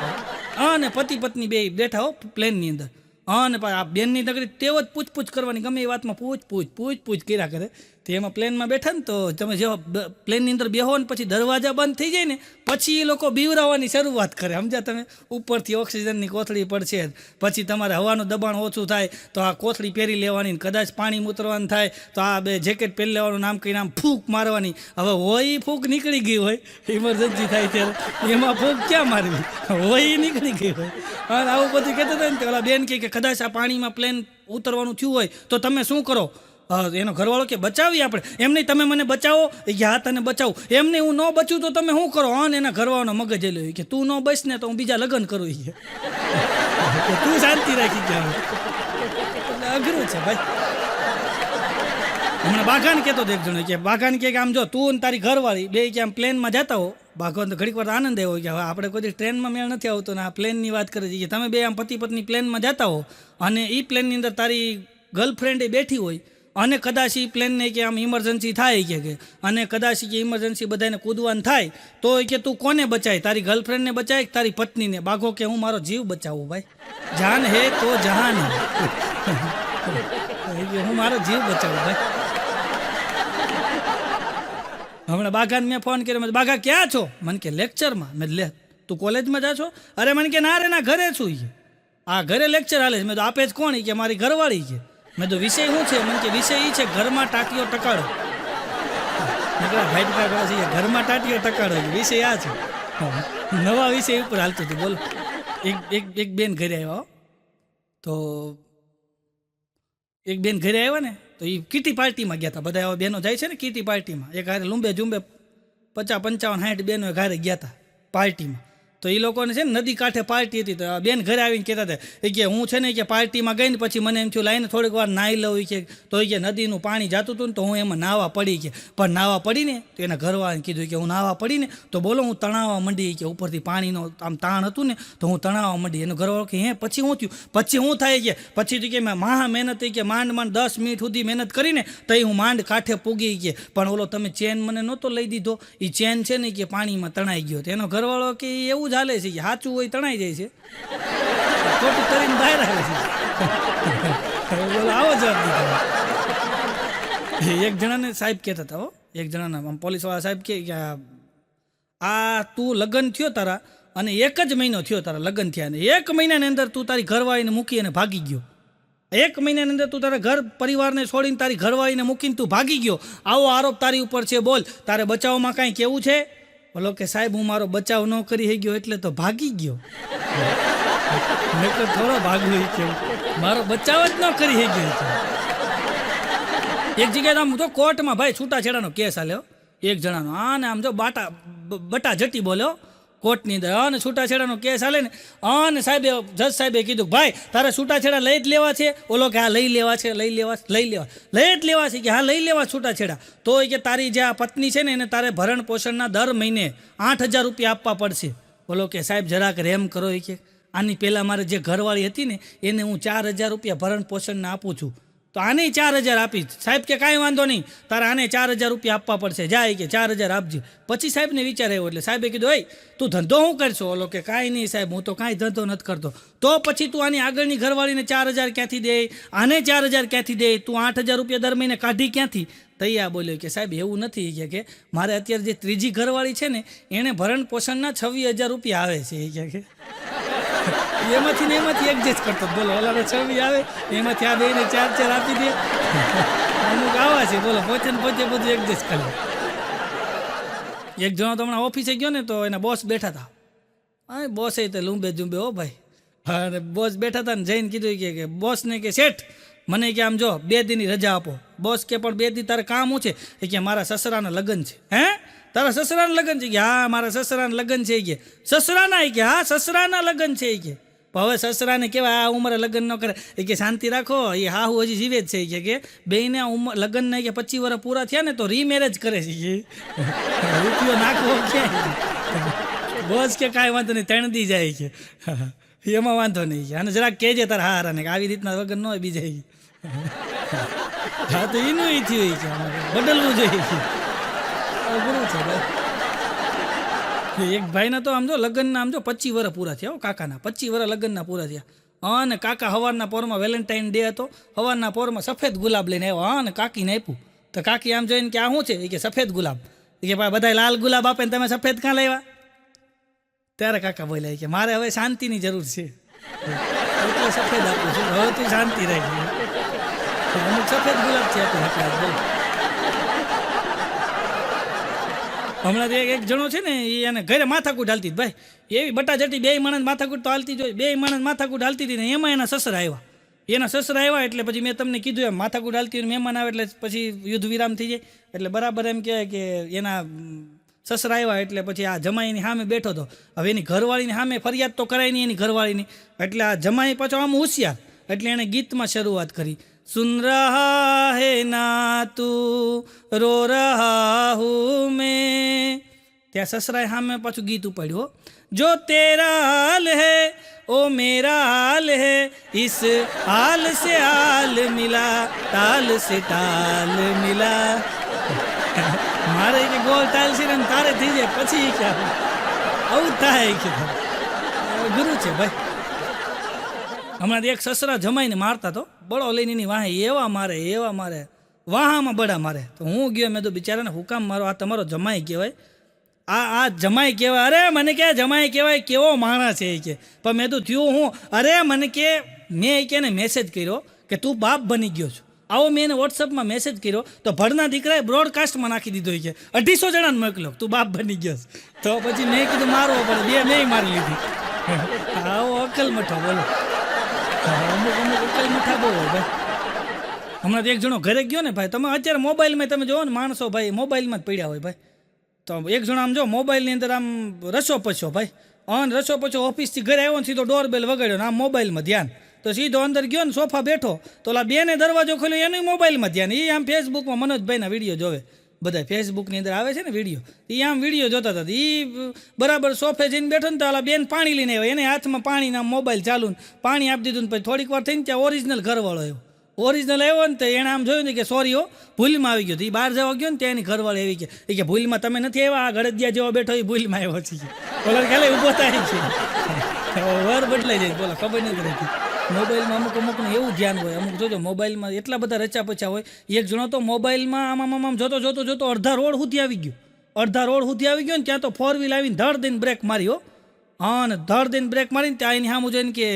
હા, ને પતિ પત્ની 2 બેઠા હો પ્લેનની અંદર. હા, ને આ બેનની નગરી તેવો જ પૂછ કરવાની, ગમે એ વાતમાં પૂછ કર્યા કરે. તો એમાં પ્લેનમાં બેઠા ને તો તમે જેવા પ્લેનની અંદર બેહો ને પછી દરવાજા બંધ થઈ જાય ને પછી એ લોકો બીવરાવવાની શરૂઆત કરે, સમજ્યા તમે? ઉપરથી ઓક્સિજનની કોથળી પડશે, પછી તમારે હવાનું દબાણ ઓછું થાય તો આ કોથળી પહેરી લેવાની, કદાચ પાણી ઉતરવાનું થાય તો આ 2 જેકેટ પહેરી લેવાનું, નામ કહીને આમ ફૂંક મારવાની. હવે હોય ફૂંક નીકળી ગઈ હોય, ઇમરજન્સી થાય ત્યારે એમાં ફૂંક ક્યાં મારવી, હોય નીકળી ગઈ હોય. અને આવું બધું કહેતા હતા ને, ઓલા બેન કે કદાચ આ પાણીમાં પ્લેન ઉતરવાનું થયું હોય તો તમે શું કરો? એનો ઘરવાળો કે બચાવી આપણે. એમ નહીં તમે મને બચાવો, એ કે હા તને બચાવું. એમ નહીં હું ન બચું તો તમે શું કરો? અને એના ઘરવાળાનો મગજ એલો કે તું ન બસ ને તો હું બીજા લગ્ન કરું, તું શાંતિ રાખી ગયા. અઘરું છે ભાઈ. હમણાં બાઘાને કહેતો હતો એક જણો કે બાઘાને કે આમ જો તું ને તારી ઘરવાળી બે કે આમ પ્લેનમાં જતા હો. બાઘોને તો ઘડીક વાર આનંદ આવ્યો કે હવે આપણે કોઈ ટ્રેનમાં મેળ નથી આવતો ને આ પ્લેનની વાત કરે છે કે તમે બે આમ પતિ પત્ની પ્લેનમાં જતા હો અને એ પ્લેનની અંદર તારી ગર્લફ્રેન્ડ બેઠી હોય અને કદાચ એ પ્લેનને કે આમ ઇમરજન્સી થાય કે અને કદાચ કે ઇમરજન્સી બધાને કૂદવાનું થાય તો કે તું કોને બચાય, તારી ગર્લફ્રેન્ડને બચાય કે તારી પત્નીને? બાઘો કે હું મારો જીવ બચાવું ભાઈ, જાન હે તો જહાન હે, હું મારો જીવ બચાવું ભાઈ. હમણાં બાઘાને મેં ફોન કર્યો, બાઘા ક્યાં છો? મને કે લેક્ચરમાં. મેં લે તું કોલેજમાં જા છો? અરે મને કે ના રે ના ઘરે છું. આ ઘરે લેક્ચર હાલે છે. મેં તો આપે જ કોણ? કે મારી ઘરવાળી છે. મેં તો વિષય શું છે? મને કે વિષય એ છે ઘરમાં ટાટીઓ ટકાડો. ઘરમાં ટાટીઓ ટકાડો વિષય આ છે. નવા વિષય ઉપર હાલતું હતું. બોલો એક બેન ઘરે આવ્યા તો એક બેન ઘરે આવ્યા ને તો એ કીટી પાર્ટીમાં ગયા હતા. બધા એવા બહેનો જાય છે ને કીટી પાર્ટીમાં, એક હારે લુંબે ઝુંબે 50, 55, 60 બહેનો ઘરે ગયા હતા પાર્ટીમાં. તો એ લોકોને છે ને નદી કાંઠે પાર્ટી હતી. તો બેન ઘરે આવીને કહેતા હતા કે હું છે ને કે પાર્ટીમાં ગઈ ને પછી મને એમ થયું લાઈને થોડીક વાર નાહી લઉં કે. તો એ કે નદીનું પાણી જતું હતું ને તો હું એમાં નાહવા પડી કે. પણ નાહવા પડીને તો એના ઘરવાળાને કીધું કે હું નાહવા પડીને તો બોલો હું તણાવવા માંડી કે ઉપરથી પાણીનો આમ તાણ હતું ને તો હું તણાવવા માંડી. એનો ઘરવાળો કે હે પછી શું થયું? પછી શું થાય કે પછી તો કે મેં મહા મહેનત કે માંડ 10 મિનિટ સુધી મહેનત કરીને તો હું માંડ કાંઠે પૂગી કે. પણ ઓલો તમે ચેન મને નહોતો લઈ દીધો, એ ચેન છે ને કે પાણીમાં તણાઈ ગયો. તો એનો ઘરવાળો કે એવું ચાલે છે કે સાચું હોય તણાઈ જાય છે, ખોટું તરીને બહાર આવે છે. બોલો આવો જવાબ દીધો. એક જણાને સાહેબ કહેતા હતા, એક જણાના પોલીસવાળા સાહેબ કે આ તું લગ્ન થયો તારા અને 1 જ મહિનો થયો તારા લગ્ન થયા, ને 1 મહિનાની અંદર તું તારી ઘરવાળીને મૂકી અને ભાગી ગયો. 1 મહિનાની અંદર તું તારા ઘર પરિવારને છોડીને તારી ઘરવાળીને મૂકીને તું ભાગી ગયો. આવો આરોપ તારી ઉપર છે. બોલ તારે બચાવમાં કાંઈ કેવું છે? બોલો કે સાહેબ હું મારો બચાવ ન કરી ગયો એટલે તો ભાગી ગયો. થોડો ભાગવું કેવું, મારો બચાવ જ ન કરી ગયો. એક જગ્યાએ આમ તો કોર્ટમાં ભાઈ છૂટાછેડાનો કેસ હાલ્યો એક જણાનો. આને આમ જો બટા જટી બોલ્યો કોર્ટની અંદર. અને છૂટાછેડાનો કેસ હાલે ને અને સાહેબે જજ સાહેબે કીધું ભાઈ તારે છૂટાછેડા લઈ જ લેવા છે? ઓલો કે હા લઈ લેવા છે, લઈ જ લેવા છે કે હા લઈ લેવા છૂટાછેડા. તો કે તારી જે આ પત્ની છે ને એને તારે ભરણ પોષણના દર મહિને 8,000 રૂપિયા આપવા પડશે. બોલો કે સાહેબ જરાક રેમ કરો. કે આની પહેલાં મારે જે ઘરવાળી હતી ને એને હું 4,000 રૂપિયા ભરણ પોષણને આપું છું, તો આને 4,000 આપીશ. સાહેબ કે કાંઈ વાંધો નહીં, તારે આને 4,000 રૂપિયા આપવા પડશે. જાય કે 4,000 આપજે. પછી સાહેબને વિચાર આવ્યો એટલે સાહેબે કીધું ઓય તું ધંધો શું કરશો? ઓલો કે કાંઈ નહીં સાહેબ હું તો કાંઈ ધંધો નથી કરતો. તો પછી તું આની આગળની ઘરવાળીને 4,000 ક્યાંથી દે, આને 4,000 ક્યાંથી દે, તું 8,000 રૂપિયા દર મહિને કાઢી ક્યાંથી? તૈયાર બોલ્યો કે સાહેબ એવું નથી કે મારે અત્યારે જે ત્રીજી ઘરવાળી છે ને એને ભરણ પોષણના 26,000 રૂપિયા આવે છે. કે એમાંથી ને એમાંથી એડજસ્ટ કરતો. બોલો ઓલાને 26 આવે એમાંથી આ બેને 4,4 આપી દે. અમુક આવા છે બોલો પોચે બધું એડજસ્ટ કરે. એક જણો તો હમણાં ઓફિસે ગયો ને તો એના બોસ બેઠા હતા. હા બોસે તો લુંબે ઝુંબે હો ભાઈ. અને બોસ બેઠા હતા ને જઈને કીધું કે બોસને કે શેઠ મને કે આમ જો 2 દીની રજા આપો. બોસ કે પણ 2 દી તારે કામ શું છે? કે મારા સસરાના લગ્ન છે. હે તારા સસરાના લગ્ન છે? કે હા મારા સસરાના લગ્ન છે. કે સસરાના? કે હા સસરાના લગ્ન છે. કે હવે સસરાને કહેવાય આ ઉંમરે લગ્ન ન કરે. કે શાંતિ રાખો એ હાહુ હજી જીવે જ છે. કે બેયને લગ્ન ને કે 25 વર્ષ પૂરા થયા ને તો રીમેરેજ કરે છે. રૂપિયો નાખવો ક્યાંય? બોસ કે કાંઈ વાંધો નહીં 3 દી જાય. કે એમાં વાંધો નહીં. અને જરાક કહેજે તારા હારાને કે આવી રીતના વગર ન હોય બીજા. હા તો એનું એ થયું છે બદલવું જોઈએ. અઘરું છે ભાઈ. એક ભાઈના તો આમ જો લગ્નના આમ જો 25 વર્ષ પૂરા થયા. કાકાના 25 વર્ષ લગ્નના પૂરા થયા. અને કાકા સવારના પોરમાં વેલેન્ટાઇન ડે હતો, સવારના પોરમાં સફેદ ગુલાબ લઈને આવ્યો. અને કાકીને આપ્યું તો કાકી આમ જોઈને કે આ શું છે? કે સફેદ ગુલાબ. કે ભાઈ બધા લાલ ગુલાબ આપે ને તમે સફેદ ક્યાં લાવ્યા? ત્યારે કાકા બોલ્યા કે મારે હવે શાંતિની જરૂર છે એટલે સફેદ આપું છું, હવે તું શાંતિ રાખી. અમુક સફેદ ગુલાબ છે હમણાં એક જણો છે ને એને ઘરે માથાકૂટ હાલતી ભાઈ. એવી બટાજટી 2 માણસ માથાકૂટ તો હાલતી જ હોય. 2 માણસ માથાકૂટ હાલતી હતી ને એમાં એના સસરા આવ્યા. એટલે પછી મેં તમને કીધું એમ માથાકૂટ હાલતી હોય મહેમાન આવે એટલે પછી યુદ્ધ વિરામ થઈ જાય. એટલે બરાબર એમ કહેવાય કે એના સસરા આવ્યા એટલે પછી આ જમાઈની સામે બેઠો હતો. હવે એની ઘરવાળીની સામે ફરિયાદ તો કરાય નહીં એની ઘરવાળીની. એટલે આ જમાઈ પાછો આમ હોશિયાર એટલે એણે ગીતમાં શરૂઆત કરી. सुन रहा है ना तू रो रहा हूँ मैं. ત્યાં સસરાએ સામે પાછું ગીત ઉપાડ્યું, જો તેરા હાલ હૈ ओ मेरा हाल है इस हाल से हाल मिला ताल से ताल मिला. મારે કે ગોળ તાલ છે ને તારે થઈ જાય પછી ક્યાં આવું થાય કે ગુરુ છે ભાઈ. હમણાં એક સસરા જમાઈને મારતા તો બળો લઈને એની વાહે એવા મારે વાહામાં બડા મારે. તો હું ગયો, મેં તો બિચારાને હુકામ મારો, આ તમારો જમાઈ કહેવાય, આ જમાઈ કહેવાય. અરે મને કે જમાઈ કહેવાય, કેવો માણસ છે એ કે. પણ મેં તો થયું હું, અરે મને કે મેં કે ને મેસેજ કર્યો કે તું બાપ બની ગયો છો. આવો મેં એને વોટ્સઅપમાં મેસેજ કર્યો તો ભરના દીકરાએ બ્રોડકાસ્ટમાં નાખી દીધો કે 250 જણાને મોકલ્યો તું બાપ બની ગયો. તો પછી મેં કીધું મારવો પડે, બે મેં મારી લીધી. આવો અકલ મઠો બોલો. અમુક અકલ મઠા બહુ હોય ભાઈ. હમણાં એક જણો ઘરે ગયો ને ભાઈ, તમે અત્યારે મોબાઈલમાં તમે જોવો ને માણસો ભાઈ મોબાઈલમાં જ પડ્યા હોય ભાઈ. તો એક જણો આમ જો મોબાઈલની અંદર આમ રસો પચ્યો ભાઈ, રસો પચ્યો, ઓફિસથી ઘરે આવ્યો ને સીધો ડોરબેલ વગાડ્યો ને આમ મોબાઈલમાં ધ્યાન. તો સીધો અંદર ગયો ને સોફા બેઠો તો ઓલા બેને દરવાજો ખોલ્યો એનું મોબાઈલમાં ધ્યાન. એ આમ ફેસબુકમાં મનોજભાઈના વિડીયો જોવે, બધા ફેસબુકની અંદર આવે છે ને વિડીયો, એ આમ વિડીયો જોતા હતા. એ બરાબર સોફે જઈને બેઠો ને તો ઓલા બેન પાણી લઈને આવ્યો, એને હાથમાં પાણીના મોબાઈલ ચાલુ ને પાણી આપી દીધું ને પછી થોડીક વાર થઈને ત્યાં ઓરિજિનલ ઘરવાળો આવ્યો. ઓરિજિનલ આવ્યો ને તો એણે આમ જોયું ને કે સોરી હો ભૂલમાં આવી ગયો. તો એ બહાર જવા ગયો ને ત્યાં એની ઘરવાળી આવી કે ભૂલમાં તમે નથી આવ્યા, આ ગળદિયા જેવો બેઠો એ ભૂલમાં આવ્યો છે. બોલો ખાલે ઊભો થાય છે, વર બદલાઈ જાય. બોલો ખબર નથી રહેતી. મોબાઈલમાં અમુકનું એવું ધ્યાન હોય. અમુક જોજો મોબાઈલમાં એટલા બધા રચા પચા હોય. એક જણો તો મોબાઈલમાં આમ જોતો અડધા રોડ સુધી આવી ગયો ને ત્યાં તો 4 વ્હીલ આવીને ધડ દઈને બ્રેક મારી હો. હા ને ધડ દઈને બ્રેક મારીને ત્યાં એની સામું જોઈને કે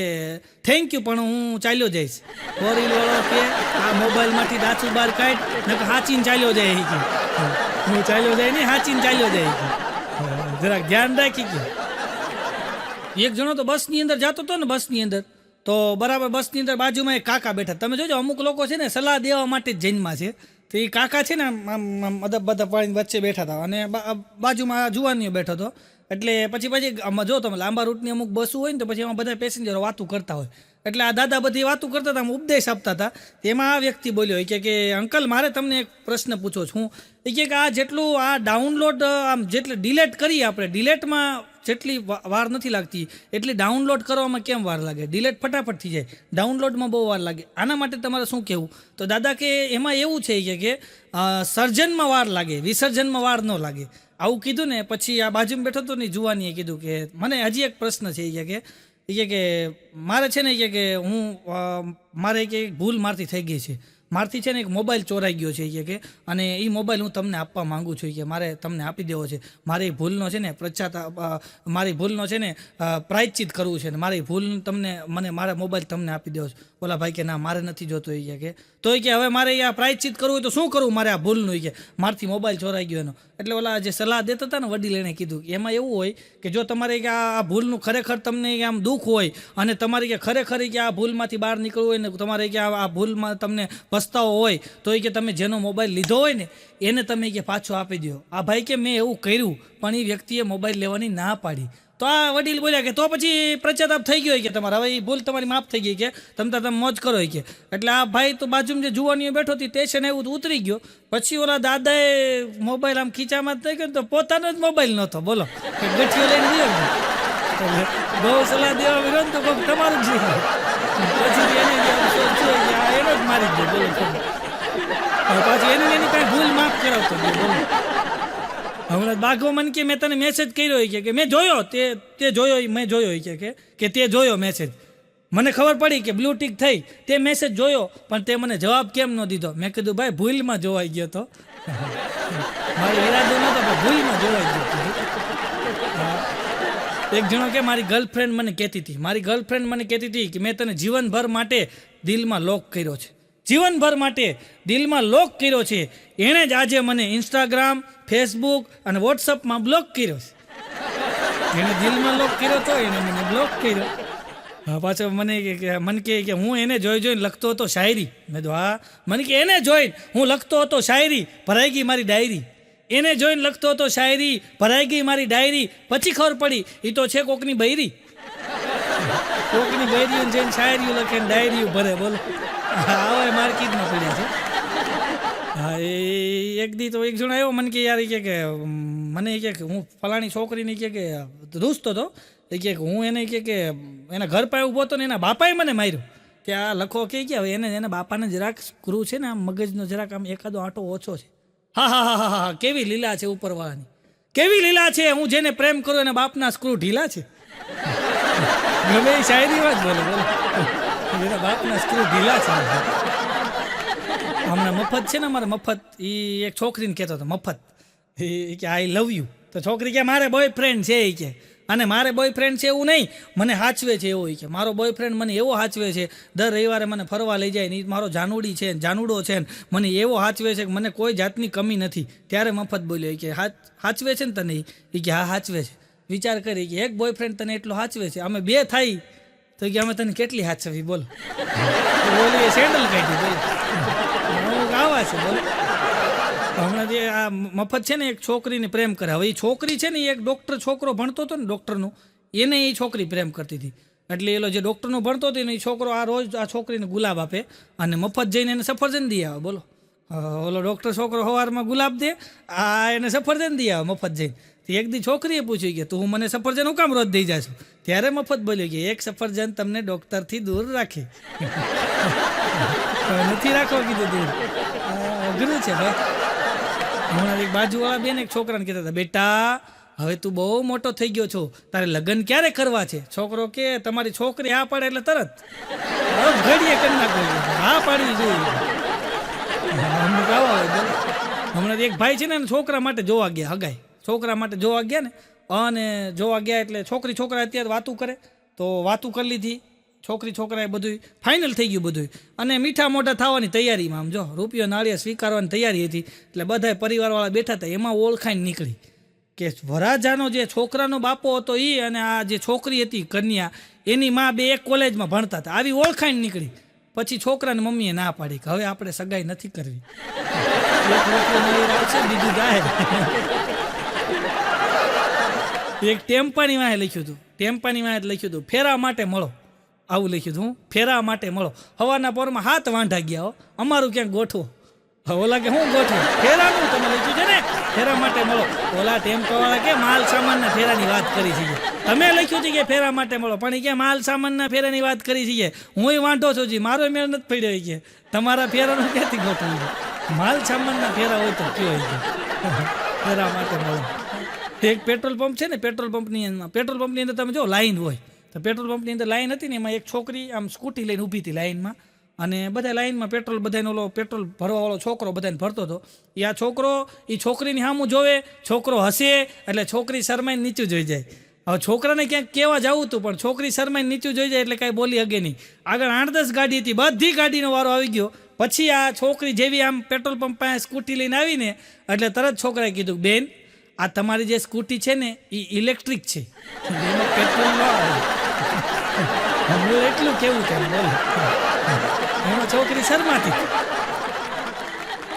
થેન્ક યુ પણ હું ચાલ્યો જઈશ. 4 વ્હીલ વાળો કે આ મોબાઈલમાંથી દાચું બહાર કાઢ ને હાચીને ચાલ્યો જાય કે હું ચાલ્યો જાય ને હાચીને ચાલ્યો જાય કે જરાક ધ્યાન રાખી કે. એક જણો તો બસની અંદર જતો હતો ને, બસની અંદર તો બરાબર બસની અંદર બાજુમાં એક કાકા બેઠા. તમે જોજો અમુક લોકો છે ને સલાહ દેવા માટે જ જન્મા છે. તો એ કાકા છે ને આમ અદબ બધા પાણી વચ્ચે બેઠા હતા અને બાજુમાં જુવાનીઓ બેઠો હતો. એટલે પછી આમાં જો તમે લાંબા રૂટની અમુક બસો હોય ને તો પછી એમાં બધા પેસેન્જરો વાતું કરતા હોય. એટલે આ દાદા બધી વાતું કરતા હતા, ઉપદેશ આપતા હતા. એમાં આ વ્યક્તિ બોલ્યો કે અંકલ મારે તમને એક પ્રશ્ન પૂછો છું. એ કે આ જેટલું આ ડાઉનલોડ આમ જેટલે ડિલેટ કરીએ આપણે, ડિલેટમાં જેટલી વાર નથી લાગતી એટલી ડાઉનલોડ કરવામાં કેમ વાર લાગે? ડિલેટ ફટાફટ થઈ જાય, ડાઉનલોડમાં બહુ વાર લાગે. આના માટે તમારે શું કહેવું? તો દાદા કે એમાં એવું છે કે સર્જનમાં વાર લાગે, વિસર્જનમાં વાર ન લાગે. આવું કીધું ને પછી આ બાજુમાં બેઠો હતો ને જુવાનીએ કીધું કે મને હજી એક પ્રશ્ન છે કે મારે છે ને કે હું મારે કે ભૂલ મારથી થઈ ગઈ છે, મારથી છે ને એક મોબાઈલ ચોરાઈ ગયો છે કે અને એ મોબાઈલ હું તમને આપવા માંગુ છું કે મારે તમને આપી દેવો છે. મારી ભૂલનો છે ને મારી ભૂલનો છે ને પ્રાયશ્ચિત કરવું છે ને મારી ભૂલ મને મારા મોબાઈલ તમને આપી દેવો છે. ઓલા ભાઈ કે ના મારે નથી જોતો એ કે તો એ કે હવે મારે આ પ્રાયશ્ચિત કરવું હોય તો શું કરવું મારે આ ભૂલનું? કે મારથી મોબાઈલ ચોરાઈ ગયો એનો. એટલે ઓલા જે સલાહ દેતા હતા ને વડીલ એણે કીધું કે એમાં એવું હોય કે જો તમારે કે આ ભૂલનું ખરેખર તમને આમ દુઃખ હોય અને તમારે કે ખરેખર કે આ ભૂલમાંથી બહાર નીકળવું હોય ને તમારે કે આ ભૂલમાં તમને પસ્તાવો હોય તો એ કે તમે જેનો મોબાઈલ લીધો હોય ને એને તમે કે પાછો આપી દો. આ ભાઈ કે મેં એવું કર્યું પણ એ વ્યક્તિએ મોબાઈલ લેવાની ના પાડી. તો આ વડીલ બોલ્યા કે તો પછી પશ્ચાતાપ થઈ ગયો કે તમારે હવે એ ભૂલ તમારી માફ થઈ ગઈ કે તમે મોજ કરો કે. એટલે આ ભાઈ તો બાજુમાં જે જુવાનીઓ બેઠો હતી સ્ટેશન એવું ઉતરી ગયો. પછી ઓલા દાદાએ મોબાઈલ આમ ખીચામાં થઈ ગયો તો પોતાનો જ મોબાઈલ નહોતો. બોલો ગઠિયો લઈને ગયો બહુ સલાહ દેવા વિરોધ તો કોઈક તમારું જ પછી એને એનો જ મારી ગયો. બોલો પાછી એની કાંઈ ભૂલ માફ કરાવતો બોલો. હમણાં બાઘો મન કે મેં તને મેસેજ કર્યો કે મેં જોયો તે જોયો મેં જોયો કે તે જોયો મેસેજ. મને ખબર પડી કે બ્લુ ટિક થઈ, તે મેસેજ જોયો પણ તે મને જવાબ કેમ ન દીધો? મેં કીધું ભાઈ ભૂલમાં જોવાઈ ગયો તો મારો ઈરાદો નહોતો પણ ભૂલમાં જોવાઈ ગયો. એક જણો કે મારી ગર્લફ્રેન્ડ મને કહેતી હતી કે મેં તને જીવનભર માટે દિલમાં લોક કર્યો છે, જીવનભર માટે દિલમાં લોક કર્યો છે. એણે જ આજે મને ઇન્સ્ટાગ્રામ, ફેસબુક અને વોટ્સઅપમાં બ્લોક કર્યો છે. એણે દિલમાં લોક કર્યો તો એને મને બ્લોક કર્યો. પાછો મને કે હું એને જોઈને લખતો હતો શાયરી. મેં તો હા. મને કે એને જોઈને હું લખતો હતો શાયરી, ભરાઈ ગઈ મારી ડાયરી. એને જોઈને લખતો હતો શાયરી, ભરાઈ ગઈ મારી ડાયરી. પછી ખબર પડી એ તો છે કોકની બૈરી. કોકની બૈરીઓ જઈને શાયરીઓ લખે ડાયરીઓ ભરે. બોલો હા હવે માર્કેટમાં પડ્યા છે. હા એ એક દી તો એક જણ આવ્યો મને કે યાર એ કે મને એ કે હું ફલાણી છોકરીને કે રૂસતો હતો એ કે હું એને કે એના ઘર પાસે ઊભો હતો ને એના બાપાએ મને માર્યો કે આ લખો કે હવે એને એના બાપાને જરાક સ્ક્રૂ છે ને આમ મગજનો જરાક આમ એકાદો આંટો ઓછો છે. હા હા હા હા હા કેવી લીલા છે ઉપરવાળાની, કેવી લીલા છે, હું જેને પ્રેમ કરું એના બાપના સ્ક્રૂ ઢીલા છે. ગમે એ શાયરી વાત બોલે બોલે એના બાપના સ્ક્રૂ ઢીલા છે. હમણાં મફત છે ને અમારે મફત એ એક છોકરીને કહેતો હતો મફત એ કે આઈ લવ યુ, તો છોકરી કે મારે બોયફ્રેન્ડ છે એ કે, અને મારે બોયફ્રેન્ડ છે એવું નહીં મને હાચવે છે એવો કે મારો બોયફ્રેન્ડ મને એવો હાચવે છે દર રવિવારે મને ફરવા લઈ જાય ને મારો જાનુડી છે જાનુડો છે ને મને એવો હાચવે છે કે મને કોઈ જાતની કમી નથી. ત્યારે મફત બોલ્યો કે હાચવે છે ને તને એ કે હા હાચવે છે. વિચાર કરી કે એક બોયફ્રેન્ડ તને એટલો હાચવે છે, અમે બે થાય તો કે અમે તને કેટલી હાચવી બોલો. બોલી સેન્ડલ કાઢી બોલો આવા છે બોલો. હમણાં જે આ મફત છે ને એક છોકરીને પ્રેમ કરે. હવે એ છોકરી છે ને એક ડૉક્ટર છોકરો ભણતો હતો ને ડૉક્ટરનું એને એ છોકરી પ્રેમ કરતી હતી. એટલે એલો જે ડૉક્ટરનું ભણતો હતો ને એ છોકરો આ રોજ આ છોકરીને ગુલાબ આપે અને મફત જઈને એને સફરજન દઈ આવે બોલો. ઓલો ડૉક્ટર છોકરો સવારમાં ગુલાબ દે, આ એને સફરજન દઈ આવે મફત જઈને. એક દી છોકરીએ પૂછ્યું કે તું મને સફરજન હું કામ રોજ દઈ જાશું? ત્યારે મફત બોલ્યો કે એક સફરજન તમને ડૉક્ટરથી દૂર રાખે. નથી રાખવા કીધું દૂર, અઘરું છે ભાઈ. હમણાં એક બાજુવાળા બેન એક છોકરાને કહેતા હતા બેટા હવે તું બહુ મોટો થઈ ગયો છો, તારે લગ્ન ક્યારે કરવા છે? છોકરો કે તમારી છોકરી હા પાડે એટલે તરત ઘડીએ કરી નાખો, હા પાડવી જોઈએ. હમણાં એક ભાઈ છે ને છોકરા માટે જોવા ગયા, હગાઈ છોકરા માટે જોવા ગયા ને, અને જોવા ગયા એટલે છોકરા અત્યારે વાતું કરે તો વાતું કરી લીધી છોકરાએ બધું ફાઇનલ થઈ ગયું બધું, અને મીઠા મોઢા થવાની તૈયારીમાં આમ જો રૂપિયો નાળિયેર સ્વીકારવાની તૈયારી હતી. એટલે બધાય પરિવારવાળા બેઠા હતા, એમાં ઓળખાણ નીકળી કે વરાજાનો જે છોકરાનો બાપો હતો એ અને આ જે છોકરી હતી કન્યા એની માં બે એક કોલેજમાં ભણતા હતા. આવી ઓળખાણ નીકળી. પછી છોકરાને મમ્મીએ ના પાડી કે હવે આપણે સગાઈ નથી કરવી, બીજું જાહેર. એક ટેમ્પાની વાહે લખ્યું હતું ફેરા માટે મળો, આવું લખ્યું હતું ફેરા માટે મળો. હવાના પોરમાં 7 વાંઢા ગયા હો, અમારું ક્યાંક ગોઠવો. ઓલા કે હું ગોઠવો ફેરાનું તમે લખ્યું છે ને ફેરા માટે મળો. ઓલા ટેમ્પાવાળા કે માલ સામાનના ફેરાની વાત કરી છે, તમે લખ્યું છે કે ફેરા માટે મળો, પણ એ કે માલ સામાનના ફેરાની વાત કરી છે. હું વાંઢો છું જી, મારો મેળ નથી પડ્યો કે તમારા ફેરાનું ક્યાંથી ગોઠવું છે? માલ સામાનના ફેરા હોય તો કયો હોય ફેરા માટે મળો. એક પેટ્રોલ પંપ છે ને પેટ્રોલ પંપની અંદર તમે જો લાઈન હોય તો પેટ્રોલ પંપની અંદર લાઈન હતી ને એમાં એક છોકરી આમ સ્કૂટી લઈને ઊભી હતી લાઈનમાં, અને બધા લાઈનમાં પેટ્રોલ બધાનો ઓલો પેટ્રોલ ભરવાવાળો છોકરો બધાને ભરતો હતો. એ આ છોકરો એ છોકરીની સામું જોવે, છોકરો હસે એટલે છોકરી શરમાઈને નીચું જોઈ જાય. હવે છોકરાને ક્યાંક કહેવા જવું હતું પણ છોકરી શરમાઈને નીચું જોઈ જાય એટલે કાંઈ બોલી હગે નહીં. આગળ 8-10 ગાડી હતી, બધી ગાડીનો વારો આવી ગયો. પછી આ છોકરી જેવી આમ પેટ્રોલ પંપ પાસે સ્કૂટી લઈને આવીને એટલે તરત છોકરાએ કીધું બેન આ તમારી જે સ્કૂટી છે ને એ ઇલેક્ટ્રિક છે, એમાં પેટ્રોલ ન આવે. એટલું કેવું છે બોલો, એમાં છોકરી શરમાતી.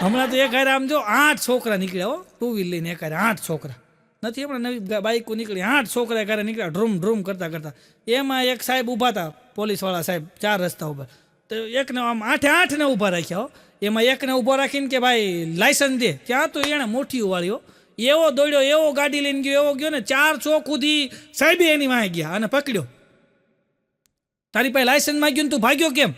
હમણાં તો એક હારે આમ જો 8 છોકરા નીકળ્યા હો, 2 વ્હીલ લઈને એક હારે 8 છોકરા નથી. હમણાં નવી બાઇકો નીકળી, 8 છોકરા એક હારે નીકળ્યા ડ્રૂમ કરતા. એમાં એક સાહેબ ઊભા હતા, પોલીસવાળા સાહેબ 4 રસ્તા ઉપર, તો એકને આમ 8 ઊભા રાખ્યા હો. એમાં એકને ઊભો રાખીને કે ભાઈ લાયસન્સ દે, ત્યાં તો એણે મોઠીઓ વાળ્યો એવો દોડ્યો, એવો ગાડી લઈને ગયો ને 4 ચોક સુધી સાહેબે એની વાંહે ગયા અને પકડ્યો. તારી પાસે લાયસન્સ માંગ્યું ને તું ભાગ્યો કેમ?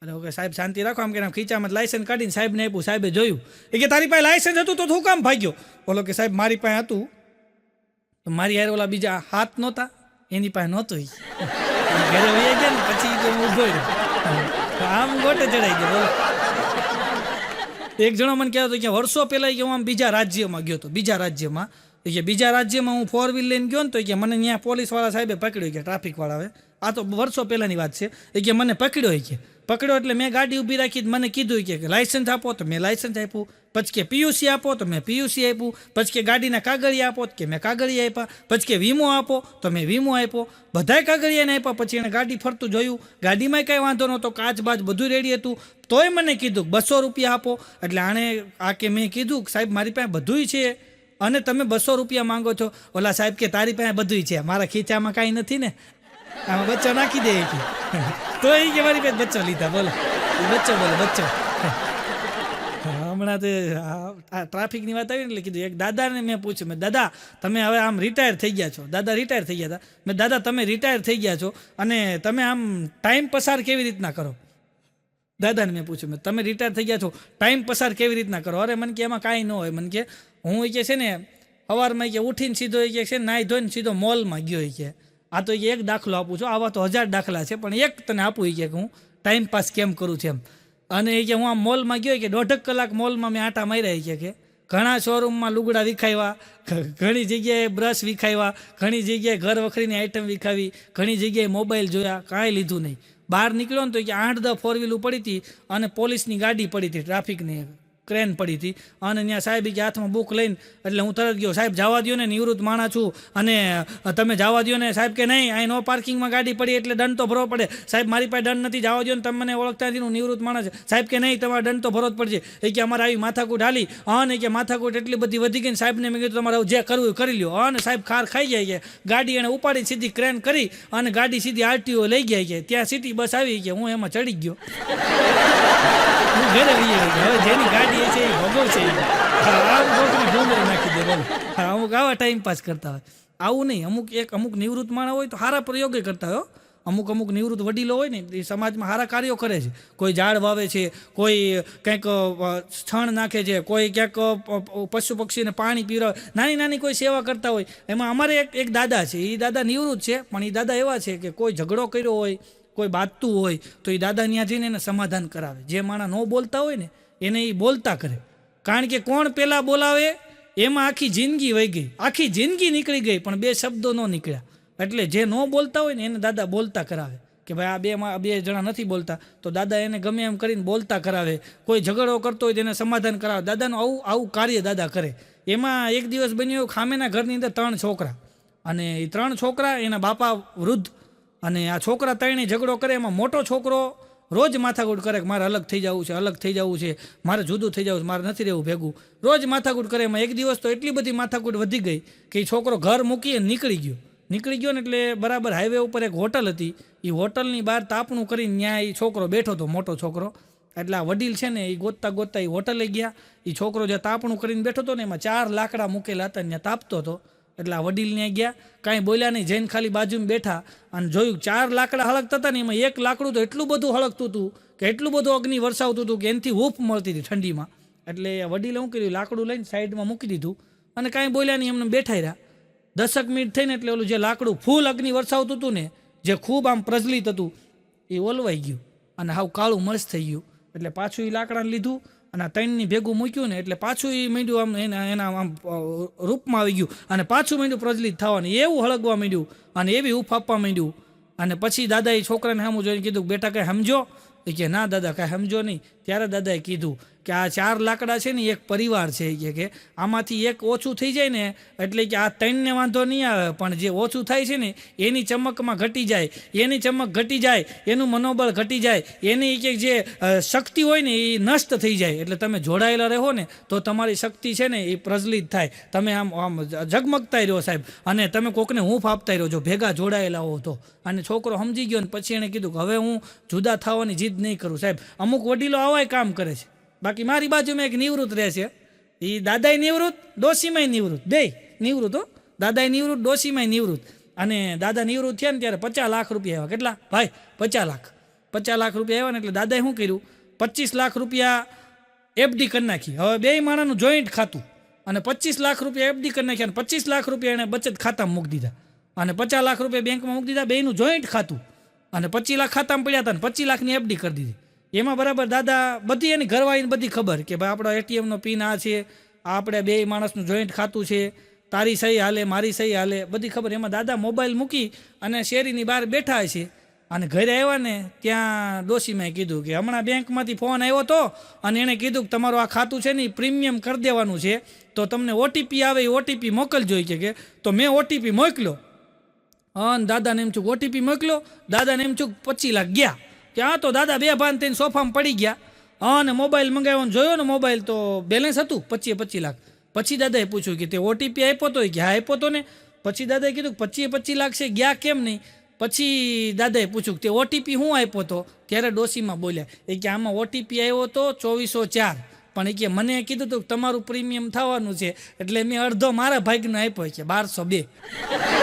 અરે ઓકે સાહેબ શાંતિ રાખો, આમ કે ખીચામાં લાયસન્સ કાઢીને સાહેબને આપ્યું. સાહેબે જોયું એ કે તારી પાસે લાયસન્સ હતું તો તું કામ ભાગ્યો? બોલો કે સાહેબ મારી પાસે હતું, તો મારી હારે ઓલા બીજા હાથ નહોતા, એની પાસે નહોતું. ઘરે વહી ગયા ને પછી હું ઊભો રહ્યો, આમ ગોટે ચડાઈ ગયો. બોલો એક જણો મને કહેતો કે વર્ષો પહેલાં કે હું આમ બીજા રાજ્યમાં ગયો હતો, બીજા રાજ્યમાં હું 4 વ્હીલ લઈને ગયો ને તો કે મને ત્યાં પોલીસવાળા સાહેબે પકડ્યો કે ટ્રાફિકવાળા આવે, આ તો વર્ષો પહેલાંની વાત છે. એ કે મને પકડ્યો એટલે મેં ગાડી ઊભી રાખી, મને કીધું કે લાયસન્સ આપો તો મેં લાયસન્સ આપ્યું, પછી કે પીયુસી આપો તો મેં પીયુસી આપ્યું, પછી કે ગાડીના કાગળિયા આપો કે મેં કાગળિયા આપ્યા, પછી કે વીમો આપો તો મેં વીમો આપ્યો, બધાય કાગળિયાને આપ્યા. પછી એણે ગાડી ફરતું જોયું, ગાડીમાં કાંઈ વાંધો નહોતો, કાચ બાજ બધું રેડી હતું, તોય મને કીધું 200 રૂપિયા આપો. એટલે આણે આ કે મેં કીધું સાહેબ મારી પાસે બધુંય છે અને તમે 200 રૂપિયા માંગો છો? ઓલા સાહેબ કે તારી પાસે બધુંય છે, મારા ખીચામાં કાંઈ નથી ને, આમાં બચ્ચો નાખી દે તો એ કે મારી પાસે બચ્ચો લીધા. બોલો બચ્ચો બોલે બચ્ચો. હમણાં તે આ ટ્રાફિકની વાત આવી ને એટલે કીધું એક દાદાને મેં પૂછ્યું, મેં દાદા તમે હવે આમ રિટાયર થઈ ગયા છો. દાદા રિટાયર થઈ ગયા હતા. મેં દાદા તમે રિટાયર થઈ ગયા છો અને તમે આમ ટાઈમ પસાર કેવી રીતના કરો? દાદાને મેં પૂછ્યું, મેં તમે રિટાયર થઈ ગયા છો ટાઈમ પસાર કેવી રીતના કરો? અરે મને કે એમાં કાંઈ ન હોય. મને કે હું કે છે ને સવારમાં કે ઉઠીને સીધો કે છે નાહી ધોઈને સીધો મોલમાં ગયો કે આ તો એક દાખલો આપું છું, આવા તો 1000 દાખલા છે પણ એક તને આપું કે હું ટાઈમ પાસ કેમ કરું છું એમ. અને એ કે હું આમ મોલમાં ગયો કે 1.5 કલાક મોલમાં મેં આટા માર્યા કે ઘણા શોરૂમમાં લુગડા વિખાવ્યા, ઘણી જગ્યાએ બ્રશ વિખાવ્યા, ઘણી જગ્યાએ ઘર વખરીની આઈટમ વિખાવી, ઘણી જગ્યાએ મોબાઈલ જોયા, કાંઈ લીધું નહીં. બહાર નીકળ્યો ને તો કે 8-10 4 વ્હીલું પડી હતી અને પોલીસની ગાડી પડી હતી, ટ્રાફિકની ક્રેન પડી હતી અને ત્યાં સાહેબ કે હાથમાં બુક લઈને એટલે હું તરત ગયો, સાહેબ જવા દો ને નિવૃત્ત માણસ છું અને તમે જવા દો ને. સાહેબ કે નહીં અહીં નો પાર્કિંગમાં ગાડી પડી એટલે દંડ તો ભરવો પડે. સાહેબ મારી પાસે દંડ નથી, જવા દો ને, તમે મને ઓળખતા નથી, હું નિવૃત્ત માણસ છે. સાહેબ કે નહીં તમારે દંડ તો ભરવો જ પડશે. એ કે અમારે આવી માથાકૂટ હાલી અને કે માથાકૂટ એટલી બધી વધી ગઈ ને સાહેબને મેં કીધું તમારે જે કરવું કરી લ્યો. અને સાહેબ ખાર ખાઈ જાય કે ગાડી એને ઉપાડી સીધી ક્રેન કરી અને ગાડી સીધી આરટીઓ લઈ ગયા કે ત્યાં સિટી બસ આવી કે હું એમાં ચડી ગયો. હું ઘરે હવે જેની ગાડી છે એ ભોગવ છે, ડુંગળી નાખી દે. બોલો અમુક આવા ટાઈમ પાસ કરતા હોય. આવું નહીં, અમુક નિવૃત્ત માણસ હોય તો સારા પ્રયોગે કરતા હોય. અમુક નિવૃત્ત વડીલો હોય ને એ સમાજમાં સારા કાર્યો કરે છે. કોઈ ઝાડ વાવે છે, કોઈ કંઈક છણ નાખે છે, કોઈ ક્યાંક પશુ પક્ષીને પાણી પીવડાવે, નાની નાની કોઈ સેવા કરતા હોય. એમાં અમારે એક દાદા છે, એ દાદા નિવૃત્ત છે પણ એ દાદા એવા છે કે કોઈ ઝઘડો કર્યો હોય, કોઈ બાતતું હોય તો એ દાદા ત્યાં જઈને એને સમાધાન કરાવે. જે માણસ ન બોલતા હોય ને એને એ બોલતા કરે. કારણ કે કોણ પહેલાં બોલાવે એમાં આખી જિંદગી વહી ગઈ, આખી જિંદગી નીકળી ગઈ પણ 2 શબ્દો ન નીકળ્યા. એટલે જે ન બોલતા હોય ને એને દાદા બોલતા કરાવે કે ભાઈ આ બે જણા નથી બોલતા તો દાદા એને ગમે એમ કરીને બોલતા કરાવે. કોઈ ઝઘડો કરતો હોય તો એને સમાધાન કરાવે. દાદાનું આવું કાર્ય દાદા કરે. એમાં એક દિવસ બન્યો, ખામેના ઘરની અંદર 3 છોકરા અને એ 3 છોકરા એના બાપા વૃદ્ધ અને આ છોકરા 3 ઝઘડો કરે. એમાં મોટો છોકરો રોજ માથાકૂટ કરે કે મારે અલગ થઈ જવું છે, અલગ થઈ જવું છે, મારે જુદું થઈ જવું છે, મારે નથી રહેવું ભેગું. રોજ માથાકૂટ કરે. એમાં એક દિવસ તો એટલી બધી માથાકૂટ વધી ગઈ કે એ છોકરો ઘર મૂકીને નીકળી ગયો ને એટલે બરાબર હાઈવે ઉપર એક હોટલ હતી. એ હોટલની બહાર તાપણું કરીને ત્યાં એ છોકરો બેઠો હતો, મોટો છોકરો. એટલે આ વડીલ છે ને એ ગોતતા એ હોટલે ગયા. એ છોકરો જે તાપણું કરીને બેઠો હતો ને એમાં 4 લાકડા મૂકેલા હતા ને ત્યાં તાપતો હતો. એટલે આ વડીલ ત્યાં ગયા, કાંઈ બોલ્યા નહીં, જઈને ખાલી બાજુમાં બેઠા અને જોયું 4 લાકડા હળગતા હતા ને એમાં એક લાકડું તો એટલું બધું હળગતું હતું કે એટલું બધું અગ્નિ વરસાવતું હતું કે એનાથી હૂફ મળતી હતી ઠંડીમાં. એટલે વડીલે શું કર્યું, લાકડું લઈને સાઈડમાં મૂકી દીધું અને કાંઈ બોલ્યા નહીં, એમને બેઠા રહ્યા. 10 મિનિટ થઈને એટલે ઓલું જે લાકડું ફૂલ અગ્નિ વરસાવતું હતું ને, જે ખૂબ આમ પ્રજ્વલિત હતું, એ ઓલવાઈ ગયું અને હાવ કાળું મસ્ત થઈ ગયું. એટલે પાછું એ લાકડાને લીધું અને આ 3ની ભેગું મૂક્યું ને એટલે પાછું એ માંડ્યું આમ એના આમ રૂપમાં આવી ગયું અને પાછું માંડ્યું પ્રજ્વલિત થવાનું, એવું હળગવા માંડ્યું અને એવી હૂફ આપવા માંડ્યું. અને પછી દાદાએ છોકરાને સામું જોઈને કીધું બેટા કાંઈ સમજો? એ કે ના દાદા કાંઈ સમજો નહીં. ત્યારે દાદાએ કીધું કે આ 4 લાકડા છે ને એક પરિવાર છે કે આમાંથી એક ઓછું થઈ જાય ને એટલે કે આ 3ને વાંધો નહીં આવે પણ જે ઓછું થાય છે ને એની ચમકમાં ઘટી જાય, એની ચમક ઘટી જાય, એનું મનોબળ ઘટી જાય, એની કે જે શક્તિ હોય ને એ નષ્ટ થઈ જાય. એટલે તમે જોડાયેલા રહો ને તો તમારી શક્તિ છે ને એ પ્રજ્વલિત થાય, તમે આમ ઝગમગતા રહ્યો સાહેબ અને તમે કોકને હૂંફ આપતા રહ્યો જો ભેગા જોડાયેલા હો તો. અને છોકરો સમજી ગયો ને પછી એણે કીધું કે હવે હું જુદા થવાની જીદ નહીં કરું. સાહેબ અમુક વડીલો આવાય કામ કરે છે. બાકી મારી બાજુમાં એક નિવૃત્ત રહે છે, એ દાદાએ નિવૃત્ત, ડોશીમાંય નિવૃત્ત, બે નિવૃત્ત હો. દાદાએ નિવૃત્ત, ડોશીમાંય નિવૃત્ત. અને દાદા નિવૃત્ત થયા ને ત્યારે 50 લાખ રૂપિયા આવ્યા. કેટલા ભાઈ? 50 લાખ રૂપિયા આવ્યા ને એટલે દાદાએ શું કર્યું, 25 લાખ રૂપિયા એફડી કરી નાખી. હવે 2 માણાનું જોઈન્ટ ખાતું અને 25 લાખ રૂપિયા એફડી કરી નાખ્યા અને 25 લાખ રૂપિયા એને બચત ખાતામાં મૂકી દીધા અને 50 લાખ રૂપિયા બેંકમાં મૂકી દીધા. 2નું જોઈન્ટ ખાતું અને 25 લાખ ખાતામાં પડ્યા હતા અને 25 લાખની એફડી કરી દીધી. એમાં બરાબર દાદા બધી એની ઘરવાળીને બધી ખબર કે ભાઈ આપણો એટીએમનો પિન આ છે, આ આપણે 2 માણસનું જોઈન્ટ ખાતું છે, તારી સહી હાલે, મારી સહી હાલે, બધી ખબર. એમાં દાદા મોબાઈલ મૂકી અને શેરીની બહાર બેઠા છે અને ઘરે આવ્યા ને ત્યાં ડોશીમાએ કીધું કે હમણાં બેંકમાંથી ફોન આવ્યો હતો અને એણે કીધું કે તમારું આ ખાતું છે ને એ પ્રીમિયમ કરી દેવાનું છે તો તમને ઓટીપી આવે એ ઓટીપી મોકલજો કે તો મેં ઓટીપી મોકલ્યો અને દાદાને એમ છું ઓટીપી મોકલ્યો. દાદાને એમ છું 25 લાખ ગયા. ત્યાં તો દાદા 2 ભાન થઈને સોફામાં પડી ગયા અને મોબાઈલ મંગાવ્યો જોયો ને મોબાઈલ તો બેલેન્સ હતું 25 લાખ. પછી દાદાએ પૂછ્યું કે તે ઓટીપી આપ્યો તો કે હા આપ્યો તો ને. પછી દાદાએ કીધું 25 લાખ છે ગયા કેમ નહીં? પછી દાદાએ પૂછ્યું કે તે ઓટીપી શું આપ્યો હતો? ત્યારે ડોશીમાં બોલ્યા એ કે આમાં ઓટીપી આવ્યો હતો 2404, પણ એ કે મને કીધું હતું કે તમારું પ્રીમિયમ થવાનું છે એટલે મેં અડધો મારા ભાગનો આપ્યો કે 1202.